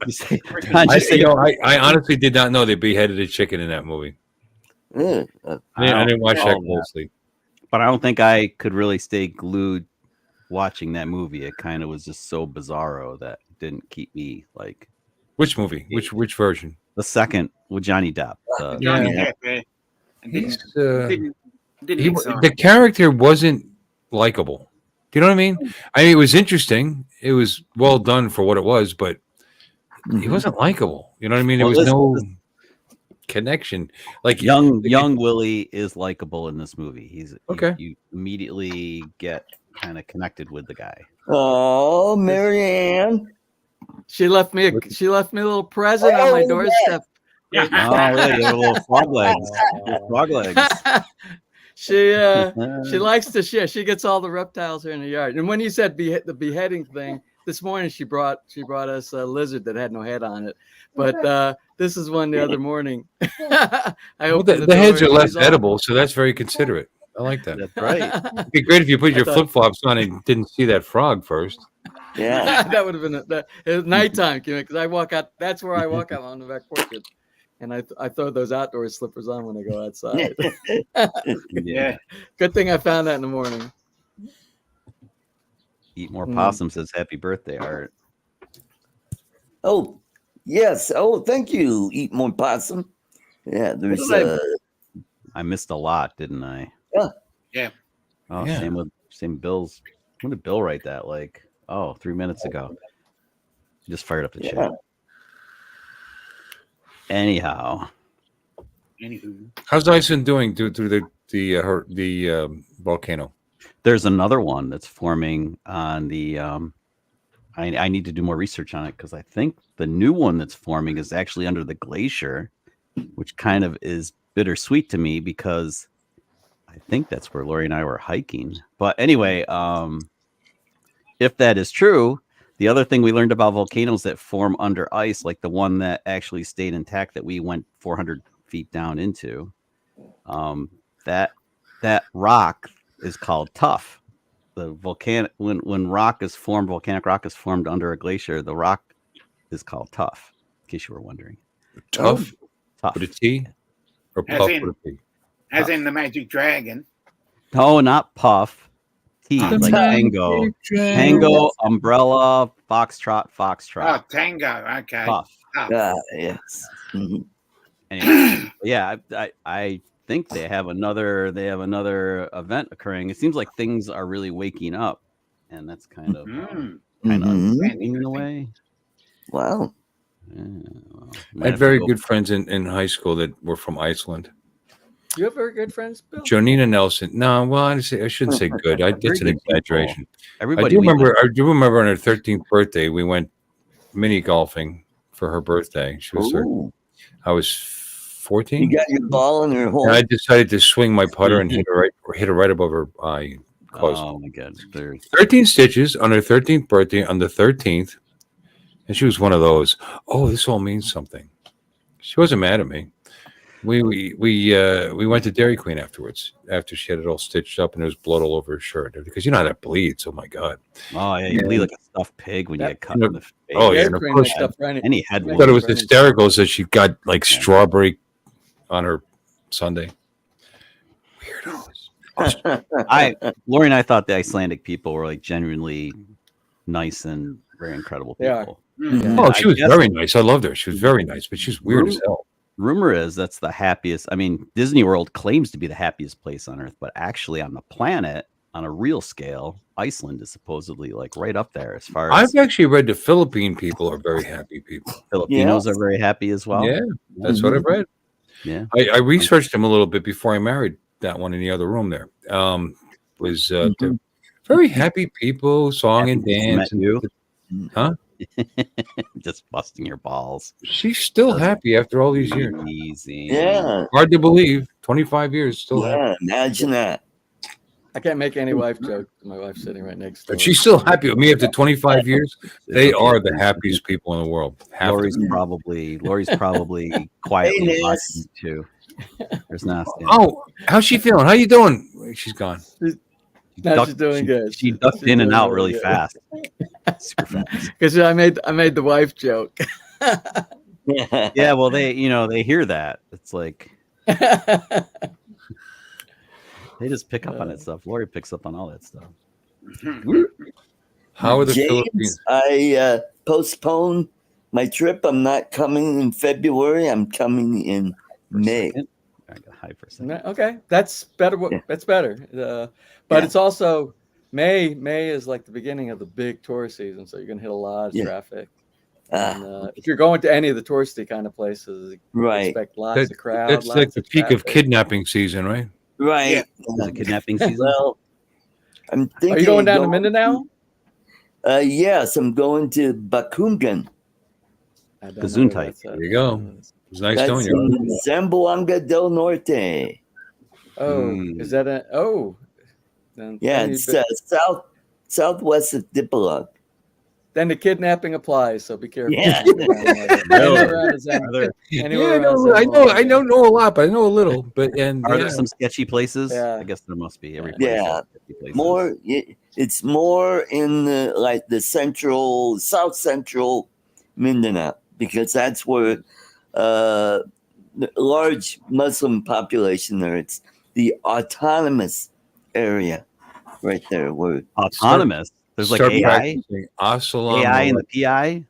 [SPEAKER 6] You say-
[SPEAKER 5] I honestly did not know they beheaded a chicken in that movie. I didn't watch that closely.
[SPEAKER 6] But I don't think I could really stay glued watching that movie. It kind of was just so bizarro that didn't keep me like.
[SPEAKER 5] Which movie? Which version?
[SPEAKER 6] The second with Johnny Depp.
[SPEAKER 3] Johnny
[SPEAKER 5] Yeah.
[SPEAKER 3] Depp, yeah. And
[SPEAKER 5] He's,
[SPEAKER 3] didn't
[SPEAKER 5] the character wasn't likable. Do you know what I mean? I mean, it was interesting. It was well done for what it was, but he wasn't likable. You know what I mean? There was no connection. Like
[SPEAKER 6] young Willie is likable in this movie. He's
[SPEAKER 5] okay.
[SPEAKER 6] You immediately get kind of connected with the guy.
[SPEAKER 1] Oh, Marianne.
[SPEAKER 7] She left me a little present on my doorstep.
[SPEAKER 6] Oh, yeah, your little frog legs. Little frog legs.
[SPEAKER 7] She likes to share. She gets all the reptiles here in the yard. And when you said the beheading thing, this morning she brought us a lizard that had no head on it. But this is one the other morning. I opened
[SPEAKER 5] the heads
[SPEAKER 7] door
[SPEAKER 5] are
[SPEAKER 7] and
[SPEAKER 5] less
[SPEAKER 7] she's all-
[SPEAKER 5] edible, so that's very considerate. I like that.
[SPEAKER 6] That's right.
[SPEAKER 5] It'd be great if you put your
[SPEAKER 7] thought-
[SPEAKER 5] flip flops on and didn't see that frog first.
[SPEAKER 1] Yeah.
[SPEAKER 7] That would have been it was nighttime, because I walk out. That's where I walk out on the back porch, and I throw those outdoor slippers on when I go outside.
[SPEAKER 3] Yeah.
[SPEAKER 7] Good thing I found that in the morning.
[SPEAKER 6] Eat more possum says happy birthday, Art.
[SPEAKER 1] Oh, yes. Oh, thank you. Eat more possum. Yeah, there's.
[SPEAKER 6] I missed a lot, didn't I?
[SPEAKER 3] Yeah.
[SPEAKER 6] Oh,
[SPEAKER 5] Yeah.
[SPEAKER 6] same Bill's. When did Bill write that? Like, 3 minutes ago. Just fired up the chat. Anyhow,
[SPEAKER 3] Anywho,
[SPEAKER 5] How's Iceland doing due to the volcano?
[SPEAKER 6] there's another one that's forming on the. I need to do more research on it because I think the new one that's forming is actually under the glacier, which kind of is bittersweet to me because I think that's where Lori and I were hiking. But anyway, if that is true, the other thing we learned about volcanoes that form under ice, like the one that actually stayed intact that we went 400 feet down into, that rock is called tuff. The volcanic when rock is formed, volcanic rock is formed under a glacier. The rock is called tuff. In case you were wondering,
[SPEAKER 5] Tough
[SPEAKER 6] tuff.
[SPEAKER 5] with a T or
[SPEAKER 3] As
[SPEAKER 5] puff
[SPEAKER 3] in-
[SPEAKER 5] with a P?
[SPEAKER 3] as in the Magic Dragon.
[SPEAKER 6] No, not puff. T
[SPEAKER 3] The
[SPEAKER 6] like tango, tango, umbrella, foxtrot,
[SPEAKER 3] Oh, Tango. Okay.
[SPEAKER 6] puff.
[SPEAKER 3] Oh.
[SPEAKER 1] Yes. Mhm.
[SPEAKER 6] Anyway, yeah, I think they have another event occurring. It seems like things are really waking up, and that's kind of
[SPEAKER 3] Mm.
[SPEAKER 1] Mhm.
[SPEAKER 6] unsettling in a way.
[SPEAKER 1] Wow.
[SPEAKER 6] Yeah, well,
[SPEAKER 5] I
[SPEAKER 6] might
[SPEAKER 5] had
[SPEAKER 6] have to
[SPEAKER 5] very
[SPEAKER 6] go-
[SPEAKER 5] good friends in high school that were from Iceland.
[SPEAKER 7] You have very good friends, Bill.
[SPEAKER 5] Jonina Nelson. No, well, I shouldn't say good.
[SPEAKER 6] Very
[SPEAKER 5] That's an
[SPEAKER 6] good people.
[SPEAKER 5] exaggeration.
[SPEAKER 6] Everybody,
[SPEAKER 5] I
[SPEAKER 6] we met-
[SPEAKER 5] do remember on her 13th birthday, we went mini golfing for her birthday. She was
[SPEAKER 1] Ooh.
[SPEAKER 5] I was
[SPEAKER 1] You
[SPEAKER 5] 14.
[SPEAKER 1] got your ball in her hole.
[SPEAKER 5] And I decided to swing my putter and hit her right above her eye. Caused
[SPEAKER 6] Oh my god, there's
[SPEAKER 5] 13 stitches on her 13th birthday on the 13th. And she was one of those, oh, this all means something. She wasn't mad at me. We went to Dairy Queen afterwards, after she had it all stitched up and there was blood all over her shirt. Because you know how that bleeds. Oh my God.
[SPEAKER 6] oh yeah, you bleed like a stuffed pig when you get cut in the face.
[SPEAKER 5] Oh, yeah,
[SPEAKER 7] Dairy
[SPEAKER 5] and of
[SPEAKER 7] Queen
[SPEAKER 5] course-
[SPEAKER 7] mixed up Friday.
[SPEAKER 6] Any head
[SPEAKER 7] I
[SPEAKER 5] I thought it was
[SPEAKER 7] Friday.
[SPEAKER 5] hysterical that she got like strawberry on her Sunday. Weirdos.
[SPEAKER 6] Lori and I thought the Icelandic people were like genuinely nice and very incredible
[SPEAKER 7] They are.
[SPEAKER 6] people.
[SPEAKER 3] Mm.
[SPEAKER 5] Oh, she
[SPEAKER 6] I
[SPEAKER 5] was
[SPEAKER 6] guess-
[SPEAKER 5] very nice. I loved her. She was very nice, but she's weird as hell.
[SPEAKER 6] Rumor is that's the happiest. I mean, Disney World claims to be the happiest place on earth, but actually on the planet, on a real scale, Iceland is supposedly like right up there as far as
[SPEAKER 5] I've actually read the Philippine people are very happy people.
[SPEAKER 6] Filipinos are very happy as well.
[SPEAKER 5] Yeah, that's what I've read.
[SPEAKER 6] Yeah.
[SPEAKER 5] I researched them a little bit before I married that one in the other room there. They're very happy people, song and
[SPEAKER 6] Happy
[SPEAKER 5] dance.
[SPEAKER 6] to meet
[SPEAKER 5] And, huh?
[SPEAKER 6] Just busting your balls.
[SPEAKER 5] She's still happy after all these years.
[SPEAKER 6] Easy.
[SPEAKER 1] Yeah.
[SPEAKER 5] Hard to believe. 25 years, still happy.
[SPEAKER 1] Yeah. Imagine that.
[SPEAKER 7] I can't make any wife joke. My wife's sitting right next to
[SPEAKER 5] But
[SPEAKER 7] her.
[SPEAKER 5] she's still happy with me after 25 years. They are the happiest people in the world. Have to
[SPEAKER 6] Lori's
[SPEAKER 5] be.
[SPEAKER 6] probably quietly
[SPEAKER 1] Hey,
[SPEAKER 6] watching
[SPEAKER 1] Ness.
[SPEAKER 6] it too. There's Nasty.
[SPEAKER 5] Oh, how's she feeling? How you doing? She's gone.
[SPEAKER 7] No, she's doing good.
[SPEAKER 6] She ducked
[SPEAKER 7] She's
[SPEAKER 6] in and
[SPEAKER 7] doing
[SPEAKER 6] out
[SPEAKER 7] really
[SPEAKER 6] really
[SPEAKER 7] good.
[SPEAKER 6] fast. Super fast.
[SPEAKER 7] Because I made the wife joke.
[SPEAKER 6] Yeah, well, they hear that. It's like they just pick up on that stuff. Lori picks up on all that stuff.
[SPEAKER 5] How are the
[SPEAKER 1] James,
[SPEAKER 5] Philippines?
[SPEAKER 1] I postponed my trip. I'm not coming in February. I'm coming in
[SPEAKER 6] For a
[SPEAKER 1] May.
[SPEAKER 6] second. I got high for a second.
[SPEAKER 7] Okay, that's better.
[SPEAKER 1] Yeah.
[SPEAKER 7] That's better. But
[SPEAKER 1] Yeah.
[SPEAKER 7] it's also May. May is like the beginning of the big tourist season, so you're gonna hit a lot of
[SPEAKER 1] Yeah.
[SPEAKER 7] traffic.
[SPEAKER 1] Ah,
[SPEAKER 7] And, if you're going to any of the touristy kind of places,
[SPEAKER 1] right,
[SPEAKER 7] expect lots of crowds.
[SPEAKER 5] That's like the peak of kidnapping season, right?
[SPEAKER 1] right.
[SPEAKER 6] Is it kidnapping season?
[SPEAKER 1] Well, I'm thinking.
[SPEAKER 7] Are you going
[SPEAKER 1] of
[SPEAKER 7] down to Mindanao?
[SPEAKER 1] Yes, I'm going to Bakungan.
[SPEAKER 7] I don't know
[SPEAKER 6] Gesundheit.
[SPEAKER 7] where that's at.
[SPEAKER 5] There you go. It's nice
[SPEAKER 1] That's
[SPEAKER 5] knowing you.
[SPEAKER 1] in Zamboanga del Norte.
[SPEAKER 7] Oh,
[SPEAKER 6] Hmm.
[SPEAKER 7] is that a? Oh, then,
[SPEAKER 1] Yeah,
[SPEAKER 7] then,
[SPEAKER 1] it's
[SPEAKER 7] you,
[SPEAKER 1] southwest of Dipolog.
[SPEAKER 7] then the kidnapping applies. So be careful.
[SPEAKER 1] Yeah.
[SPEAKER 7] Anywhere around Zam-
[SPEAKER 6] Are there,
[SPEAKER 7] anywhere
[SPEAKER 5] Yeah,
[SPEAKER 7] around
[SPEAKER 5] I
[SPEAKER 7] Zamboanga.
[SPEAKER 5] don't know a lot, but I know a little. But
[SPEAKER 6] are there some sketchy places?
[SPEAKER 7] Yeah.
[SPEAKER 6] I guess there must be. Every place
[SPEAKER 1] Yeah.
[SPEAKER 6] has sketchy places.
[SPEAKER 1] More, it's more in the south central Mindanao, because that's where the large Muslim population there. It's the autonomous area right there. Where
[SPEAKER 6] autonomous. There's like AI,
[SPEAKER 5] Assalamu
[SPEAKER 6] AI and the PI.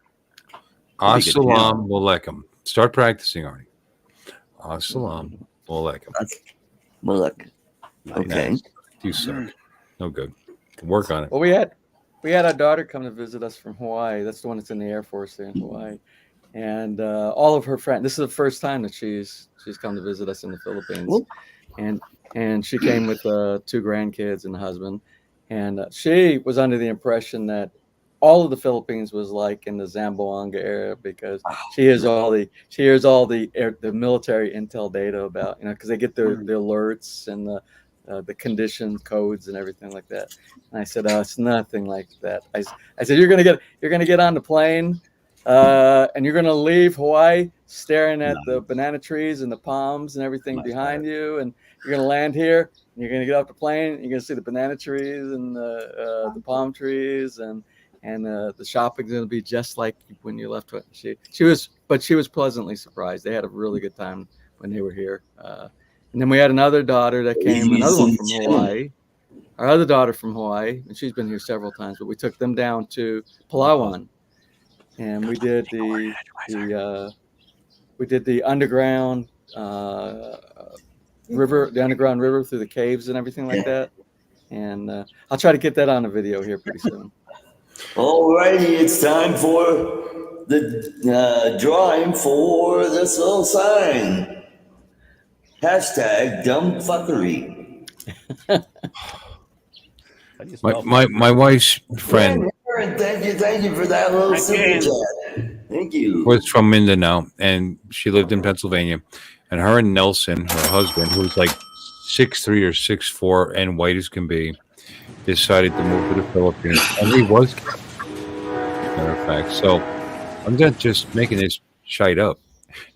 [SPEAKER 5] Assalamu alaikum. Start practicing, Arnie. Assalamu alaikum.
[SPEAKER 1] well, look,
[SPEAKER 6] Nice.
[SPEAKER 1] okay,
[SPEAKER 5] You suck. No good. Work on it.
[SPEAKER 7] Well, we had our daughter come to visit us from Hawaii. That's the one that's in the Air Force there in Hawaii. and all of her friends. This is the first time that she's come to visit us in the Philippines, and she came with 2 grandkids and a husband, and she was under the impression that all of the Philippines was like in the Zamboanga area because she hears all the military intel data about, because they get the alerts and the condition codes and everything like that. And I said, it's nothing like that. I said, you're gonna get on the plane, and you're gonna leave Hawaii staring at the banana trees and the palms and everything behind you, and you're gonna land here and you're gonna get off the plane and you're gonna see the banana trees and the palm trees and the shopping's going to be just like when you left. She was pleasantly surprised. They had a really good time when they were here. And then we had another daughter that came, another one from Hawaii. Our other daughter from Hawaii, and she's been here several times. But we took them down to Palawan, and we did the underground river, through the caves and everything like that. And I'll try to get that on a video here pretty soon.
[SPEAKER 1] Alrighty, it's time for the drawing for this little sign. Hashtag dumb fuckery.
[SPEAKER 5] My wife's friend.
[SPEAKER 1] Thank you for that little super chat. Thank you.
[SPEAKER 5] Was from Mindanao, and she lived in Pennsylvania. And her and Nelson, her husband, who's like 6'3" or 6'4" and white as can be, decided to move to the Philippines, and he was, matter of fact. So I'm not just making this shite up.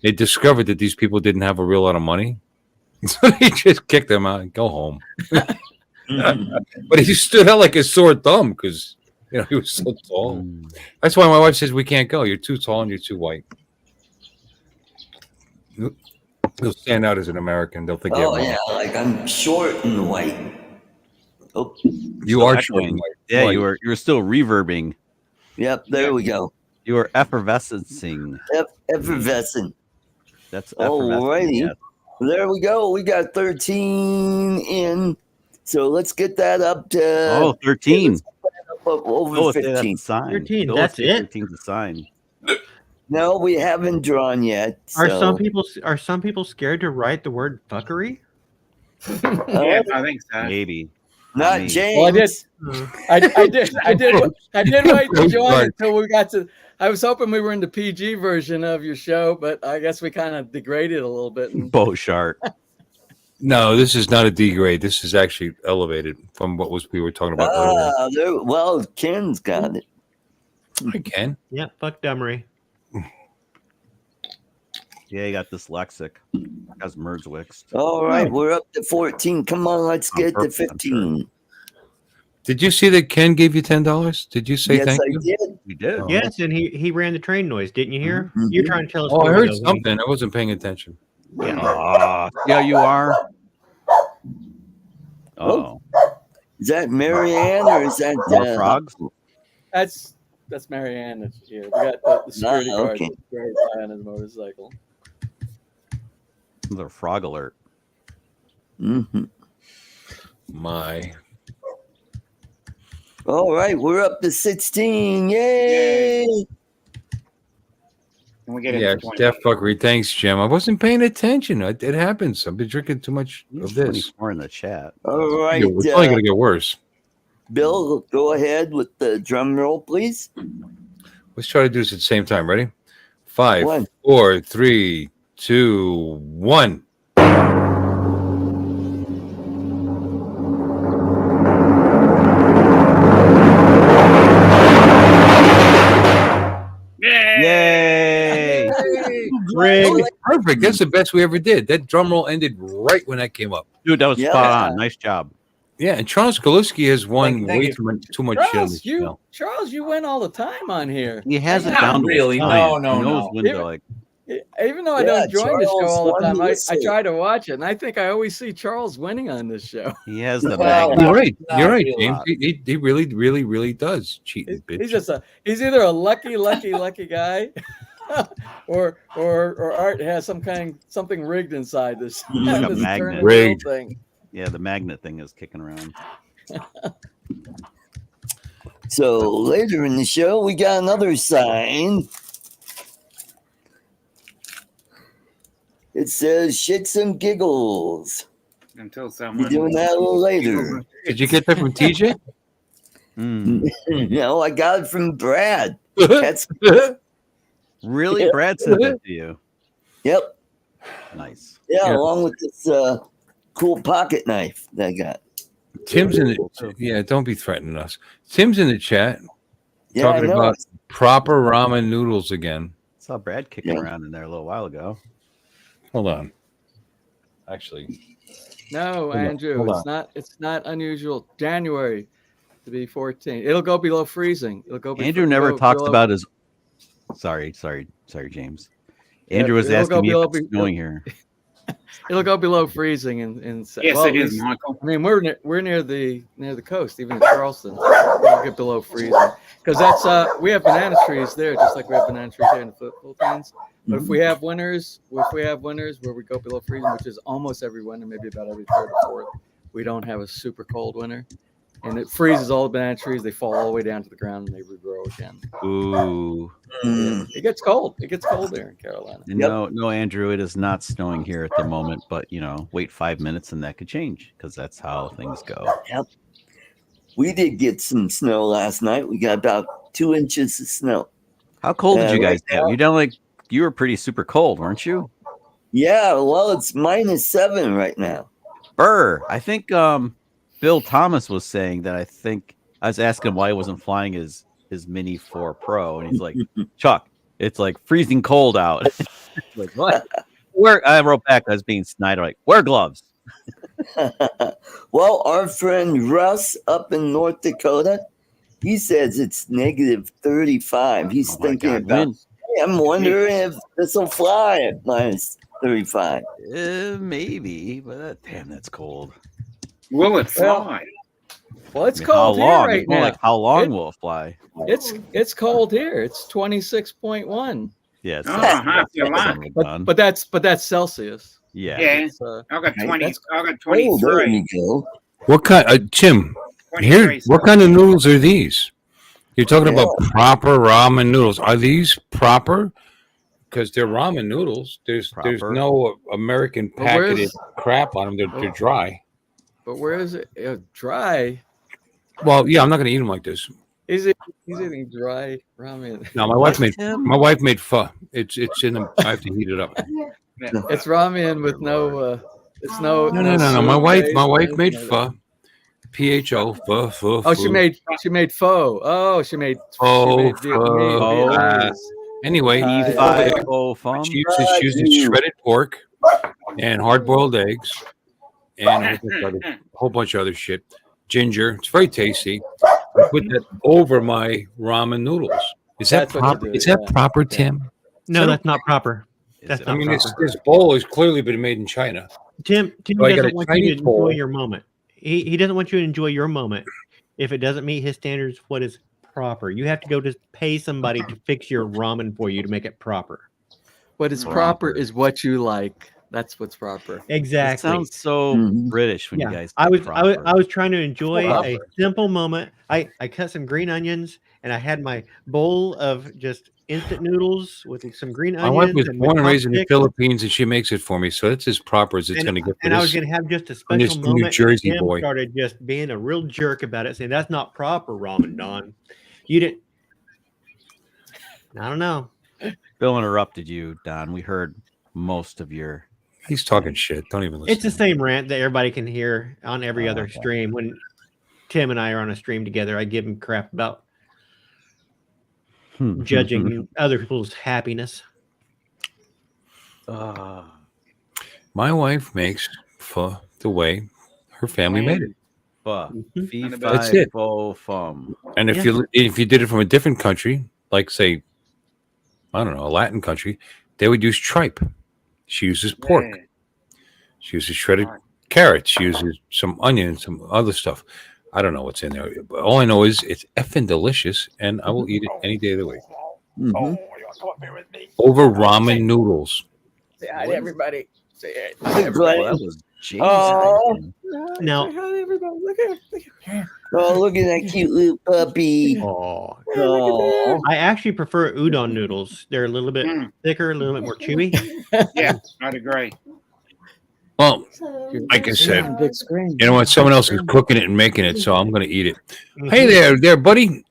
[SPEAKER 5] They discovered that these people didn't have a real lot of money, so they just kicked them out and go home. But he stood out like a sore thumb because he was so tall. That's why my wife says we can't go. You're too tall and you're too white. They'll stand out as an American. They'll think.
[SPEAKER 1] Oh yeah, like I'm short and white. Oh,
[SPEAKER 5] you are short and white.
[SPEAKER 6] Yeah, you were still reverbing.
[SPEAKER 1] Yep, there we go.
[SPEAKER 6] You were effervescing.
[SPEAKER 1] Effervescent.
[SPEAKER 6] That's
[SPEAKER 1] alrighty. Yes. There we go. We got 13 in. So let's get that up to
[SPEAKER 6] 13.
[SPEAKER 1] Up over 15.
[SPEAKER 6] 13.
[SPEAKER 4] That's it.
[SPEAKER 6] 13's a sign.
[SPEAKER 1] No, we haven't drawn yet.
[SPEAKER 4] Are some people scared to write the word fuckery?
[SPEAKER 3] Yeah, I think so.
[SPEAKER 6] Maybe.
[SPEAKER 1] Not James.
[SPEAKER 7] Well, I did wait to join until we got to. I was hoping we were in the PG version of your show, but I guess we kind of degraded a little bit.
[SPEAKER 6] Bow shark.
[SPEAKER 5] No, this is not a degrade. This is actually elevated from what we were talking about earlier.
[SPEAKER 1] Well, Ken's got it.
[SPEAKER 5] I can.
[SPEAKER 4] Yeah, fuck dummery.
[SPEAKER 6] Yeah, you got dyslexic. Has Mergewix.
[SPEAKER 1] All right, we're up to 14. Come on, let's get to 15.
[SPEAKER 5] Sure. Did you see that Ken gave you $10? Did you say thank you?
[SPEAKER 1] Yes, I did.
[SPEAKER 6] You did.
[SPEAKER 4] Yes, and he ran the train noise. Didn't you hear? Mm-hmm. You're trying to tell us.
[SPEAKER 5] Oh, I heard something. I wasn't paying attention.
[SPEAKER 6] Yeah, yeah, you are. Oh,
[SPEAKER 1] is that Marianne or is that
[SPEAKER 6] more frogs?
[SPEAKER 7] That's Marianne. That's here. We got the security guard right on his motorcycle.
[SPEAKER 6] The frog alert.
[SPEAKER 1] Mm-hmm.
[SPEAKER 5] My.
[SPEAKER 1] All right, we're up to 16. Yay!
[SPEAKER 3] And we get
[SPEAKER 5] Steph fuckery. Thanks, Jim. I wasn't paying attention. It happens. I've been drinking too much of this.
[SPEAKER 6] 24 in the chat.
[SPEAKER 1] All right.
[SPEAKER 5] It's only going to get worse.
[SPEAKER 1] Bill, go ahead with the drum roll, please.
[SPEAKER 5] Let's try to do this at the same time. Ready? 5, 4, 3, 2, 1.
[SPEAKER 6] Yay!
[SPEAKER 5] Perfect. That's the best we ever did. That drum roll ended right when that came up.
[SPEAKER 6] Dude, that was spot on. Nice job.
[SPEAKER 5] Yeah, and Charles Goluski has won way too much shit.
[SPEAKER 7] Charles, you win all the time on here.
[SPEAKER 6] He has it down
[SPEAKER 2] really. No.
[SPEAKER 7] Even though I don't join the show all the time, I try to watch it, and I think I always see Charles winning on this show.
[SPEAKER 6] He has the
[SPEAKER 5] You're right, James. He really does cheat.
[SPEAKER 7] He's either a lucky guy, or Art has something rigged inside this.
[SPEAKER 6] Like a magnet
[SPEAKER 5] rigged
[SPEAKER 7] thing.
[SPEAKER 6] Yeah, the magnet thing is kicking around.
[SPEAKER 1] So later in the show, we got another sign. It says shits and giggles.
[SPEAKER 3] Until
[SPEAKER 1] We're
[SPEAKER 3] someone.
[SPEAKER 1] doing that a little later.
[SPEAKER 5] Did you get that from TJ?
[SPEAKER 1] No, I got it from Brad. That's
[SPEAKER 6] Really? Brad sent that to you.
[SPEAKER 1] yep.
[SPEAKER 6] Nice.
[SPEAKER 1] Yeah,
[SPEAKER 5] Yeah.
[SPEAKER 1] along with this cool pocket knife that I got.
[SPEAKER 5] Tim's in the yeah. Don't be threatening us. Tim's in the chat
[SPEAKER 1] Yeah,
[SPEAKER 5] talking
[SPEAKER 1] I know.
[SPEAKER 5] about proper ramen noodles again.
[SPEAKER 6] Saw Brad kicking around in there a little while ago.
[SPEAKER 5] Hold on. Actually,
[SPEAKER 7] No,
[SPEAKER 5] on,
[SPEAKER 7] Andrew,
[SPEAKER 5] hold
[SPEAKER 7] it's not unusual. January to be 14. It'll go below freezing. It'll go.
[SPEAKER 6] Andrew never talks about his. Sorry, James. Andrew was asking me if it's snowing here.
[SPEAKER 7] It'll go below freezing in
[SPEAKER 3] Yes,
[SPEAKER 7] well,
[SPEAKER 3] it is, Michael.
[SPEAKER 7] I mean, we're near the coast, even in Charleston. It'll get below freezing because that's we have banana trees there, just like we have banana trees here in the Philippines. But if we have winters where we go below freezing, which is almost every winter, maybe about every third or fourth, we don't have a super cold winter, and it freezes all the banana trees. They fall all the way down to the ground and they regrow again.
[SPEAKER 6] Ooh.
[SPEAKER 7] Yeah, it gets cold. It gets cold there in Carolina.
[SPEAKER 6] No, Andrew, it is not snowing here at the moment, but wait 5 minutes and that could change because that's how things go.
[SPEAKER 1] Yep. We did get some snow last night. We got about 2 inches of snow.
[SPEAKER 6] How cold did you guys get? You were pretty super cold, weren't you?
[SPEAKER 1] Yeah, well, it's -7 right now.
[SPEAKER 6] I think Bill Thomas was saying that. I was asking him why he wasn't flying his Mini 4 Pro, and he's like, Chuck, it's like freezing cold out. Like, what? I wrote back, I was being snide, like, wear gloves.
[SPEAKER 1] Well, our friend Russ up in North Dakota, he says it's -35. He's thinking about, hey, I'm wondering if this will fly at -35.
[SPEAKER 6] Maybe, but damn, that's cold.
[SPEAKER 3] Will it fly?
[SPEAKER 7] Well, it's cold here right now.
[SPEAKER 6] Like, how long will it fly?
[SPEAKER 7] It's cold here. It's 26.1.
[SPEAKER 6] Yeah, it's
[SPEAKER 3] half your line.
[SPEAKER 7] But that's Celsius.
[SPEAKER 6] Yeah.
[SPEAKER 3] I got 20. I got
[SPEAKER 1] Oh, there
[SPEAKER 3] 23.
[SPEAKER 1] you go.
[SPEAKER 5] what kind? Tim,
[SPEAKER 3] 23.
[SPEAKER 5] what kind of noodles are these? You're talking about proper ramen noodles. Are these proper? Because they're ramen noodles. There's no American packeted crap on them. They're dry.
[SPEAKER 7] But where is it? Dry.
[SPEAKER 5] Well, yeah, I'm not going to eat them like this.
[SPEAKER 7] He's eating dry ramen.
[SPEAKER 5] No, my wife made pho. It's in them. I have to heat it up.
[SPEAKER 7] It's ramen with no. It's no.
[SPEAKER 5] No. My wife made pho. PHO pho.
[SPEAKER 7] Oh, she made pho. Oh, she made Vietnamese.
[SPEAKER 5] Anyway, she uses shredded pork and hard-boiled eggs and a whole bunch of other shit. Ginger. It's very tasty. I put that over my ramen noodles. Is that proper? Is that proper, Tim?
[SPEAKER 4] No, that's not proper. That's not proper.
[SPEAKER 5] This bowl has clearly been made in China.
[SPEAKER 4] Tim doesn't want you to enjoy your moment. He doesn't want you to enjoy your moment if it doesn't meet his standards. What is proper? You have to go to pay somebody to fix your ramen for you to make it proper.
[SPEAKER 7] What is proper is what you like. That's what's proper.
[SPEAKER 4] Exactly.
[SPEAKER 6] It sounds so British when you guys.
[SPEAKER 4] I was trying to enjoy a simple moment. I cut some green onions and I had my bowl of just instant noodles with some green onions.
[SPEAKER 5] My wife was born and raised in the Philippines, and she makes it for me, so it's as proper as it's going to get.
[SPEAKER 4] And I was going to have just a special moment.
[SPEAKER 5] New Jersey
[SPEAKER 4] Tim
[SPEAKER 5] boy
[SPEAKER 4] started just being a real jerk about it, saying that's not proper ramen, Don. You didn't. I don't know.
[SPEAKER 6] Bill interrupted you, Don. We heard most of your.
[SPEAKER 5] He's talking shit. Don't even listen.
[SPEAKER 4] It's the same rant that everybody can hear on every other stream. When Tim and I are on a stream together, I give him crap about judging other people's happiness.
[SPEAKER 5] My wife makes pho the way her family made it.
[SPEAKER 6] That's
[SPEAKER 5] it. And if you did it from a different country, like say, I don't know, a Latin country, they would use tripe. She uses pork. She uses shredded carrots. She uses some onion, some other stuff. I don't know what's in there. But all I know is it's effing delicious, and I will eat it any day of the week. Over ramen noodles.
[SPEAKER 7] Say hi to everybody. Say hi.
[SPEAKER 6] That was James.
[SPEAKER 4] Now,
[SPEAKER 7] Hi, everybody. Look at him.
[SPEAKER 1] Oh, look at that cute little puppy.
[SPEAKER 4] Oh,
[SPEAKER 1] Oh,
[SPEAKER 4] I actually prefer udon noodles. They're a little bit thicker, a little bit more chewy.
[SPEAKER 3] Yeah, I'd agree.
[SPEAKER 5] Well, like I said, you know what? Someone else is cooking it and making it, so I'm going to eat it. Hey there, buddy.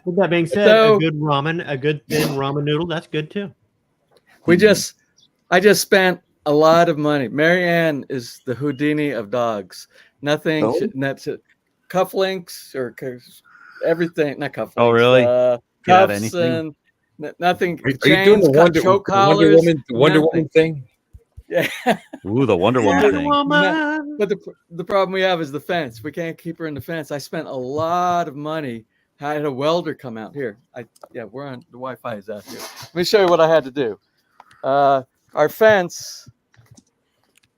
[SPEAKER 4] With that being said,
[SPEAKER 7] So-
[SPEAKER 4] a good ramen, a good thin ramen noodle, that's good too.
[SPEAKER 7] I just spent a lot of money. Marianne is the Houdini of dogs. Nothing,
[SPEAKER 1] Oh.
[SPEAKER 7] that's it. Cufflinks or everything, not cufflinks.
[SPEAKER 6] Oh, really? Get out
[SPEAKER 7] Cuffs
[SPEAKER 6] anything?
[SPEAKER 7] and nothing.
[SPEAKER 5] Are you doing the
[SPEAKER 7] choke collars.
[SPEAKER 5] Wonder
[SPEAKER 7] nothing.
[SPEAKER 5] Woman thing?
[SPEAKER 7] Yeah.
[SPEAKER 6] Ooh, the Wonder Woman thing.
[SPEAKER 7] But the problem we have is the fence. We can't keep her in the fence. I spent a lot of money. I had a welder come out here. We're on the Wi-Fi is out here. Let me show you what I had to do. Our fence.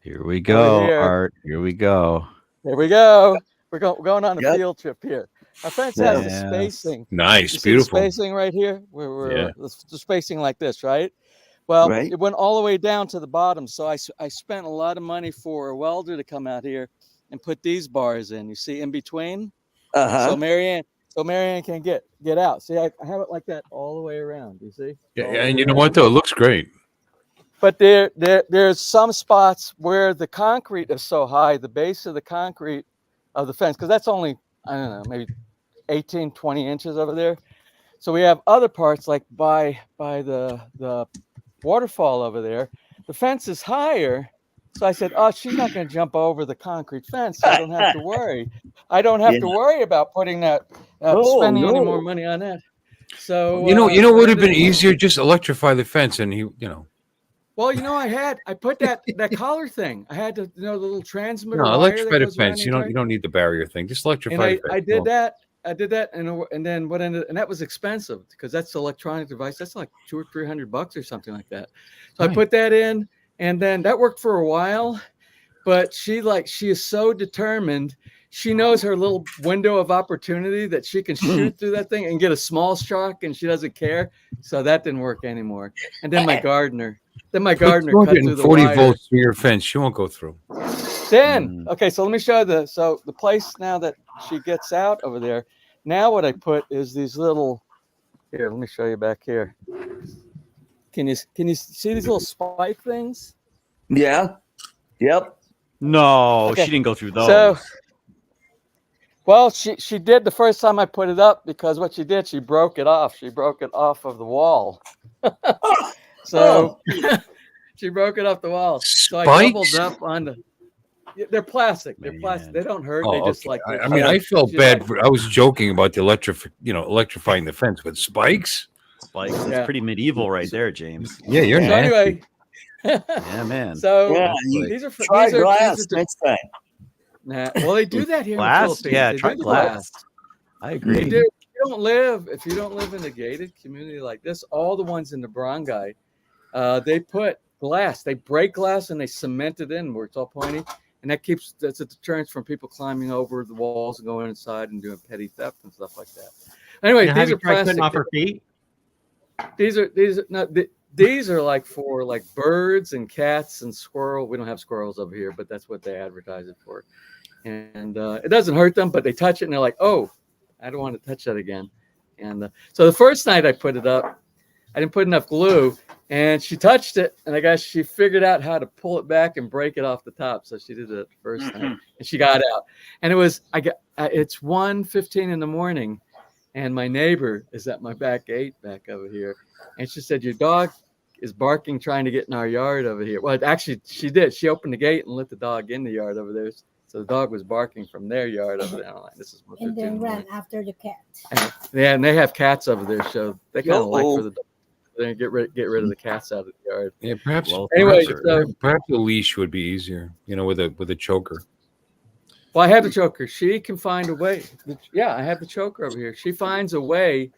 [SPEAKER 6] Here we go,
[SPEAKER 7] here.
[SPEAKER 6] Art. Here we go.
[SPEAKER 7] There we go. We're going on a
[SPEAKER 1] Yep.
[SPEAKER 7] field trip here. Our fence has the
[SPEAKER 6] Yes.
[SPEAKER 7] spacing.
[SPEAKER 5] Nice,
[SPEAKER 7] You see the
[SPEAKER 5] beautiful.
[SPEAKER 7] spacing right here.
[SPEAKER 5] Yeah.
[SPEAKER 7] The spacing like this, right? Well,
[SPEAKER 1] Right.
[SPEAKER 7] it went all the way down to the bottom. So I spent a lot of money for a welder to come out here and put these bars in. You see in between. So Marianne can get out. See, I have it like that all the way around. You see?
[SPEAKER 5] Yeah,
[SPEAKER 7] All
[SPEAKER 5] yeah,
[SPEAKER 7] the
[SPEAKER 5] and
[SPEAKER 7] way
[SPEAKER 5] you know
[SPEAKER 7] around.
[SPEAKER 5] what though? It looks great.
[SPEAKER 7] But there's some spots where the concrete is so high, the base of the concrete of the fence, because that's only, I don't know, maybe 18, 20 inches over there. So we have other parts like by the waterfall over there. The fence is higher. So I said, oh, she's not going to jump over the concrete fence. So I don't have to worry. I don't have to worry about putting that, spending any more money on that. So
[SPEAKER 5] You know what
[SPEAKER 7] what
[SPEAKER 5] would have
[SPEAKER 7] I
[SPEAKER 5] been
[SPEAKER 7] did-
[SPEAKER 5] easier? Just electrify the fence, and
[SPEAKER 7] Well, I put that collar thing. I had to, the little transmitter.
[SPEAKER 5] no,
[SPEAKER 7] wire
[SPEAKER 5] electrify
[SPEAKER 7] that
[SPEAKER 5] the
[SPEAKER 7] goes around
[SPEAKER 5] fence.
[SPEAKER 7] the
[SPEAKER 5] You
[SPEAKER 7] entire-
[SPEAKER 5] don't need the barrier thing. Just electrify
[SPEAKER 7] And
[SPEAKER 5] the fence.
[SPEAKER 7] I did that. I did that, and then what ended, and that was expensive because that's the electronic device. That's like $200 or $300 or something like that. So
[SPEAKER 5] Right.
[SPEAKER 7] I put that in, and then that worked for a while. But she is so determined. She knows her little window of opportunity that she can shoot through that thing and get a small shock, and she doesn't care. So that didn't work anymore. And then my gardener cut through the
[SPEAKER 5] 40
[SPEAKER 7] wire.
[SPEAKER 5] volts through your fence. She won't go through.
[SPEAKER 7] Then, okay, so let me show you the place now that she gets out over there. Now what I put is these little, here, let me show you back here. Can you see these little spike things?
[SPEAKER 1] yeah. Yep.
[SPEAKER 6] No,
[SPEAKER 7] Okay.
[SPEAKER 6] she didn't go through those.
[SPEAKER 7] So, well, she did the first time I put it up because what she did, she broke it off. She broke it off of the wall. So she broke it off the wall. So I doubled
[SPEAKER 5] Spikes?
[SPEAKER 7] up on the. Yeah, they're plastic. They're plastic. They don't hurt. They
[SPEAKER 5] Oh,
[SPEAKER 7] just
[SPEAKER 5] okay.
[SPEAKER 7] like.
[SPEAKER 5] I mean, I felt
[SPEAKER 7] she
[SPEAKER 5] bad.
[SPEAKER 7] like-
[SPEAKER 5] I was joking about the electrifying the fence, but spikes.
[SPEAKER 6] Spikes. That's
[SPEAKER 7] Yeah.
[SPEAKER 6] pretty medieval right there, James.
[SPEAKER 5] Yeah, you're
[SPEAKER 7] So
[SPEAKER 5] nasty.
[SPEAKER 7] anyway.
[SPEAKER 6] Yeah, man.
[SPEAKER 7] So
[SPEAKER 1] Yeah, you
[SPEAKER 7] these are
[SPEAKER 1] try
[SPEAKER 7] these are
[SPEAKER 1] glass
[SPEAKER 7] these are
[SPEAKER 1] next time.
[SPEAKER 7] nah, well, they do that here
[SPEAKER 6] Glass?
[SPEAKER 7] in the Philippines.
[SPEAKER 6] Yeah,
[SPEAKER 7] They
[SPEAKER 6] try
[SPEAKER 7] do the
[SPEAKER 6] glass. I
[SPEAKER 7] They
[SPEAKER 6] agree.
[SPEAKER 7] do. If you don't live in a gated community like this, all the ones in the barangay, they put glass. They break glass and they cement it in where it's all pointy, and that's a deterrent from people climbing over the walls and going inside and doing petty theft and stuff like that. Anyway,
[SPEAKER 4] Now, have
[SPEAKER 7] these
[SPEAKER 4] you
[SPEAKER 7] are
[SPEAKER 4] tried
[SPEAKER 7] plastic.
[SPEAKER 4] cutting off her feet?
[SPEAKER 7] These are like for like birds and cats and squirrel. We don't have squirrels over here, but that's what they advertise it for. And it doesn't hurt them, but they touch it and they're like, oh, I don't want to touch that again. And so the first night I put it up, I didn't put enough glue, and she touched it, and I guess she figured out how to pull it back and break it off the top. So she did it the first night, and she got out. And it's 1:15 in the morning, and my neighbor is at my back gate back over here, and she said, your dog is barking trying to get in our yard over here. Well, actually, she did. She opened the gate and let the dog in the yard over there. So the dog was barking from their yard over there. I'm like, this is
[SPEAKER 8] And then ran after the cat.
[SPEAKER 7] Yeah, and they have cats over there, so they kind of like
[SPEAKER 1] Uh-oh.
[SPEAKER 7] for the they get rid of the cats out of the yard.
[SPEAKER 5] Yeah, perhaps.
[SPEAKER 6] Well,
[SPEAKER 7] Anyway,
[SPEAKER 5] perhaps a leash would be easier. With a choker.
[SPEAKER 7] Well, I have the choker. She can find a way. Yeah, I have the choker over here. She finds a way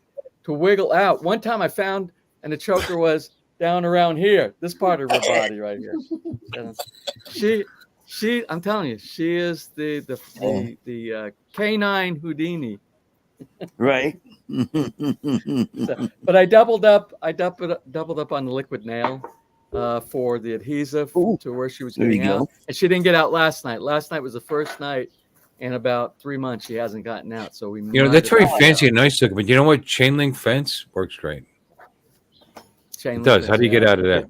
[SPEAKER 7] to wiggle out. One time I found, and the choker was down around here, this part of her body right here. And I'm telling you, she is the canine Houdini.
[SPEAKER 1] Right.
[SPEAKER 7] But I doubled up on the liquid nail for the adhesive
[SPEAKER 1] Ooh,
[SPEAKER 7] to where she was
[SPEAKER 1] there you
[SPEAKER 7] getting out,
[SPEAKER 1] go.
[SPEAKER 7] and she didn't get out last night. Last night was the first night, in about 3 months she hasn't gotten out. So we
[SPEAKER 5] That's very fancy and nice looking, but you know what? Chain link fence works great.
[SPEAKER 7] Chain
[SPEAKER 5] It
[SPEAKER 7] link
[SPEAKER 5] does.
[SPEAKER 7] fence,
[SPEAKER 5] How do you get out of that?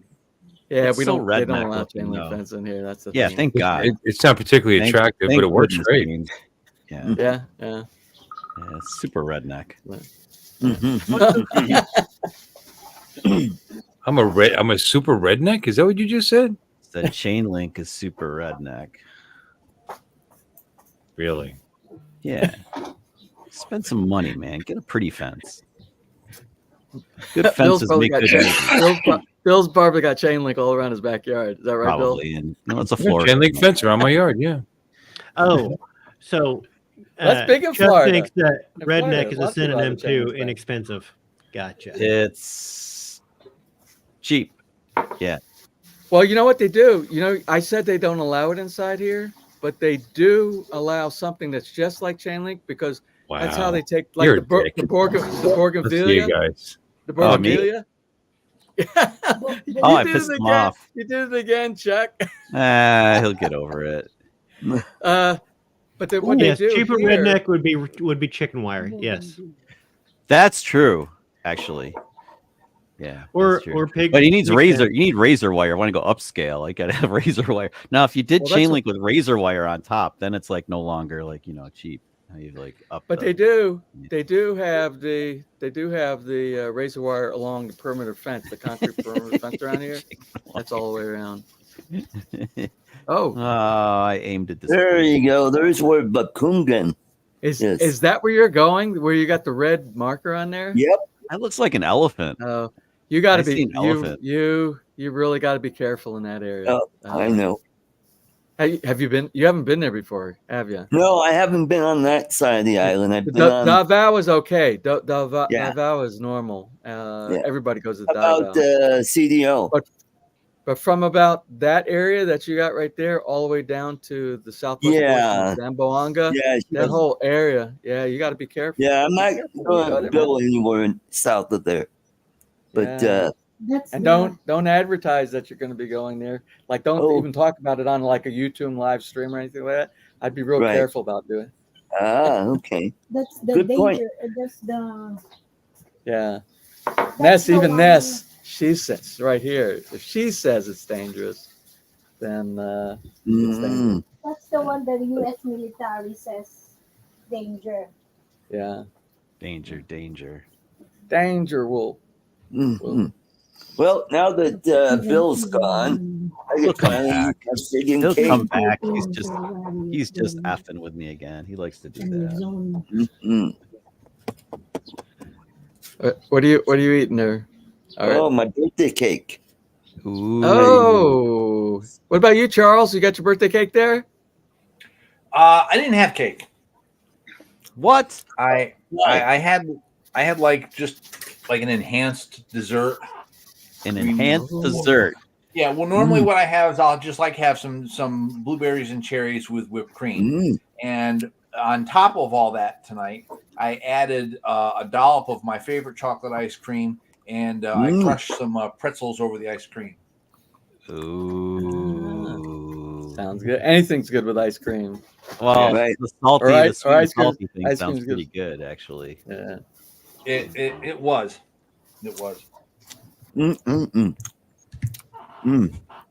[SPEAKER 7] Yeah,
[SPEAKER 6] It's
[SPEAKER 7] we
[SPEAKER 6] so
[SPEAKER 7] don't. They don't
[SPEAKER 6] redneck
[SPEAKER 7] allow
[SPEAKER 6] looking,
[SPEAKER 7] chain link
[SPEAKER 6] though.
[SPEAKER 7] fence in here. That's the
[SPEAKER 6] Yeah,
[SPEAKER 7] thing.
[SPEAKER 6] thank God.
[SPEAKER 5] It's not particularly attractive, but it works
[SPEAKER 6] goodness,
[SPEAKER 5] great.
[SPEAKER 6] James. Yeah.
[SPEAKER 7] Yeah.
[SPEAKER 6] Yeah, it's super redneck.
[SPEAKER 5] I'm a super redneck. Is that what you just said?
[SPEAKER 6] The chain link is super redneck.
[SPEAKER 5] Really?
[SPEAKER 6] Yeah. Spend some money, man. Get a pretty fence. Good fences make good movies.
[SPEAKER 7] Bill's probably got chain link all around his backyard. Is that right,
[SPEAKER 6] Probably,
[SPEAKER 7] Bill?
[SPEAKER 6] and it's a Florida
[SPEAKER 5] chain link fence around my yard. Yeah.
[SPEAKER 4] Oh, so
[SPEAKER 7] that's big in
[SPEAKER 4] Jeff
[SPEAKER 7] Florida.
[SPEAKER 4] thinks that
[SPEAKER 7] In
[SPEAKER 4] redneck
[SPEAKER 7] Florida,
[SPEAKER 4] is a
[SPEAKER 7] lots of people have
[SPEAKER 4] synonym
[SPEAKER 7] a chain link
[SPEAKER 4] to
[SPEAKER 7] fence.
[SPEAKER 4] inexpensive. Gotcha.
[SPEAKER 6] It's cheap. Yeah.
[SPEAKER 7] Well, you know what they do? I said they don't allow it inside here, but they do allow something that's just like chain link because that's how they take like
[SPEAKER 5] You're
[SPEAKER 7] the
[SPEAKER 5] a dick.
[SPEAKER 7] Bougainvillea.
[SPEAKER 5] Let's see you guys.
[SPEAKER 7] The
[SPEAKER 6] Oh, me?
[SPEAKER 7] Bougainvillea. You
[SPEAKER 6] Oh, I
[SPEAKER 7] did
[SPEAKER 6] pissed
[SPEAKER 7] it
[SPEAKER 6] him
[SPEAKER 7] again.
[SPEAKER 6] off.
[SPEAKER 7] You did it again, Chuck.
[SPEAKER 6] He'll get over it.
[SPEAKER 7] But what
[SPEAKER 4] Yes,
[SPEAKER 7] they do
[SPEAKER 4] cheaper
[SPEAKER 7] here,
[SPEAKER 4] redneck would be chicken wire. Yes,
[SPEAKER 6] That's true, actually. Yeah.
[SPEAKER 4] or
[SPEAKER 6] that's true.
[SPEAKER 4] pig.
[SPEAKER 6] But he needs
[SPEAKER 4] pig
[SPEAKER 6] razor.
[SPEAKER 4] fence.
[SPEAKER 6] You need razor wire. I want to go upscale. I gotta have razor wire. Now, if you did
[SPEAKER 7] Well, that's
[SPEAKER 6] chain
[SPEAKER 7] a-
[SPEAKER 6] link with razor wire on top, then it's like no longer like cheap. Now you've like up.
[SPEAKER 7] But they do have the razor wire along the perimeter fence, the concrete perimeter fence around here. That's all the way around. Oh,
[SPEAKER 6] I aimed at this.
[SPEAKER 1] There you go. There's where Bakungan.
[SPEAKER 7] is that where you're going? Where you got the red marker on there?
[SPEAKER 1] Yep.
[SPEAKER 6] That looks like an elephant.
[SPEAKER 7] You got to
[SPEAKER 6] I
[SPEAKER 7] be
[SPEAKER 6] seen elephant.
[SPEAKER 7] you really got to be careful in that area.
[SPEAKER 1] Oh, I know.
[SPEAKER 7] Have you been? You haven't been there before, have you?
[SPEAKER 1] No, I haven't been on that side of the island. I've been on
[SPEAKER 7] Davao is okay. Davao
[SPEAKER 1] Yeah.
[SPEAKER 7] is normal. Everybody goes to
[SPEAKER 1] about
[SPEAKER 7] Davao.
[SPEAKER 1] CDO.
[SPEAKER 7] But from about that area that you got right there, all the way down to the southwest portion of Zamboanga,
[SPEAKER 1] Yeah,
[SPEAKER 7] that whole area, you got to be careful.
[SPEAKER 1] yeah, I'm not going
[SPEAKER 7] Go
[SPEAKER 1] to
[SPEAKER 7] there,
[SPEAKER 1] build anywhere south of there. But
[SPEAKER 7] And don't advertise that you're going to be going there. Like, don't even talk about it on like a YouTube live stream or anything like that. I'd be real careful about doing.
[SPEAKER 1] Okay.
[SPEAKER 8] That's the
[SPEAKER 1] Good
[SPEAKER 8] danger.
[SPEAKER 1] point.
[SPEAKER 8] That's the.
[SPEAKER 7] Yeah.
[SPEAKER 8] That's the one-
[SPEAKER 7] Ness, she says right here. If she says it's dangerous, then it's dangerous.
[SPEAKER 8] That's the one that the U.S. military says danger.
[SPEAKER 7] Yeah.
[SPEAKER 6] Danger.
[SPEAKER 7] Danger, Wolf.
[SPEAKER 1] Well, now that Bill's gone, I
[SPEAKER 6] He'll
[SPEAKER 1] get
[SPEAKER 6] come
[SPEAKER 1] finally
[SPEAKER 6] back.
[SPEAKER 1] a friggin'
[SPEAKER 6] He'll
[SPEAKER 1] cake.
[SPEAKER 6] come back. He's just effing with me again. He likes to do that.
[SPEAKER 7] What are you eating there? All right.
[SPEAKER 1] Oh, my birthday cake.
[SPEAKER 6] Ooh.
[SPEAKER 7] Oh, what about you, Charles? You got your birthday cake there?
[SPEAKER 2] I didn't have cake.
[SPEAKER 6] What?
[SPEAKER 2] I had like just like an enhanced dessert.
[SPEAKER 6] An enhanced dessert.
[SPEAKER 2] Yeah, well, normally what I have is I'll just like have some blueberries and cherries with whipped cream, and on top of all that tonight, I added a dollop of my favorite chocolate ice cream, and I crushed some pretzels over the ice cream.
[SPEAKER 6] Ooh.
[SPEAKER 7] Sounds good. Anything's good with ice cream.
[SPEAKER 6] Well,
[SPEAKER 1] Right.
[SPEAKER 6] the salty,
[SPEAKER 7] Or
[SPEAKER 6] the
[SPEAKER 7] ice-
[SPEAKER 6] sweet
[SPEAKER 7] or
[SPEAKER 6] and
[SPEAKER 7] ice cream-
[SPEAKER 6] salty thing
[SPEAKER 7] ice
[SPEAKER 6] sounds
[SPEAKER 7] cream's
[SPEAKER 6] pretty good, actually.
[SPEAKER 7] Yeah.
[SPEAKER 2] It was.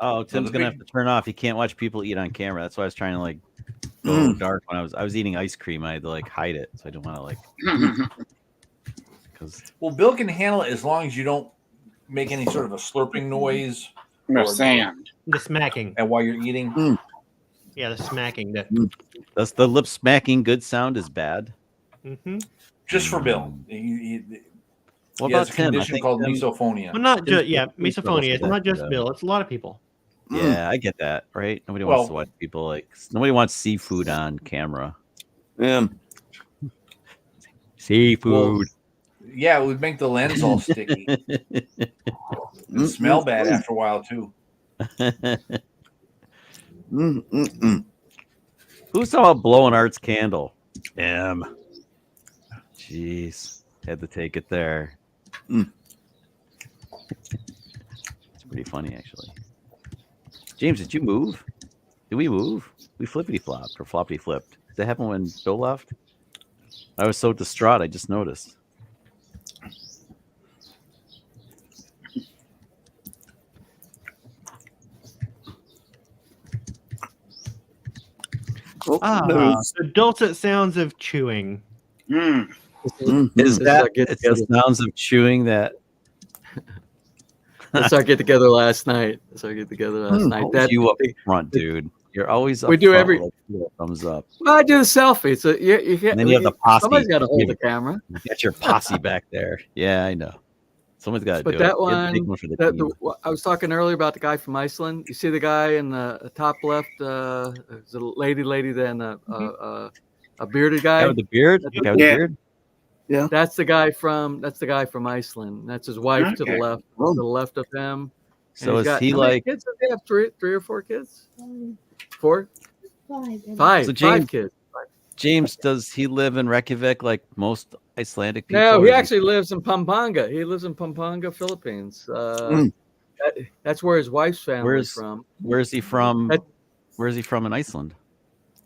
[SPEAKER 6] Oh, Tim's gonna have to turn off. He can't watch people eat on camera. That's why I was trying to like go dark when I was eating ice cream. I had to like hide it, so I didn't want to like.
[SPEAKER 2] Well, Bill can handle it as long as you don't make any sort of a slurping noise.
[SPEAKER 3] No
[SPEAKER 2] or-
[SPEAKER 3] sand.
[SPEAKER 4] The smacking.
[SPEAKER 2] And while you're eating,
[SPEAKER 4] Yeah, the smacking.
[SPEAKER 6] Does the lip smacking good sound is bad?
[SPEAKER 2] just for Bill.
[SPEAKER 6] What
[SPEAKER 2] He
[SPEAKER 6] about
[SPEAKER 2] has a
[SPEAKER 6] Tim? I
[SPEAKER 2] condition
[SPEAKER 6] think
[SPEAKER 2] called
[SPEAKER 6] Tim-
[SPEAKER 2] misophonia.
[SPEAKER 4] Well, not just
[SPEAKER 6] Tim's
[SPEAKER 4] misophonia. It's not just Bill. It's a lot of people.
[SPEAKER 6] Yeah, I get that, right? Nobody wants to watch people like nobody wants seafood on camera. Seafood.
[SPEAKER 2] Yeah, it would make the lens all sticky. It'd smell bad after a while too.
[SPEAKER 6] Who's talking about blowing Art's candle? Jeez, had to take it there. It's pretty funny, actually. James, did you move? Did we move? We flippity flopped or floppity flipped. Did that happen when Bill left? I was so distraught. I just noticed.
[SPEAKER 4] The dulcet sounds of chewing.
[SPEAKER 6] Is that it's the sounds of chewing that?
[SPEAKER 7] That's our get together last night. That
[SPEAKER 6] you up front, dude. You're always up
[SPEAKER 7] we do
[SPEAKER 6] front,
[SPEAKER 7] every
[SPEAKER 6] like, thumbs up.
[SPEAKER 7] Well, I do the selfie. So you can't.
[SPEAKER 6] And then you have the posse.
[SPEAKER 7] Somebody's got to hold the camera.
[SPEAKER 6] You got your posse back there. Yeah, I know. Someone's got to do
[SPEAKER 7] But
[SPEAKER 6] it.
[SPEAKER 7] that
[SPEAKER 6] Big
[SPEAKER 7] one,
[SPEAKER 6] for the team.
[SPEAKER 7] I was talking earlier about the guy from Iceland. You see the guy in the top left, the lady, then a bearded guy.
[SPEAKER 6] Guy with the beard. The guy with the beard.
[SPEAKER 1] Yeah,
[SPEAKER 7] That's the guy from Iceland. That's his wife to the left of him.
[SPEAKER 6] So is he
[SPEAKER 7] how many kids does he have? Three or four kids? Four? Five.
[SPEAKER 6] So
[SPEAKER 7] Five kids.
[SPEAKER 6] James, does he live in Reykjavik like most Icelandic people?
[SPEAKER 7] No, he actually lives in Pampanga. He lives in Pampanga, Philippines. That's where his wife's family is from.
[SPEAKER 6] Where's he from? Where's he from in Iceland?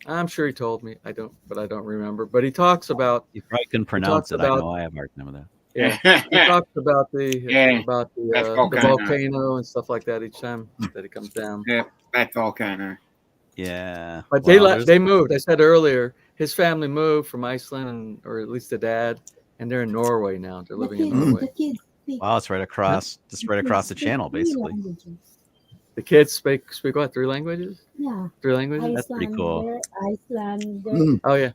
[SPEAKER 7] I'm sure he told me. I don't remember. But he talks about.
[SPEAKER 6] You probably couldn't pronounce it. I know. I have a hard time with that.
[SPEAKER 7] Yeah, he talks about the
[SPEAKER 3] volcano.
[SPEAKER 7] volcano and stuff like that each time that he comes down.
[SPEAKER 3] Yeah, that volcano.
[SPEAKER 6] Yeah,
[SPEAKER 7] but they moved. I said earlier, his family moved from Iceland, or at least the dad, and they're in Norway now. They're living in Norway.
[SPEAKER 6] Wow, it's right across, just right across the channel, basically.
[SPEAKER 7] The kids speak what? 3 languages?
[SPEAKER 8] Yeah.
[SPEAKER 7] 3 languages?
[SPEAKER 6] That's pretty cool.
[SPEAKER 8] Icelander,
[SPEAKER 7] Oh yeah.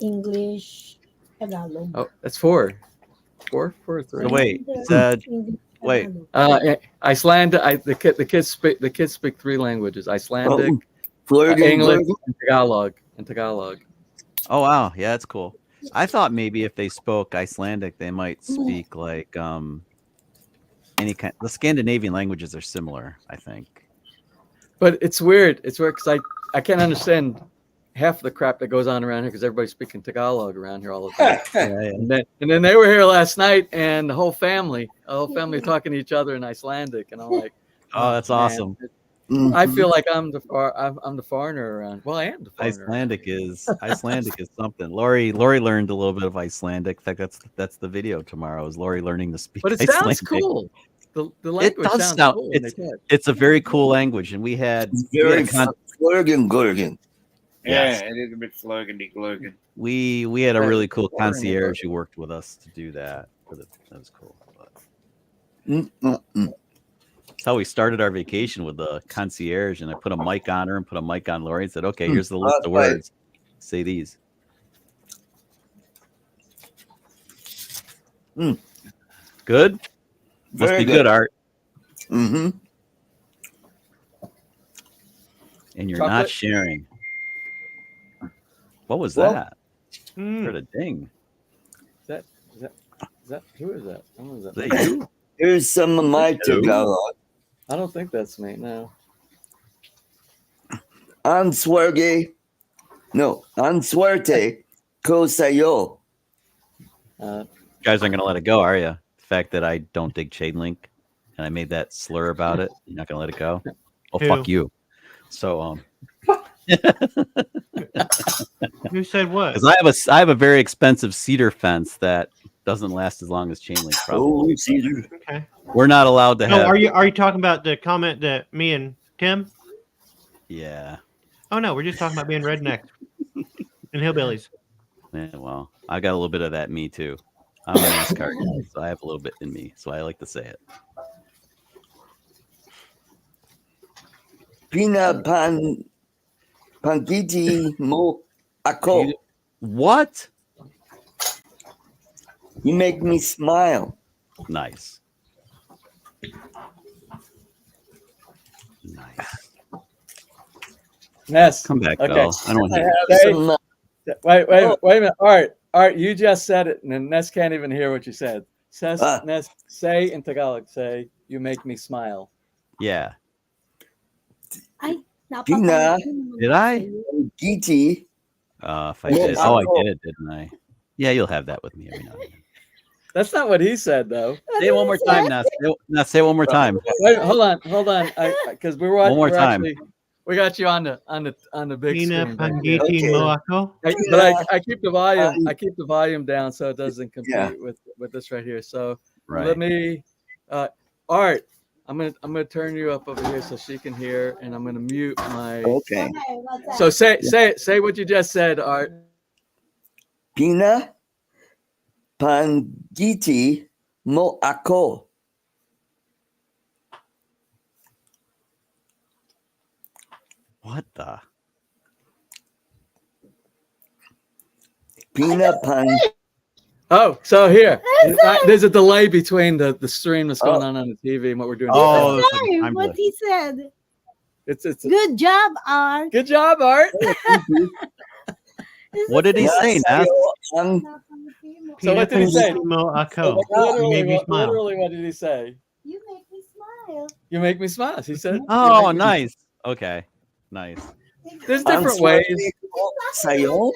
[SPEAKER 8] English, Tagalog.
[SPEAKER 7] Oh, that's 4. 4 or 3.
[SPEAKER 6] So wait, said wait.
[SPEAKER 7] Icelandic. The kids speak 3 languages: Icelandic, English, and Tagalog.
[SPEAKER 6] Oh wow, yeah, that's cool. I thought maybe if they spoke Icelandic, they might speak like any kind. The Scandinavian languages are similar, I think.
[SPEAKER 7] But it's weird. It's weird because I can't understand half the crap that goes on around here because everybody's speaking Tagalog around here all the time.
[SPEAKER 6] Yeah.
[SPEAKER 7] And then they were here last night, and the whole family talking to each other in Icelandic, and I'm like,
[SPEAKER 6] oh, that's awesome.
[SPEAKER 7] I feel like I'm the foreigner around. Well, I am the foreigner.
[SPEAKER 6] Icelandic is something. Lori learned a little bit of Icelandic. In fact, that's the video tomorrow. Is Lori learning to speak?
[SPEAKER 7] But it
[SPEAKER 6] Icelandic.
[SPEAKER 7] sounds cool. The language
[SPEAKER 6] it does
[SPEAKER 7] sounds
[SPEAKER 6] cool.
[SPEAKER 7] Cool
[SPEAKER 6] it's a very cool language, and we had
[SPEAKER 1] Glurgen.
[SPEAKER 3] Yeah, it is a bit flurgeny.
[SPEAKER 6] We had a really cool concierge who worked with us to do that. That was cool. That's how we started our vacation, with the concierge, and I put a mic on her and put a mic on Lori and said, "Okay, here's the list of words. Say these." Good. Must be good, Art.
[SPEAKER 1] Mm-hmm.
[SPEAKER 6] And you're
[SPEAKER 7] Chocolate?
[SPEAKER 6] not sharing. What was that? Heard a ding.
[SPEAKER 7] Is that who is that? Who is that?
[SPEAKER 6] Is that you?
[SPEAKER 1] Here's some of my Tagalog.
[SPEAKER 7] I don't think that's me. No.
[SPEAKER 1] An suerte ko sayo.
[SPEAKER 6] Guys aren't gonna let it go, are you? The fact that I don't dig chain link and I made that slur about it, you're not gonna let it go? Oh,
[SPEAKER 4] Who?
[SPEAKER 6] fuck you. So
[SPEAKER 4] Who said what?
[SPEAKER 6] because I have a very expensive cedar fence that doesn't last as long as chain link. Probably.
[SPEAKER 1] Oh, cedar.
[SPEAKER 4] Okay.
[SPEAKER 6] We're not allowed to have.
[SPEAKER 4] No, are you talking about the comment that me and Tim?
[SPEAKER 6] Yeah.
[SPEAKER 4] Oh no, we're just talking about being rednecks and hillbillies.
[SPEAKER 6] Yeah. Well, I got a little bit of that in me too. I'm a NASCAR guy, so I have a little bit in me. So I like to say it.
[SPEAKER 1] Pina pankiti mo ako.
[SPEAKER 6] What?
[SPEAKER 1] You make me smile.
[SPEAKER 6] Nice. Nice.
[SPEAKER 7] Ness.
[SPEAKER 6] Come back,
[SPEAKER 7] Okay.
[SPEAKER 6] Bill. I don't want to.
[SPEAKER 7] Wait a minute. Art, you just said it, and Ness can't even hear what you said. Ness, say in Tagalog, say, you make me smile.
[SPEAKER 6] Yeah.
[SPEAKER 1] Pina
[SPEAKER 6] Did I?
[SPEAKER 1] pankiti.
[SPEAKER 6] If I did. Oh, I did, didn't I? Yeah, you'll have that with me every now and then.
[SPEAKER 7] That's not what he said, though.
[SPEAKER 6] Say it one more time, Ness. Say it one more time.
[SPEAKER 7] Wait, hold on. Because we're watching.
[SPEAKER 6] One more time.
[SPEAKER 7] We got you on the big
[SPEAKER 4] Pina
[SPEAKER 7] screen. back there.
[SPEAKER 4] Pangiti
[SPEAKER 1] Okay.
[SPEAKER 4] Moako.
[SPEAKER 7] But I keep the volume. I keep the volume down so it doesn't compete
[SPEAKER 1] Yeah.
[SPEAKER 7] with this right here. So
[SPEAKER 6] Right.
[SPEAKER 7] let me, Art. I'm gonna turn you up over here so she can hear, and I'm gonna mute my.
[SPEAKER 1] Okay.
[SPEAKER 8] Okay, what's
[SPEAKER 7] So
[SPEAKER 8] that?
[SPEAKER 7] say what you just said, Art.
[SPEAKER 1] Pina Pangiti mo ako.
[SPEAKER 6] What the?
[SPEAKER 1] Pina Pan.
[SPEAKER 7] Oh, so here, there's a delay between the stream that's going on the TV and what we're doing.
[SPEAKER 6] Oh, it's
[SPEAKER 8] Sorry,
[SPEAKER 6] like time
[SPEAKER 8] what he said.
[SPEAKER 7] It's
[SPEAKER 8] Good job, Art.
[SPEAKER 7] good job, Art.
[SPEAKER 6] What did he say, Ness?
[SPEAKER 1] Ang
[SPEAKER 7] So what did he say?
[SPEAKER 4] Moako.
[SPEAKER 7] Literally,
[SPEAKER 4] Made me smile.
[SPEAKER 7] literally, what did he say?
[SPEAKER 8] You make me smile.
[SPEAKER 7] You make me smile. He said.
[SPEAKER 6] Oh, nice. Okay, nice.
[SPEAKER 7] There's
[SPEAKER 1] ang
[SPEAKER 7] different ways.
[SPEAKER 1] swerte ko sa'yo.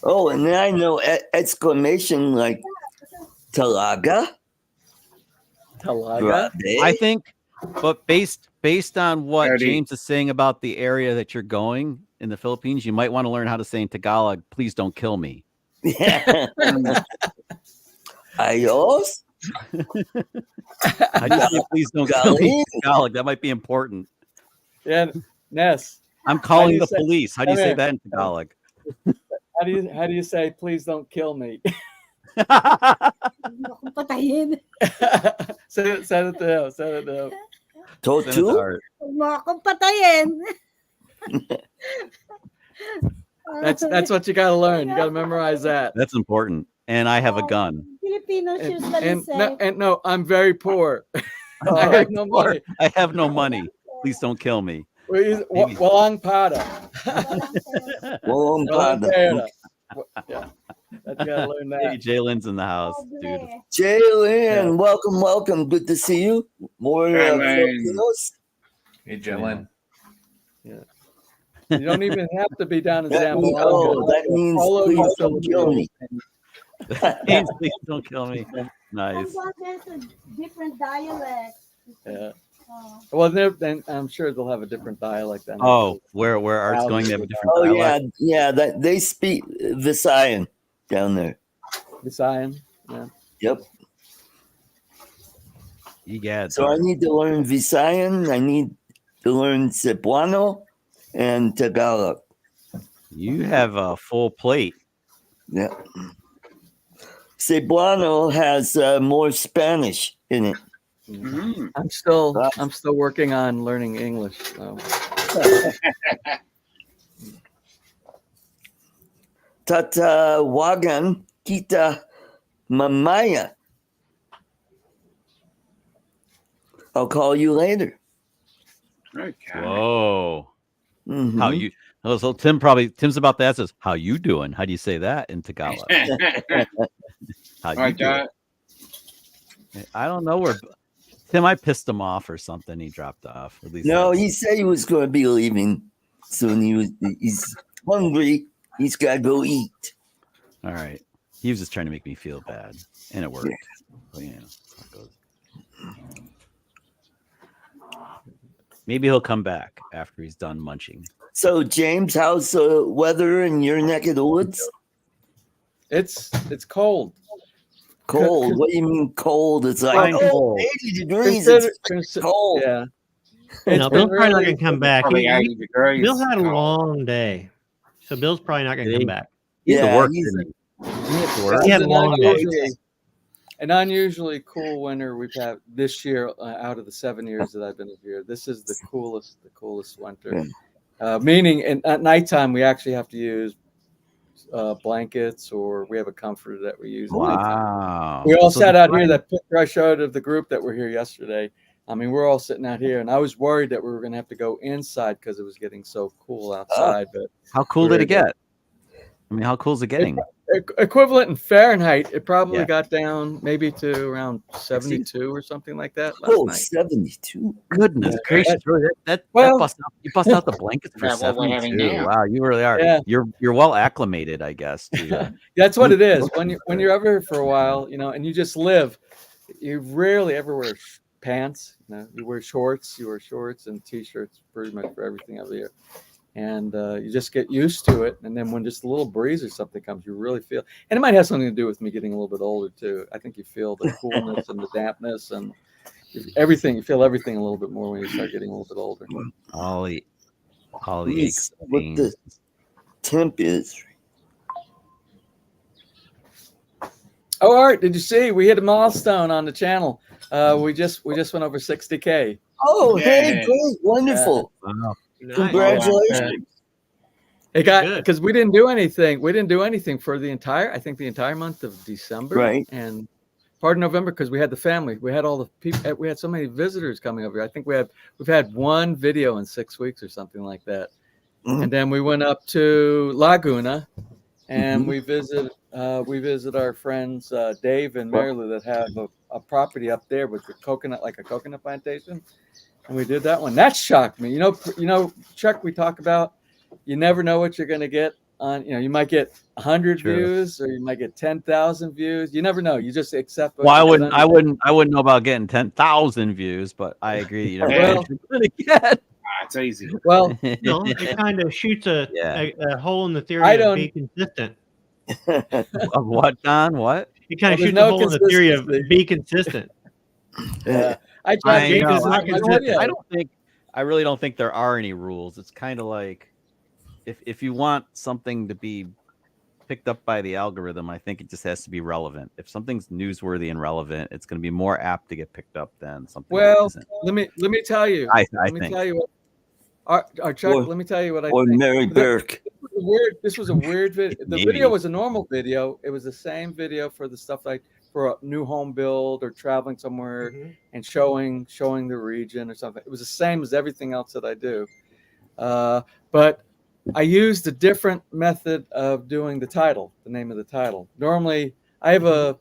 [SPEAKER 1] Oh, and then I know exclamation like talaga.
[SPEAKER 7] Talaga.
[SPEAKER 1] Grabe.
[SPEAKER 6] I think, but based on what
[SPEAKER 3] Howdy.
[SPEAKER 6] James is saying about the area that you're going in the Philippines, you might want to learn how to say in Tagalog, "Please don't kill me."
[SPEAKER 1] Ayos.
[SPEAKER 6] How do you say, "Please don't kill me" in Tagalog? That might be important.
[SPEAKER 7] Yeah, Ness.
[SPEAKER 6] I'm calling
[SPEAKER 7] you
[SPEAKER 6] the
[SPEAKER 7] say-
[SPEAKER 6] police. How do you
[SPEAKER 7] come
[SPEAKER 6] say
[SPEAKER 7] here.
[SPEAKER 6] that in Tagalog?
[SPEAKER 7] How do you say please don't kill me?
[SPEAKER 8] Huwag mo akong patayin.
[SPEAKER 7] Say it to him. Say it to him.
[SPEAKER 6] Send it to
[SPEAKER 1] Totu.
[SPEAKER 6] Art.
[SPEAKER 8] Huwag mo akong patayin.
[SPEAKER 7] That's what you gotta learn. You gotta memorize that.
[SPEAKER 6] That's important. And I have a gun.
[SPEAKER 8] Filipinos usually say.
[SPEAKER 7] No, I'm very poor. I have no money.
[SPEAKER 6] I have no money. Please don't kill me. Maybe.
[SPEAKER 7] Walang para.
[SPEAKER 1] Walang
[SPEAKER 7] Walang
[SPEAKER 1] pada.
[SPEAKER 7] pera. Yeah, you gotta learn
[SPEAKER 6] Hey,
[SPEAKER 7] that.
[SPEAKER 6] Jaylen's in the house, dude.
[SPEAKER 1] Jalen, welcome. Good to see you. More
[SPEAKER 3] Jalen.
[SPEAKER 1] Filipinos.
[SPEAKER 2] Hey, Jalen.
[SPEAKER 7] You don't even have to be down in
[SPEAKER 1] That means,
[SPEAKER 7] Zamboanga.
[SPEAKER 1] that means
[SPEAKER 7] All over
[SPEAKER 1] please
[SPEAKER 7] the
[SPEAKER 1] don't kill me.
[SPEAKER 6] James, please don't kill me. Nice.
[SPEAKER 8] Sometimes there's a different dialect.
[SPEAKER 7] Yeah.
[SPEAKER 8] Oh.
[SPEAKER 7] Well, then I'm sure they'll have a different dialect then.
[SPEAKER 6] Oh, where Art's going, they have a different
[SPEAKER 1] Oh
[SPEAKER 6] dialect.
[SPEAKER 1] yeah. That they speak Visayan down there.
[SPEAKER 7] Visayan. Yeah.
[SPEAKER 1] Yep.
[SPEAKER 6] Egad.
[SPEAKER 1] So I need to learn Visayan. I need to learn Cebuano and Tagalog.
[SPEAKER 6] You have a full plate.
[SPEAKER 1] Yeah. Cebuano has more Spanish in it.
[SPEAKER 3] Mm.
[SPEAKER 7] I'm still working on learning English. So.
[SPEAKER 1] Tatawagan kita mamaya. I'll call you later.
[SPEAKER 3] Okay.
[SPEAKER 6] Whoa.
[SPEAKER 1] Mhm.
[SPEAKER 6] How you? Oh, so Tim's about that. Says, "How you doing?" How do you say that in Tagalog? How you
[SPEAKER 3] Like
[SPEAKER 6] doing?
[SPEAKER 3] that.
[SPEAKER 6] I don't know where Tim. I pissed him off or something. He dropped off. At least
[SPEAKER 1] No,
[SPEAKER 6] that's-
[SPEAKER 1] he said he was going to be leaving soon. He's hungry. He's got to go eat.
[SPEAKER 6] all right. He was just trying to make me feel bad, and it worked.
[SPEAKER 1] Yeah.
[SPEAKER 6] But, yeah, that's how it goes. Maybe he'll come back after he's done munching.
[SPEAKER 1] So, James, how's the weather in your neck of the woods?
[SPEAKER 7] It's cold.
[SPEAKER 1] Cold. What do you mean cold? It's like
[SPEAKER 6] Fine cold.
[SPEAKER 1] 80 degrees. It's cold.
[SPEAKER 7] Yeah.
[SPEAKER 4] No, Bill's probably not going to come back.
[SPEAKER 3] Probably 80 degrees.
[SPEAKER 4] Bill had a long day, so Bill's probably not going to come back.
[SPEAKER 6] He had to
[SPEAKER 1] Yeah,
[SPEAKER 6] work.
[SPEAKER 1] he's-
[SPEAKER 6] Didn't he? He had to work.
[SPEAKER 4] He had
[SPEAKER 7] It's
[SPEAKER 4] a long day.
[SPEAKER 7] an unusually cool winter we've had this year. Out of the 7 years that I've been here, this is the coolest winter. Meaning, at nighttime we actually have to use blankets, or we have a comforter that we use. At nighttime.
[SPEAKER 6] Wow.
[SPEAKER 7] We all
[SPEAKER 6] So
[SPEAKER 7] sat
[SPEAKER 6] the
[SPEAKER 7] out here.
[SPEAKER 6] fine-
[SPEAKER 7] That picture I showed of the group that were here yesterday. I mean, we're all sitting out here, and I was worried that we were going to have to go inside because it was getting so cool outside. But
[SPEAKER 6] How cool did
[SPEAKER 7] Very
[SPEAKER 6] it get? I mean, how cool is it getting?
[SPEAKER 7] equivalent in Fahrenheit, it probably
[SPEAKER 6] Yeah.
[SPEAKER 7] got down maybe to around 72 or something like that last
[SPEAKER 1] Oh,
[SPEAKER 7] night.
[SPEAKER 1] 72.
[SPEAKER 6] Goodness
[SPEAKER 7] Yeah.
[SPEAKER 6] gracious! Really,
[SPEAKER 7] Well-
[SPEAKER 6] you bust out the blankets for
[SPEAKER 3] About what we're having
[SPEAKER 6] 72.
[SPEAKER 3] now.
[SPEAKER 6] Wow, you really are.
[SPEAKER 7] Yeah.
[SPEAKER 6] You're well acclimated, I guess. To,
[SPEAKER 7] That's what it is. When you're ever here for a while, and you just live, you rarely ever wear pants. You know, you wear shorts. You wear shorts and t-shirts pretty much for everything over here. And you just get used to it. And then when just a little breeze or something comes, you really feel. And it might have something to do with me getting a little bit older too. I think you feel the coolness and the dampness and everything. You feel everything a little bit more when you start getting a little bit older.
[SPEAKER 6] All the
[SPEAKER 1] Let me
[SPEAKER 6] aches
[SPEAKER 1] see
[SPEAKER 6] and
[SPEAKER 1] what the
[SPEAKER 6] pains.
[SPEAKER 1] temp is.
[SPEAKER 7] Oh, Art, did you see? We hit a milestone on the channel. We just went over 60K.
[SPEAKER 1] Oh, hey,
[SPEAKER 3] Yes.
[SPEAKER 1] great, wonderful.
[SPEAKER 6] Wow.
[SPEAKER 4] Nice.
[SPEAKER 1] Congratulations.
[SPEAKER 7] It got
[SPEAKER 4] Good.
[SPEAKER 7] because we didn't do anything. We didn't do anything for the entire month of December,
[SPEAKER 1] Right.
[SPEAKER 7] and part of November because we had the family. We had all the people. We had so many visitors coming over. I think we've had one video in 6 weeks or something like that.
[SPEAKER 1] Mhm.
[SPEAKER 7] And then we went up to Laguna, and
[SPEAKER 1] Mhm.
[SPEAKER 7] we visit our friends Dave and Mary Lou that have a property up there with the coconut, like a coconut plantation, and we did that one. That shocked me. You know, Chuck. We talk about you never know what you're going to get on. You know, you might get 100
[SPEAKER 6] True.
[SPEAKER 7] views or you might get 10,000 views. You never know. You just accept. What
[SPEAKER 6] Well, I
[SPEAKER 7] you get
[SPEAKER 6] wouldn't. I
[SPEAKER 7] under.
[SPEAKER 6] wouldn't know about getting 10,000 views, but I agree. You never know
[SPEAKER 7] Well-
[SPEAKER 6] what you're gonna get.
[SPEAKER 3] It's easy.
[SPEAKER 7] Well,
[SPEAKER 4] No, it kind of shoots a hole in the theory
[SPEAKER 7] I
[SPEAKER 4] of
[SPEAKER 7] don't-
[SPEAKER 4] be consistent.
[SPEAKER 6] Of what, Don? What?
[SPEAKER 4] It kind
[SPEAKER 7] Well,
[SPEAKER 4] of
[SPEAKER 7] there's
[SPEAKER 4] shoots
[SPEAKER 7] no
[SPEAKER 4] a hole in the theory of
[SPEAKER 7] consistency.
[SPEAKER 4] be consistent.
[SPEAKER 7] yeah, I
[SPEAKER 6] I
[SPEAKER 7] tried.
[SPEAKER 4] Jake
[SPEAKER 6] know.
[SPEAKER 4] is not
[SPEAKER 6] I don't,
[SPEAKER 4] consistent.
[SPEAKER 6] I really don't think there are any rules. It's kind of like if you want something to be picked up by the algorithm, I think it just has to be relevant. If something's newsworthy and relevant, it's going to be more apt to get picked up than something that
[SPEAKER 7] Well,
[SPEAKER 6] isn't.
[SPEAKER 7] let me tell you.
[SPEAKER 6] I
[SPEAKER 7] Let me
[SPEAKER 6] think.
[SPEAKER 7] tell you what. Our Chuck,
[SPEAKER 1] Or-
[SPEAKER 7] let me tell you what I
[SPEAKER 1] Or
[SPEAKER 7] think.
[SPEAKER 1] Mary Burke.
[SPEAKER 7] This was a weird video. The
[SPEAKER 6] Maybe.
[SPEAKER 7] video was a normal video. It was the same video for the stuff like for a new home build or traveling somewhere and showing the region or something. It was the same as everything else that I do. But I used a different method of doing the title, the name of the title. Normally, I have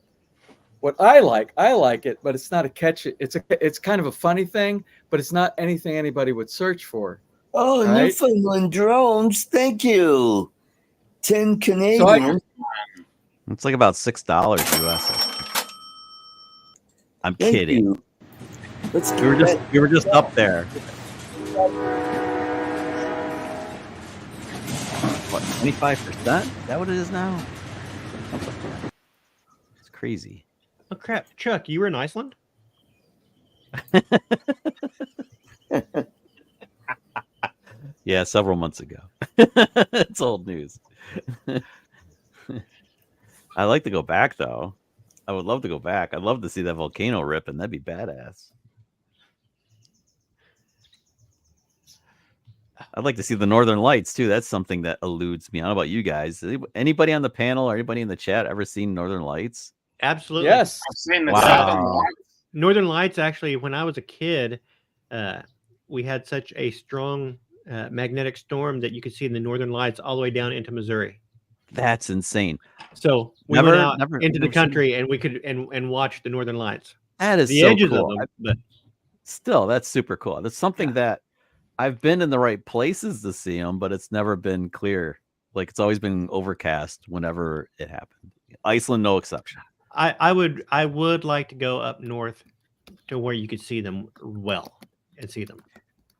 [SPEAKER 7] what I like it, but it's not a catchy. It's kind of a funny thing, but it's not anything anybody would search for.
[SPEAKER 1] Oh,
[SPEAKER 7] Right.
[SPEAKER 1] Newfoundland drones. Thank you. 10 Canadian.
[SPEAKER 6] It's like about $6 US. I'm
[SPEAKER 1] Thank
[SPEAKER 6] kidding.
[SPEAKER 1] you. Let's
[SPEAKER 6] We were just up there. What, 25%? Is that what it is now? It's crazy.
[SPEAKER 4] Oh crap, Chuck, you were in Iceland?
[SPEAKER 6] Yeah, several months ago. It's old news. I'd like to go back though. I would love to go back. I'd love to see that volcano rip, and that'd be badass. I'd like to see the Northern Lights too. That's something that eludes me. I don't know about you guys. Anybody on the panel or anybody in the chat ever seen Northern Lights?
[SPEAKER 4] Absolutely.
[SPEAKER 7] Yes.
[SPEAKER 3] I've seen the
[SPEAKER 6] Wow.
[SPEAKER 3] Southern Lights.
[SPEAKER 4] Northern Lights, actually, when I was a kid, we had such a strong magnetic storm that you could see the Northern Lights all the way down into Missouri.
[SPEAKER 6] That's insane.
[SPEAKER 4] So we
[SPEAKER 6] Never-
[SPEAKER 4] went out
[SPEAKER 6] never-
[SPEAKER 4] into the
[SPEAKER 6] never seen-
[SPEAKER 4] country and we could and watch the Northern Lights.
[SPEAKER 6] That is
[SPEAKER 4] The
[SPEAKER 6] so
[SPEAKER 4] edges
[SPEAKER 6] cool.
[SPEAKER 4] of them, but
[SPEAKER 6] Still, that's super cool. That's something that I've been in the right places to see them, but it's never been clear. Like it's always been overcast whenever it happened. Iceland, no exception.
[SPEAKER 4] I would like to go up north to where you could see them well and see them.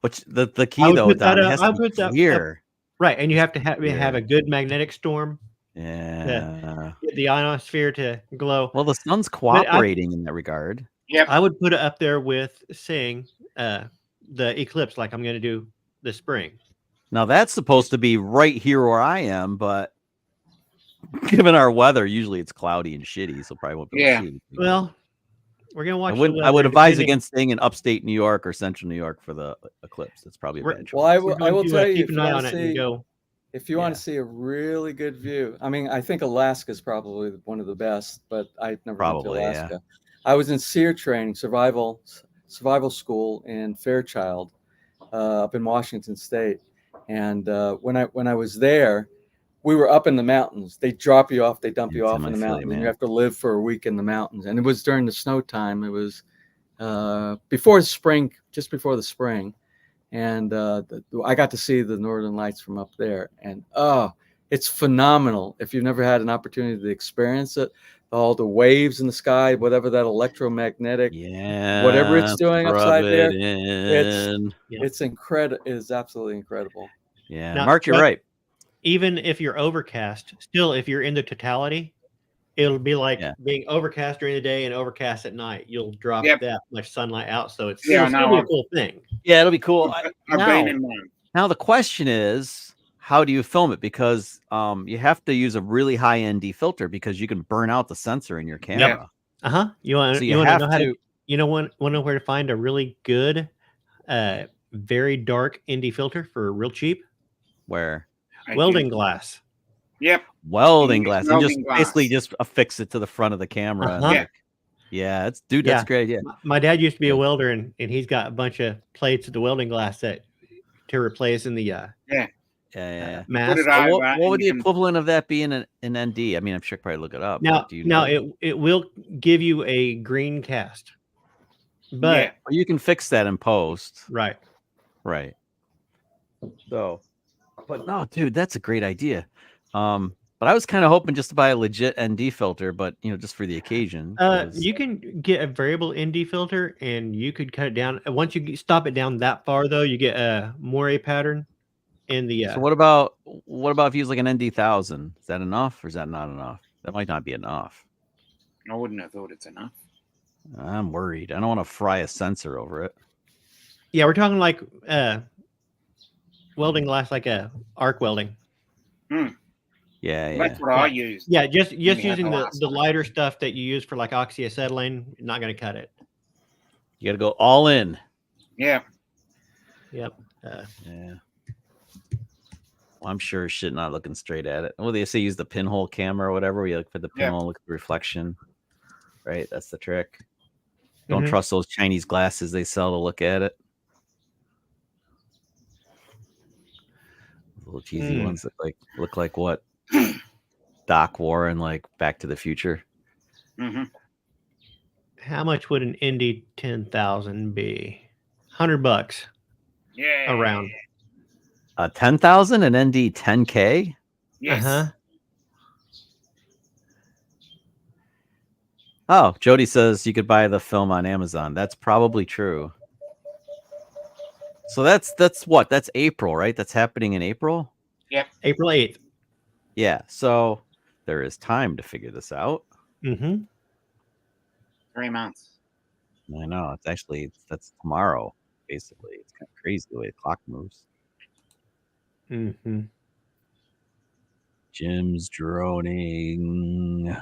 [SPEAKER 6] But the
[SPEAKER 4] I
[SPEAKER 6] key
[SPEAKER 4] would
[SPEAKER 6] though,
[SPEAKER 4] put that
[SPEAKER 6] Don, it
[SPEAKER 4] up-
[SPEAKER 6] has
[SPEAKER 4] I
[SPEAKER 6] to
[SPEAKER 4] would
[SPEAKER 6] be
[SPEAKER 4] put that up-
[SPEAKER 6] clear.
[SPEAKER 4] Right, and you have to have a good magnetic storm,
[SPEAKER 6] Yeah.
[SPEAKER 4] get the ionosphere to glow.
[SPEAKER 6] Well, the sun's
[SPEAKER 4] I-
[SPEAKER 6] cooperating in that regard.
[SPEAKER 3] Yep.
[SPEAKER 4] I would put it up there with seeing the eclipse, like I'm going to do this spring.
[SPEAKER 6] Now that's supposed to be right here where I am, but given our weather, usually it's cloudy and shitty, so probably won't be able to
[SPEAKER 3] Yeah.
[SPEAKER 6] see anything.
[SPEAKER 4] Well, we're going to watch.
[SPEAKER 6] I
[SPEAKER 4] the
[SPEAKER 6] would
[SPEAKER 4] weather
[SPEAKER 6] advise
[SPEAKER 4] depending-
[SPEAKER 6] against staying in upstate New York or central New York for the eclipse. That's probably a
[SPEAKER 4] We're-
[SPEAKER 6] bad choice.
[SPEAKER 7] Well, I
[SPEAKER 4] we're
[SPEAKER 7] will
[SPEAKER 4] going to,
[SPEAKER 7] tell you
[SPEAKER 4] keep
[SPEAKER 7] if
[SPEAKER 4] an
[SPEAKER 7] you
[SPEAKER 4] eye
[SPEAKER 7] want
[SPEAKER 4] on
[SPEAKER 7] to
[SPEAKER 4] it and
[SPEAKER 7] see
[SPEAKER 4] go.
[SPEAKER 7] if you want to see a really good view. I mean, I think Alaska is probably one of the best, but I've never
[SPEAKER 6] Probably,
[SPEAKER 7] been
[SPEAKER 6] yeah.
[SPEAKER 7] to Alaska. I was in SEER training, survival school in Fairchild, up in Washington State, and when I was there, we were up in the mountains. They drop you off, they dump you
[SPEAKER 6] It's
[SPEAKER 7] off
[SPEAKER 6] in
[SPEAKER 7] in the
[SPEAKER 6] my Philly,
[SPEAKER 7] mountains, and you
[SPEAKER 6] man.
[SPEAKER 7] have to live for a week in the mountains. And it was during the snow time. It was before spring, just before the spring, and I got to see the Northern Lights from up there. And It's phenomenal. If you've never had an opportunity to experience it, all the waves in the sky, whatever that electromagnetic, whatever it's doing upside there, it's incredible. It is absolutely incredible.
[SPEAKER 6] Yeah,
[SPEAKER 4] Now,
[SPEAKER 6] Mark, you're
[SPEAKER 4] Chuck,
[SPEAKER 6] right.
[SPEAKER 4] Even if you're overcast, still, if you're in the totality, it'll be like being overcast during the day and overcast at night. You'll drop that much sunlight out, so it's it'll still be a cool thing.
[SPEAKER 6] Yeah, it'll be cool.
[SPEAKER 3] I've been in one.
[SPEAKER 6] Now the question is, how do you film it? Because you have to use a really high ND filter because you can burn out the sensor in your camera.
[SPEAKER 4] You want to know how to know where to find a really good, very dark ND filter for real cheap?
[SPEAKER 6] Where?
[SPEAKER 4] Welding glass.
[SPEAKER 3] Yep.
[SPEAKER 6] Welding glass. And just
[SPEAKER 3] glass.
[SPEAKER 6] basically just affix it to the front of the camera. And that's a great idea.
[SPEAKER 4] My dad used to be a welder, and he's got a bunch of plates of the welding glass to replace in the mask.
[SPEAKER 6] What would the equivalent of that be in an ND? I mean, I'm sure I could probably look it up.
[SPEAKER 4] Now it will give you a green cast, but
[SPEAKER 6] you can fix that in post.
[SPEAKER 4] Right.
[SPEAKER 6] So, but no, dude, that's a great idea. But I was kind of hoping just to buy a legit ND filter, but just for the occasion.
[SPEAKER 4] You can get a variable ND filter, and you could cut it down. Once you stop it down that far, though, you get a moire pattern in the.
[SPEAKER 6] So what about if you use like an ND 1000? Is that enough, or is that not enough? That might not be enough.
[SPEAKER 3] I wouldn't have thought it's enough.
[SPEAKER 6] I'm worried. I don't want to fry a sensor over it.
[SPEAKER 4] Yeah, we're talking like welding glass, like a arc welding.
[SPEAKER 6] Yeah,
[SPEAKER 3] that's what I use.
[SPEAKER 4] Yeah, just using the lighter stuff that you use for like oxyacetylene, not going to cut it.
[SPEAKER 6] You got to go all in.
[SPEAKER 3] Yeah.
[SPEAKER 4] Yep.
[SPEAKER 6] Well, I'm sure shit not looking straight at it. Well, they say use the pinhole camera or whatever. We look for the pinhole, look at the reflection. Right, that's the trick. Don't trust those Chinese glasses they sell to look at it. Little cheesy ones look like what? Doc Warren, like Back to the Future.
[SPEAKER 4] How much would an ND 10,000 be? $100.
[SPEAKER 3] Yeah.
[SPEAKER 4] Around.
[SPEAKER 6] 10,000 and ND 10K?
[SPEAKER 3] Yes.
[SPEAKER 6] Oh, Jody says you could buy the film on Amazon. That's probably true. So that's what? That's April, right? That's happening in April?
[SPEAKER 3] Yep.
[SPEAKER 4] April 8th.
[SPEAKER 6] Yeah. So there is time to figure this out.
[SPEAKER 3] 3 months.
[SPEAKER 6] I know. That's tomorrow, basically. It's kind of crazy the way the clock moves. Jim's droning.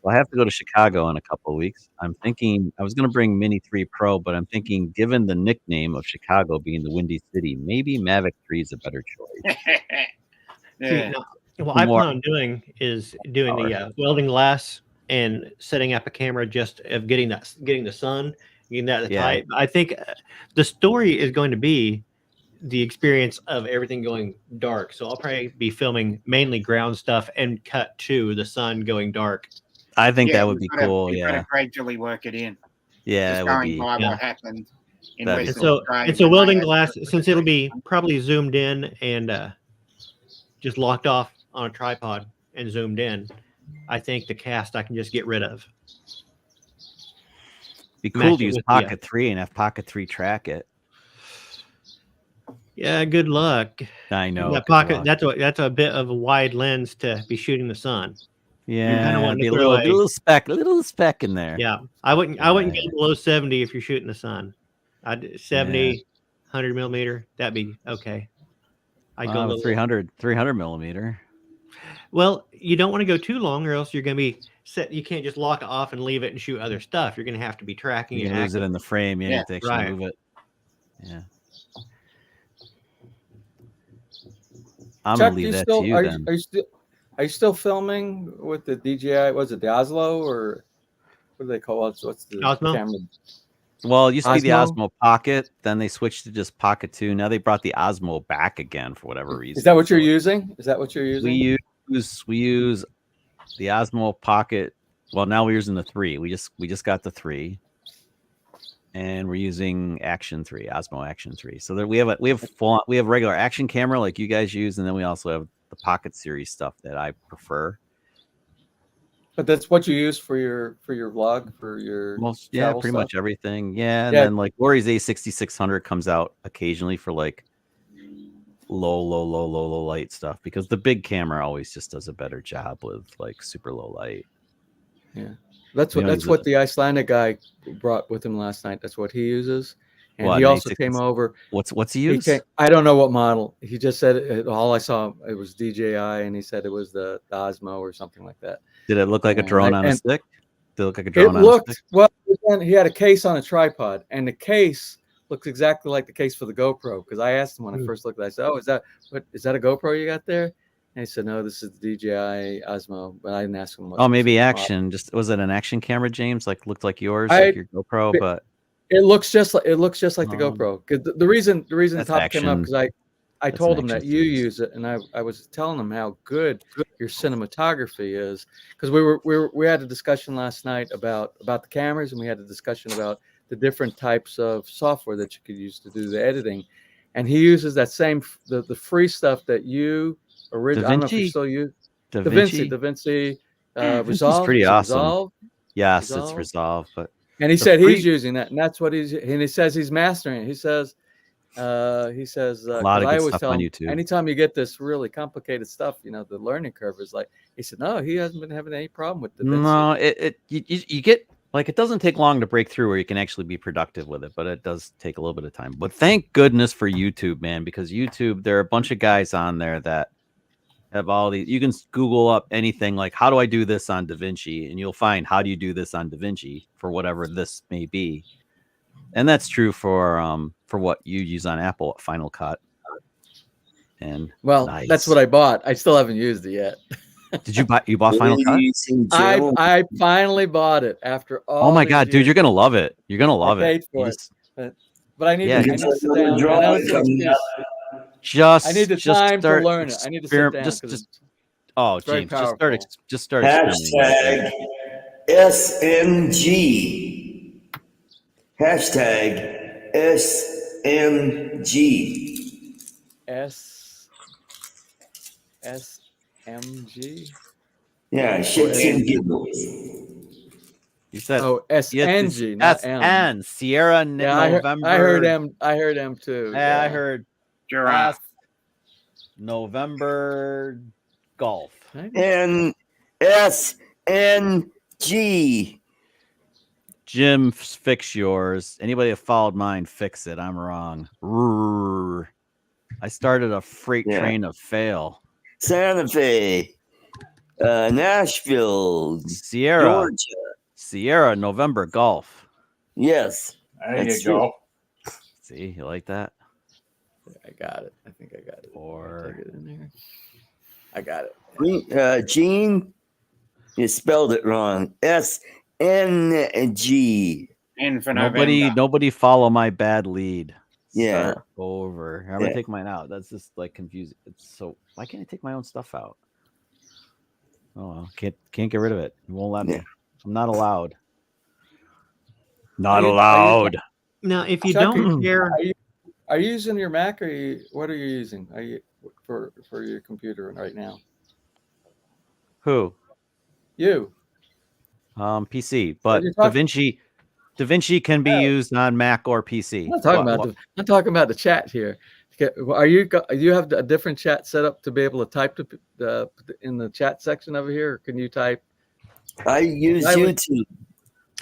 [SPEAKER 6] Well, I have to go to Chicago in a couple of weeks. I'm thinking I was going to bring Mini 3 Pro, but I'm thinking, given the nickname of Chicago being the Windy City, maybe Mavic 3 is a better choice.
[SPEAKER 4] What I plan on doing is doing the welding glass and setting up a camera just of getting the sun, getting that tight. I think the story is going to be the experience of everything going dark. So I'll probably be filming mainly ground stuff and cut to the sun going dark.
[SPEAKER 6] I think that would be cool.
[SPEAKER 3] You gotta gradually work it in.
[SPEAKER 6] Yeah,
[SPEAKER 3] just going by what happened in Western Australia.
[SPEAKER 4] And so welding glass, since it'll be probably zoomed in and just locked off on a tripod and zoomed in, I think the cast I can just get rid of.
[SPEAKER 6] Be cool to use Pocket 3 and have Pocket 3 track it.
[SPEAKER 4] Yeah, good luck.
[SPEAKER 6] I know.
[SPEAKER 4] That pocket, that's a bit of a wide lens to be shooting the sun.
[SPEAKER 6] Yeah, be a little speck in there.
[SPEAKER 4] Yeah, I wouldn't go below 70 if you're shooting the sun. I'd 70, 100 millimeter. That'd be okay. I'd go
[SPEAKER 6] 300 millimeter.
[SPEAKER 4] Well, you don't want to go too long, or else you're going to be set. You can't just lock it off and leave it and shoot other stuff. You're going to have to be tracking it.
[SPEAKER 6] You lose it in the frame. You have to actually move it. Yeah. I'm
[SPEAKER 7] Chuck,
[SPEAKER 6] gonna leave that to you then.
[SPEAKER 7] Are you still filming with the DJI? Was it the Osmo or what do they call it? What's the
[SPEAKER 4] Osmo?
[SPEAKER 7] camera?
[SPEAKER 6] Well, it used to be the Osmo Pocket. Then they switched to just Pocket 2. Now they brought the Osmo back again for whatever reason.
[SPEAKER 7] Is that what you're using?
[SPEAKER 6] We use the Osmo Pocket. Well, now we're using the 3. We just got the 3. and we're using Action 3, Osmo Action 3. So there we have regular action camera like you guys use, and then we also have the Pocket Series stuff that I prefer.
[SPEAKER 7] But that's what you use for your vlog, for your
[SPEAKER 6] pretty
[SPEAKER 7] stuff?
[SPEAKER 6] much everything. Yeah, and then like Lori's A6600 comes out occasionally for like low light stuff, because the big camera always just does a better job with like super low light.
[SPEAKER 7] Yeah, that's what the Icelandic guy brought with him last night. That's what he uses, and he also came over.
[SPEAKER 6] What's he use?
[SPEAKER 7] I don't know what model. He just said all I saw it was DJI, and he said it was the Osmo or something like that.
[SPEAKER 6] Did it look like a drone on a stick? Did it look like a drone on a stick?
[SPEAKER 7] Well, he had a case on a tripod, and the case looks exactly like the case for the GoPro. Because I asked him when I first looked at it, I said, "Oh, is that a GoPro you got there?" And he said, "No, this is the DJI Osmo." But I didn't ask him.
[SPEAKER 6] Oh, maybe Action. Was it an Action camera, James? Like looked like yours, like your GoPro, but
[SPEAKER 7] it looks just like the GoPro. Because the reason the topic came up, because I told him that you use it, and I was telling him how good your cinematography is, because we had a discussion last night about the cameras, and we had a discussion about the different types of software that you could use to do the editing, and he uses that same the free stuff that you originally. I don't know if you still use DaVinci Resolve.
[SPEAKER 6] It's pretty awesome.
[SPEAKER 7] Resolve?
[SPEAKER 6] Yes, it's Resolve,
[SPEAKER 7] and he said he's using that, and that's what and he says he's mastering it. He says a lot of good stuff on YouTube. Anytime you get this really complicated stuff, the learning curve is like, he said, no, he hasn't been having any problem with DaVinci.
[SPEAKER 6] No, you get, like, it doesn't take long to break through where you can actually be productive with it, but it does take a little bit of time. But thank goodness for YouTube, man, because YouTube, there are a bunch of guys on there that have all these. You can Google up anything like, how do I do this on DaVinci? And you'll find, how do you do this on DaVinci for whatever this may be. And that's true for what you use on Apple, Final Cut. And nice.
[SPEAKER 7] That's what I bought. I still haven't used it yet.
[SPEAKER 6] Did you bought Final Cut?
[SPEAKER 7] I finally bought it after all.
[SPEAKER 6] Oh my God, dude, you're gonna love it. You're gonna love it.
[SPEAKER 7] I paid for it. But I need to sit down. I need the time to learn it. I need to sit down.
[SPEAKER 6] James, just start
[SPEAKER 1] Hashtag SMG. Hashtag SMG.
[SPEAKER 7] SMG.
[SPEAKER 1] Yeah, shits and giggles.
[SPEAKER 6] You said
[SPEAKER 7] SNG, not
[SPEAKER 6] SN, Sierra November.
[SPEAKER 7] I heard M too.
[SPEAKER 6] Yeah, I heard
[SPEAKER 3] Giraffe.
[SPEAKER 6] November Golf.
[SPEAKER 1] And SNG.
[SPEAKER 6] Jim, fix yours. Anybody that followed mine, fix it. I'm wrong. I started a freight train of fail.
[SPEAKER 1] Santa Fe. Nashville.
[SPEAKER 6] Georgia. Sierra November Golf.
[SPEAKER 1] Yes.
[SPEAKER 2] There you go.
[SPEAKER 6] See, you like that?
[SPEAKER 7] I got it. I think I got it.
[SPEAKER 6] Or
[SPEAKER 7] take it in there. I got it.
[SPEAKER 1] Gene, you spelled it wrong. SNG.
[SPEAKER 6] Nobody follow my bad lead.
[SPEAKER 1] Yeah.
[SPEAKER 6] Start over. I'm gonna take mine out. That's just like confusing. Why can't I take my own stuff out? Oh well, can't get rid of it. It won't let me. I'm not allowed. Not allowed.
[SPEAKER 4] Now, if you don't share,
[SPEAKER 7] are you using your Mac, or what are you using? Are you for your computer right now?
[SPEAKER 6] Who?
[SPEAKER 7] You.
[SPEAKER 6] PC, but DaVinci can be used on Mac or PC.
[SPEAKER 7] I'm talking about the chat here. Are you have a different chat set up to be able to type in the chat section over here? Or can you type?
[SPEAKER 1] I use YouTube.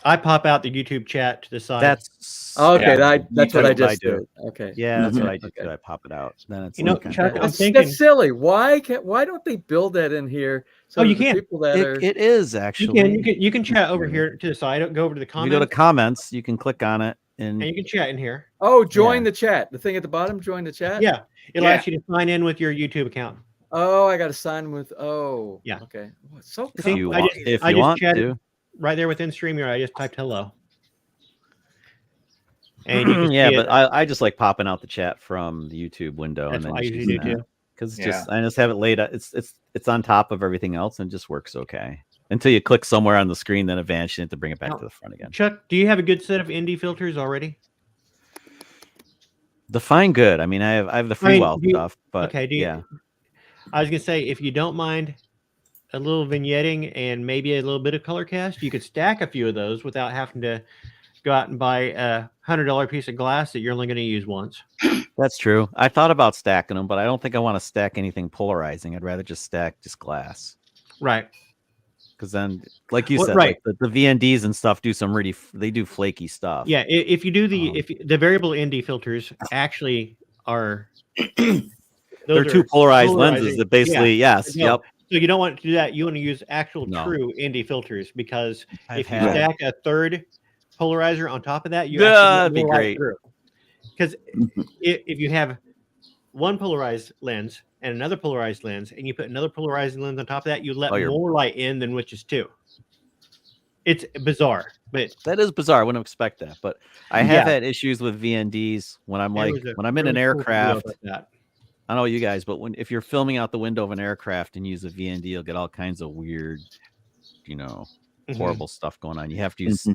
[SPEAKER 4] I pop out the YouTube chat to the side.
[SPEAKER 7] That's what I just did. Okay.
[SPEAKER 6] Yeah, that's what I just did. I pop it out. Then it's
[SPEAKER 4] Chuck, I'm thinking
[SPEAKER 7] that's silly. Why don't they build that in here? So
[SPEAKER 4] you can.
[SPEAKER 7] People that
[SPEAKER 6] it is actually.
[SPEAKER 4] You can chat over here to the side. Go over to the comments.
[SPEAKER 6] You go to comments. You can click on it, and
[SPEAKER 4] you can chat in here.
[SPEAKER 7] Oh, join the chat. The thing at the bottom. Join the chat.
[SPEAKER 4] Yeah, it'll ask you to sign in with your YouTube account.
[SPEAKER 7] Oh, I got to sign with. Yeah. Okay. Oh, it's so.
[SPEAKER 6] If you want to.
[SPEAKER 4] Right there within StreamYard, I just typed hello. And
[SPEAKER 6] but I just like popping out the chat from the YouTube window.
[SPEAKER 4] That's
[SPEAKER 6] and then
[SPEAKER 4] what I usually do too.
[SPEAKER 6] Because I just have it laid out. It's on top of everything else and it just works okay. until you click somewhere on the screen, then it vanishes. You have to bring it back
[SPEAKER 4] Now,
[SPEAKER 6] to the front again.
[SPEAKER 4] Chuck, do you have a good set of ND filters already?
[SPEAKER 6] Define good. I mean, I have the freewell stuff, but
[SPEAKER 4] okay.
[SPEAKER 6] Yeah.
[SPEAKER 4] I was gonna say, if you don't mind a little vignetting and maybe a little bit of color cast, you could stack a few of those without having to go out and buy a $100 piece of glass that you're only going to use once.
[SPEAKER 6] That's true. I thought about stacking them, but I don't think I want to stack anything polarizing. I'd rather just stack just glass.
[SPEAKER 4] Right.
[SPEAKER 6] Because then, like you
[SPEAKER 4] Well,
[SPEAKER 6] said,
[SPEAKER 4] right.
[SPEAKER 6] like the VNDs and stuff do some really, they do flaky stuff.
[SPEAKER 4] Yeah. If you do the variable ND filters actually are,
[SPEAKER 6] they're two polarized lenses that basically, yes.
[SPEAKER 4] No.
[SPEAKER 6] Yep.
[SPEAKER 4] So you don't want to do that. You want to use actual true ND filters, because if you stack a third polarizer on top of that,
[SPEAKER 6] that'd be great.
[SPEAKER 4] Because if you have one polarized lens and another polarized lens, and you put another polarized lens on top of that, you let more light in than which is two. It's bizarre, but
[SPEAKER 6] that is bizarre. I wouldn't expect that, but I have had issues with VNDs when I'm when I'm in an aircraft. I don't know you guys, but if you're filming out the window of an aircraft and use a VND, you'll get all kinds of weird, horrible stuff going on. You have to use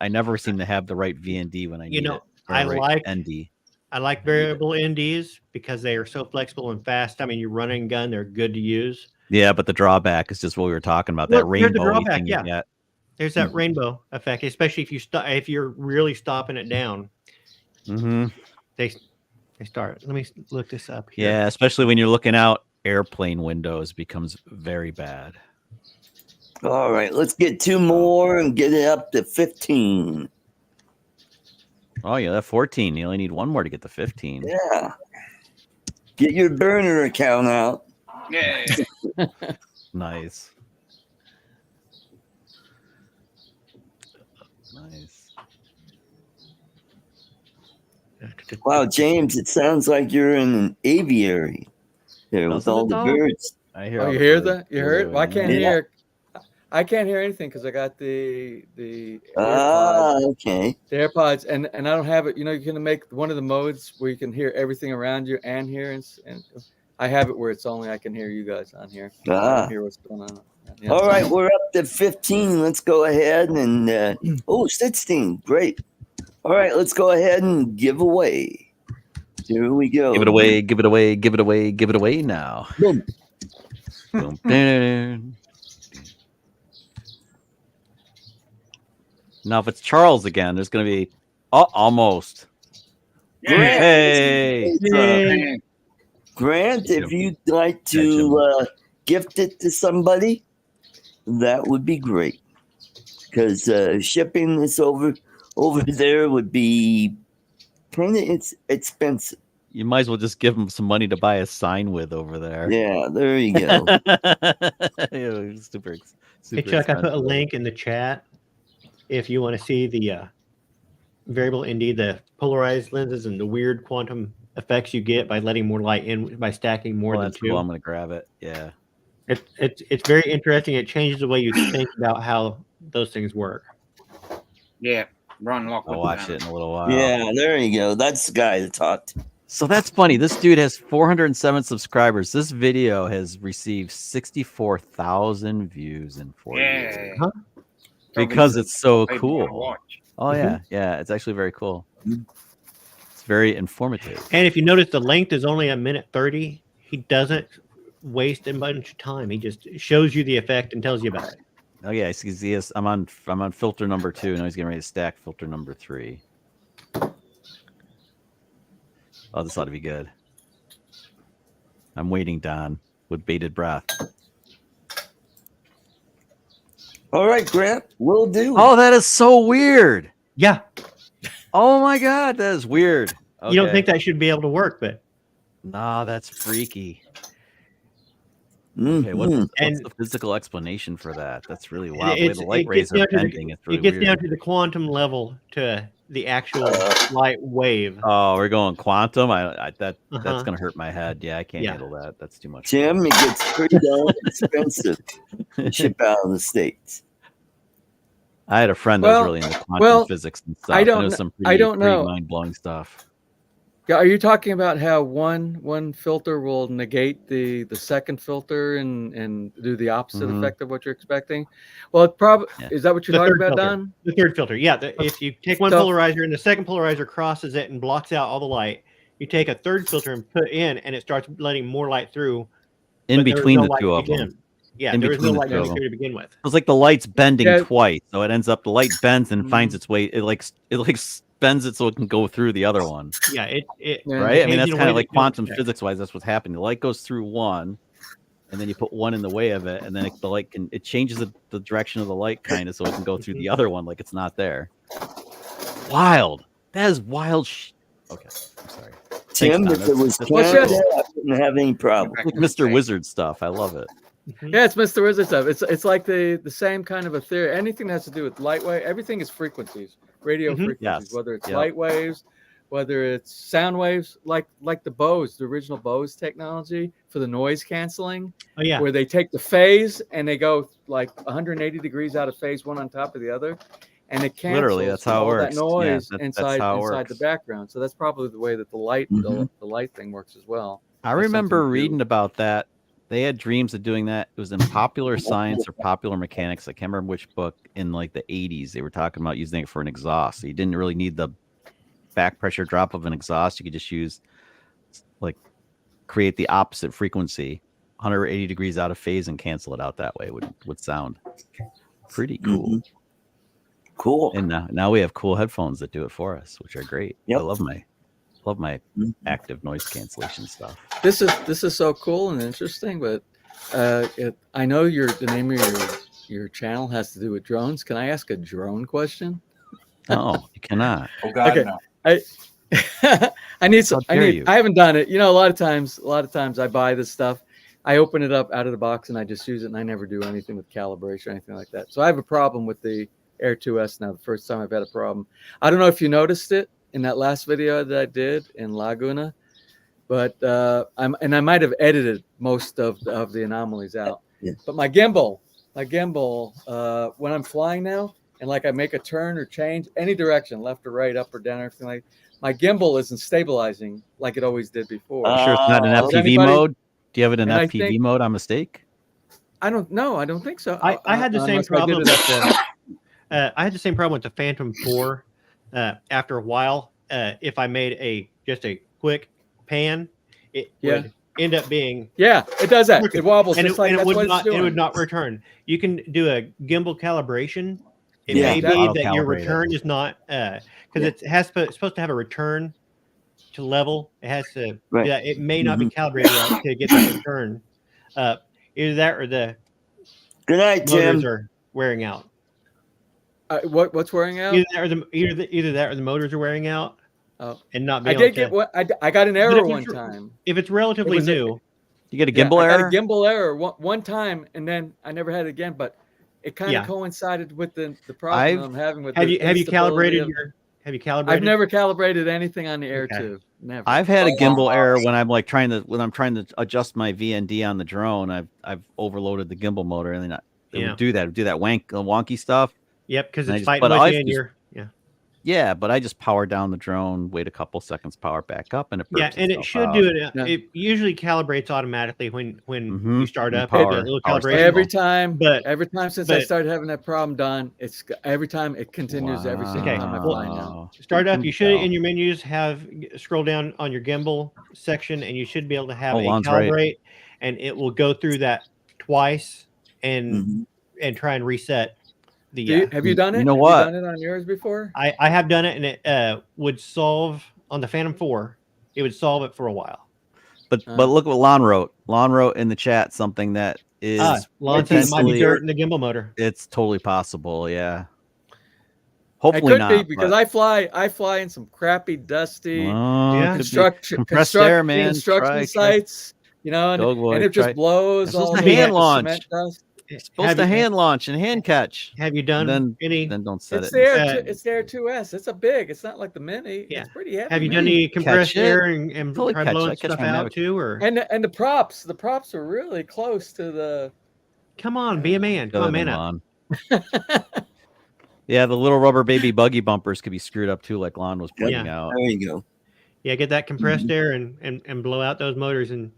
[SPEAKER 6] I never seem to have the right VND when I need it.
[SPEAKER 4] I like
[SPEAKER 6] ND.
[SPEAKER 4] I like variable NDs because they are so flexible and fast. I mean, you run and gun; they're good to use.
[SPEAKER 6] Yeah, but the drawback is just what we were talking about. That rainbow.
[SPEAKER 4] The drawback, yeah. There's that rainbow effect, especially if you if you're really stopping it down.
[SPEAKER 6] Mm-hmm.
[SPEAKER 4] They start. Let me look this up here.
[SPEAKER 6] Yeah, especially when you're looking out airplane windows, becomes very bad.
[SPEAKER 1] All right, let's get 2 more and get it up to 15.
[SPEAKER 6] Oh, yeah, that 14. You only need 1 more to get to 15.
[SPEAKER 1] Yeah. Get your burner account out.
[SPEAKER 3] Yeah.
[SPEAKER 6] Nice. Nice.
[SPEAKER 1] Wow, James, it sounds like you're in an aviary there with all the birds.
[SPEAKER 7] I hear. Oh, you hear that? You heard? Well, I can't hear. I can't hear anything because I got the AirPods.
[SPEAKER 1] Okay.
[SPEAKER 7] The AirPods, and I don't have it. You know, you can make one of the modes where you can hear everything around you and hear, and I have it where it's only I can hear you guys on here. I can hear what's going on. Yeah.
[SPEAKER 1] All right, we're up to 15. Let's go ahead and 16. Great. All right, let's go ahead and give away. Here we go.
[SPEAKER 6] Give it away, give it away, give it away, give it away now.
[SPEAKER 1] Boom.
[SPEAKER 6] Boom. Now, if it's Charles again, there's going to be almost.
[SPEAKER 1] Grant,
[SPEAKER 6] Hey,
[SPEAKER 1] Grant, if you'd like to gift it to somebody, that would be great. Because shipping this over there would be pretty expensive.
[SPEAKER 6] you might as well just give him some money to buy a sign with over there.
[SPEAKER 1] Yeah, there you go.
[SPEAKER 6] Yeah, super
[SPEAKER 4] Hey, Chuck, I put a link in the chat if you want to see the variable ND, the polarized lenses, and the weird quantum effects you get by letting more light in by stacking more than 2.
[SPEAKER 6] Cool. I'm going to grab it. Yeah.
[SPEAKER 4] It's very interesting. It changes the way you think about how those things work.
[SPEAKER 3] Yeah. Ron Lockwood.
[SPEAKER 6] I'll watch it in a little while.
[SPEAKER 1] Yeah, there you go. That's the guy that talked.
[SPEAKER 6] So that's funny. This dude has 407 subscribers. This video has received 64,000 views in 4 years.
[SPEAKER 4] Huh?
[SPEAKER 6] Because it's so cool. Oh, yeah. Yeah, it's actually very cool. It's very informative.
[SPEAKER 4] And if you notice, the length is only 1:30. He doesn't waste a bunch of time. He just shows you the effect and tells you about it.
[SPEAKER 6] Oh yeah, he is. I'm on filter number 2. Now he's getting ready to stack filter number 3. Oh, this ought to be good. I'm waiting, Don, with bated breath.
[SPEAKER 1] All right, Grant, will do.
[SPEAKER 6] Oh, that is so weird.
[SPEAKER 4] Yeah.
[SPEAKER 6] Oh my God, that is weird. Okay.
[SPEAKER 4] You don't think that should be able to work, but
[SPEAKER 6] no, that's freaky.
[SPEAKER 1] Mm-hmm.
[SPEAKER 6] Okay, what's the physical explanation for that? That's really wild. The light rays are bending. It's really
[SPEAKER 4] it gets
[SPEAKER 6] weird.
[SPEAKER 4] down to the quantum level, to the actual light wave.
[SPEAKER 6] Oh, we're going quantum. That's gonna hurt my head. Yeah, I can't handle that. That's too much.
[SPEAKER 1] Jim, it gets pretty damn expensive to ship out of the States.
[SPEAKER 6] I had a friend that was really into quantum physics and stuff.
[SPEAKER 7] I don't know.
[SPEAKER 6] Mind blowing stuff.
[SPEAKER 7] Are you talking about how one filter will negate the second filter and do the opposite effect of what you're expecting? Well, it probably is that what you're talking about, Don?
[SPEAKER 4] The third filter, yeah. If you take one polarizer and the second polarizer crosses it and blocks out all the light, you take a third filter and put in, and it starts letting more light through.
[SPEAKER 6] In between the two of them.
[SPEAKER 4] Yeah, there was no light coming through to begin with.
[SPEAKER 6] It's like the light's bending twice, so it ends up the light bends and finds its way. It like bends it so it can go through the other one.
[SPEAKER 4] Yeah,
[SPEAKER 6] right. I mean, that's kind of like quantum physics wise. That's what's happening. The light goes through one, and then you put one in the way of it, and then the light it changes the direction of the light kind of so it can go through the other one like it's not there. Wild. That is wild. Okay, I'm sorry.
[SPEAKER 1] Tim,
[SPEAKER 6] Thanks,
[SPEAKER 1] if it was
[SPEAKER 7] Well,
[SPEAKER 1] Canada, I wouldn't have any problem.
[SPEAKER 6] Like Mr. Wizard stuff. I love it.
[SPEAKER 7] Yeah, it's Mr. Wizard stuff. It's like the same kind of a theory. Anything that has to do with light wave, everything is frequencies, radio frequencies, whether it's light waves, whether it's sound waves, like the Bose, the original Bose technology for the noise canceling.
[SPEAKER 4] Oh yeah,
[SPEAKER 7] where they take the phase and they go like 180 degrees out of phase one on top of the other, and it cancels
[SPEAKER 6] literally that's how it works.
[SPEAKER 7] That noise
[SPEAKER 6] that's
[SPEAKER 7] inside
[SPEAKER 6] works.
[SPEAKER 7] the background. So that's probably the way that the light the light thing works as well.
[SPEAKER 6] I remember reading about that. They had dreams of doing that. It was in Popular Science or Popular Mechanics. I can't remember which book. In like the 80s, they were talking about using it for an exhaust. So you didn't really need the back pressure drop of an exhaust. You could just use like create the opposite frequency, 180 degrees out of phase, and cancel it out that way. Would sound pretty cool.
[SPEAKER 1] Cool.
[SPEAKER 6] And now we have cool headphones that do it for us, which are great.
[SPEAKER 1] Yep.
[SPEAKER 6] I love my active noise cancellation stuff.
[SPEAKER 7] This is so cool and interesting, but I know the name of your channel has to do with drones. Can I ask a drone question?
[SPEAKER 6] No, you cannot.
[SPEAKER 2] Oh God,
[SPEAKER 7] okay.
[SPEAKER 2] no.
[SPEAKER 7] I haven't done it. You know, a lot of times I buy this stuff, I open it up out of the box and I just use it, and I never do anything with calibration or anything like that. So I have a problem with the Air 2S now. The first time I've had a problem. I don't know if you noticed it in that last video that I did in Laguna, but I might have edited most of the anomalies out.
[SPEAKER 1] Yeah.
[SPEAKER 7] But my gimbal, when I'm flying now, and like I make a turn or change any direction, left or right, up or down, everything like, my gimbal isn't stabilizing like it always did before.
[SPEAKER 6] Sure, it's not in FPV mode. Do you have it in FPV mode on mistake?
[SPEAKER 7] I don't know. I don't think so.
[SPEAKER 4] I had the same problem. I had the same problem with the Phantom 4. After a while, if I made just a quick pan, it would end up being
[SPEAKER 7] it does that. It wobbles,
[SPEAKER 4] and
[SPEAKER 7] just like
[SPEAKER 4] it
[SPEAKER 7] it
[SPEAKER 4] would not return. You can do a gimbal calibration. It may be that your return is not because it's supposed to have a return to level. It has to.
[SPEAKER 1] Right.
[SPEAKER 4] Yeah, it may not be calibrated right to get that return. Either that or the
[SPEAKER 1] good night,
[SPEAKER 4] motors
[SPEAKER 1] Tim.
[SPEAKER 4] are wearing out.
[SPEAKER 7] What's wearing out?
[SPEAKER 4] Either that or the motors are wearing out. And not being
[SPEAKER 7] I got an error one time.
[SPEAKER 4] If it's relatively new,
[SPEAKER 6] you get a gimbal error.
[SPEAKER 7] I got a gimbal error one time, and then I never had it again. But it kind of coincided with the problem I'm having with.
[SPEAKER 4] Have you calibrated your? Have you calibrated?
[SPEAKER 7] I've never calibrated anything on the Air 2. Never.
[SPEAKER 6] I've had a gimbal error when I'm trying to adjust my VND on the drone. I've overloaded the gimbal motor, and then it would do that wonky stuff.
[SPEAKER 4] Yep, because it's fighting with you and you're
[SPEAKER 6] but I just power down the drone, wait a couple seconds, power back up, and it burps
[SPEAKER 4] and it should do it. It usually calibrates automatically when you start up. Little calibration
[SPEAKER 7] every time since I started having that problem, Don, it's every time it continues every single time I fly now.
[SPEAKER 4] Start up. You should in your menus scroll down on your gimbal section, and you should be able to have a calibrate, and it will go through that twice and try and reset.
[SPEAKER 7] Have you done it?
[SPEAKER 6] You know what?
[SPEAKER 7] Have you done it on yours before?
[SPEAKER 4] I have done it, and it would solve on the Phantom 4. It would solve it for a while.
[SPEAKER 6] But look what Lon wrote. Lon wrote in the chat something that is
[SPEAKER 4] Lon said it might be dirt in the gimbal motor.
[SPEAKER 6] It's totally possible. Yeah. Hopefully
[SPEAKER 7] it could
[SPEAKER 6] not.
[SPEAKER 7] Be because I fly in some crappy, dusty
[SPEAKER 6] construction
[SPEAKER 7] sites. You know, and it just blows all the
[SPEAKER 6] hand launch.
[SPEAKER 7] Cement dust.
[SPEAKER 6] It's supposed to hand launch and hand catch.
[SPEAKER 4] Have you done any?
[SPEAKER 6] Then don't set
[SPEAKER 7] it's
[SPEAKER 6] it.
[SPEAKER 7] It's the Air 2S. It's it's not like the Mini.
[SPEAKER 4] Yeah.
[SPEAKER 7] It's pretty heavy.
[SPEAKER 4] Have you done any compressed air and
[SPEAKER 6] totally
[SPEAKER 4] try blowing stuff out too? Or
[SPEAKER 7] and the props are really close to the.
[SPEAKER 4] Come on, be a man. Come on, man up.
[SPEAKER 6] Yeah, the little rubber baby buggy bumpers could be screwed up too, like Lon was pointing out.
[SPEAKER 1] There you go.
[SPEAKER 4] Yeah, get that compressed air and blow out those motors and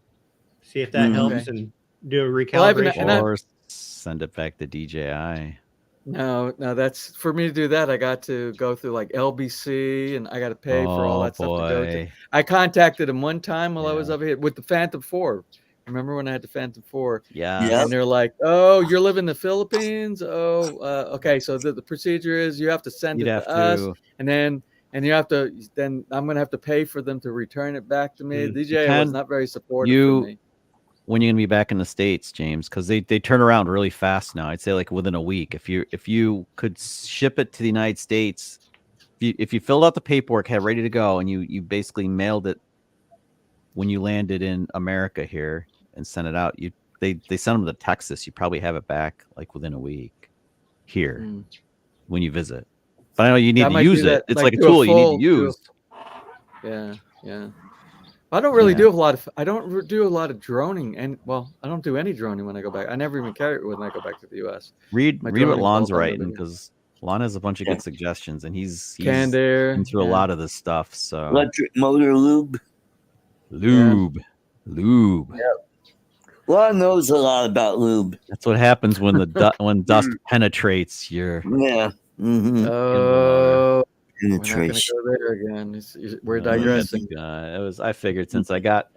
[SPEAKER 4] see if that helps, and do a recalibration.
[SPEAKER 6] Or send it back to DJI.
[SPEAKER 7] No, that's for me to do that. I got to go through like LBC, and I got to pay for all that stuff to go to. I contacted them one time while I was over here with the Phantom 4. Remember when I had the Phantom 4?
[SPEAKER 6] Yeah.
[SPEAKER 7] And they're like, "Oh, you're living in the Philippines? Oh, okay. So the procedure is you have to send it to us, and then you have to. Then I'm gonna have to pay for them to return it back to me." DJI was not very supportive for me.
[SPEAKER 6] When you're gonna be back in the States, James, because they turn around really fast now. I'd say like within a week. If you could ship it to the United States, if you filled out the paperwork, had it ready to go, and you basically mailed it when you landed in America here and sent it out, they send them to Texas. You probably have it back like within a week here when you visit. But I know you need to use it. It's like a tool you need to use.
[SPEAKER 7] Yeah. I don't really do a lot of. I don't do a lot of droning, and I don't do any droning when I go back. I never even carry it when I go back to the U.S.
[SPEAKER 6] Read what Lon's writing, because Lon has a bunch of good suggestions, and he's been through a lot of this stuff. So
[SPEAKER 1] electric motor lube.
[SPEAKER 6] Yep.
[SPEAKER 1] Lon knows a lot about lube.
[SPEAKER 6] That's what happens when when dust penetrates your.
[SPEAKER 1] Yeah.
[SPEAKER 7] Oh. We're not going
[SPEAKER 1] penetration.
[SPEAKER 7] to go there again. We're digressing.
[SPEAKER 6] I figured since I got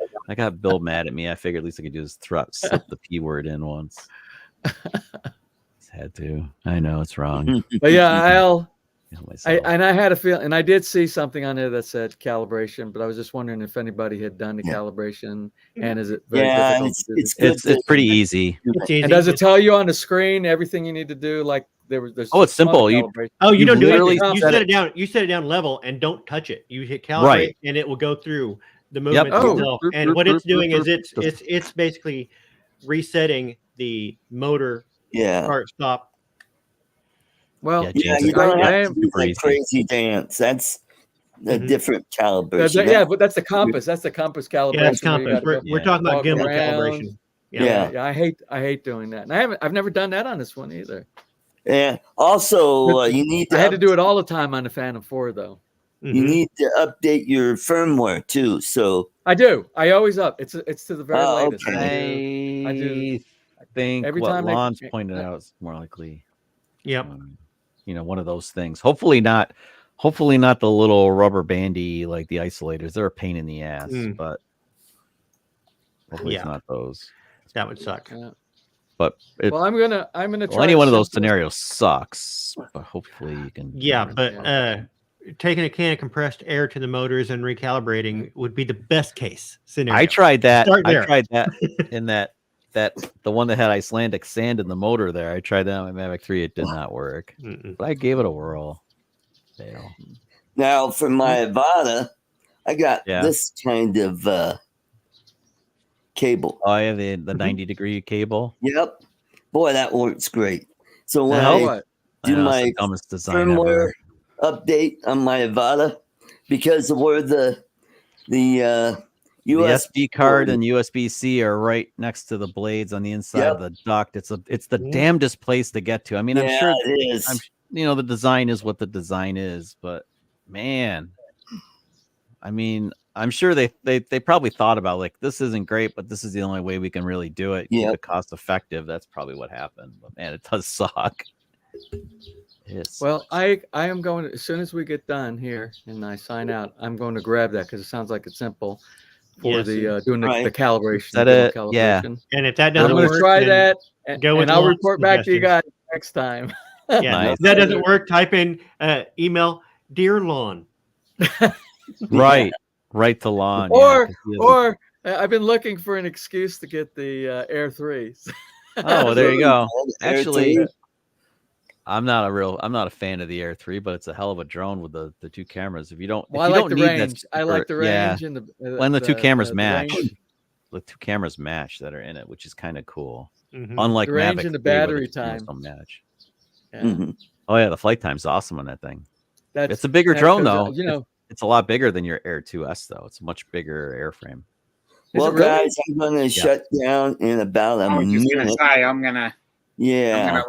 [SPEAKER 6] Bill mad at me, I figured at least I could just slip the P word in once. Had to. I know it's wrong.
[SPEAKER 7] But yeah, I had a feeling, and I did see something on there that said calibration, but I was just wondering if anybody had done the calibration, and is it very difficult to do?
[SPEAKER 6] It's pretty easy.
[SPEAKER 7] And does it tell you on the screen everything you need to do? Like there's
[SPEAKER 6] it's simple.
[SPEAKER 4] You don't do it. You set it down. You set it down level and don't touch it. You hit calibrate, and it will go through the movement itself. And what it's doing is it's basically resetting the motor start stop.
[SPEAKER 7] Well,
[SPEAKER 1] you don't have to do that crazy dance. That's a different calibration.
[SPEAKER 7] But that's the compass. That's the compass calibration.
[SPEAKER 4] Yeah, that's compass. We're talking about gimbal calibration.
[SPEAKER 7] Yeah, I hate doing that. And I've never done that on this one either.
[SPEAKER 1] Yeah. Also, you need to.
[SPEAKER 7] I had to do it all the time on the Phantom 4, though.
[SPEAKER 1] You need to update your firmware too. So
[SPEAKER 7] I do. I always up. It's to the very latest.
[SPEAKER 1] Okay.
[SPEAKER 6] I think
[SPEAKER 7] every
[SPEAKER 6] what
[SPEAKER 7] time
[SPEAKER 6] Lon's pointed out is more likely.
[SPEAKER 4] Yep.
[SPEAKER 6] One of those things. Hopefully not the little rubber bandy like the isolators. They're a pain in the ass, but hopefully it's not those.
[SPEAKER 4] That would suck.
[SPEAKER 7] Yeah.
[SPEAKER 6] But
[SPEAKER 7] I'm gonna try.
[SPEAKER 6] Any one of those scenarios sucks, but hopefully you can.
[SPEAKER 4] Yeah, but taking a can of compressed air to the motors and recalibrating would be the best case scenario.
[SPEAKER 6] I tried that. In the one that had Icelandic sand in the motor there. I tried that on my Mavic 3. It did not work, but I gave it a whirl. Fail.
[SPEAKER 1] Now for my Avada, I got this kind of cable.
[SPEAKER 6] Oh, I have the 90-degree cable.
[SPEAKER 1] Yep. Boy, that works great. So when I do my firmware update on my Avada, because of where the
[SPEAKER 6] USB card and USB-C are right next to the blades on the inside of the duct. It's the damnedest place to get to. I mean, I'm sure
[SPEAKER 1] it is.
[SPEAKER 6] The design is what the design is, but man, I mean, I'm sure they probably thought about like, this isn't great, but this is the only way we can really do it. Keep it cost effective. That's probably what happened. But man, it does suck.
[SPEAKER 7] Well, I am going to, as soon as we get done here and I sign out, I'm going to grab that because it sounds like it's simple for the doing the calibration.
[SPEAKER 6] Calibration.
[SPEAKER 4] And if that doesn't work,
[SPEAKER 7] I'm going to try that, and I'll report back to you guys next time.
[SPEAKER 4] If that doesn't work, type in email, Dear Lon.
[SPEAKER 6] Right to Lon.
[SPEAKER 7] Or I've been looking for an excuse to get the Air 3s.
[SPEAKER 6] Oh, there you go. Actually, I'm not a fan of the Air 3, but it's a hell of a drone with the two cameras. If you don't,
[SPEAKER 7] I like the range. I like the range and
[SPEAKER 6] when the two cameras match. The two cameras match that are in it, which is kind of cool. Unlike
[SPEAKER 7] the range
[SPEAKER 6] Mavic
[SPEAKER 7] and the battery time
[SPEAKER 6] don't match.
[SPEAKER 7] Yeah.
[SPEAKER 6] Oh yeah, the flight time's awesome on that thing. It's a bigger drone though. It's a lot bigger than your Air 2S though. It's a much bigger airframe.
[SPEAKER 1] Well, guys, I'm going to shut down in about a minute.
[SPEAKER 3] I was just going to say, I'm going to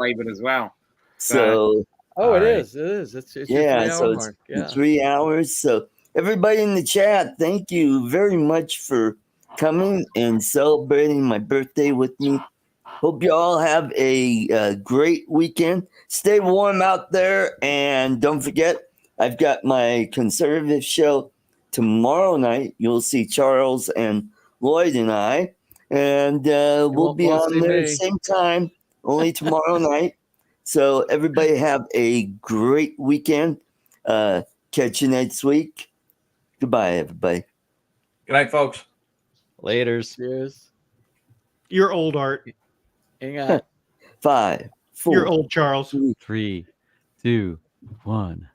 [SPEAKER 3] leave it as well.
[SPEAKER 1] So,
[SPEAKER 7] it is. It's 3 hour mark.
[SPEAKER 1] 3 hours. So, everybody in the chat, thank you very much for coming and celebrating my birthday with me. Hope you all have a great weekend. Stay warm out there, and don't forget, I've got my conservative show tomorrow night. You'll see Charles and Lloyd and I, and we'll be
[SPEAKER 7] won't
[SPEAKER 1] on
[SPEAKER 7] see
[SPEAKER 1] there
[SPEAKER 7] me.
[SPEAKER 1] same time, only tomorrow night. So everybody have a great weekend. Catch you next week. Goodbye, everybody.
[SPEAKER 2] Good night, folks.
[SPEAKER 6] Laters.
[SPEAKER 7] Cheers.
[SPEAKER 4] You're old, Art.
[SPEAKER 7] Hang on.
[SPEAKER 1] 5, 4.
[SPEAKER 4] You're old, Charles.
[SPEAKER 6] 3, 2, 1.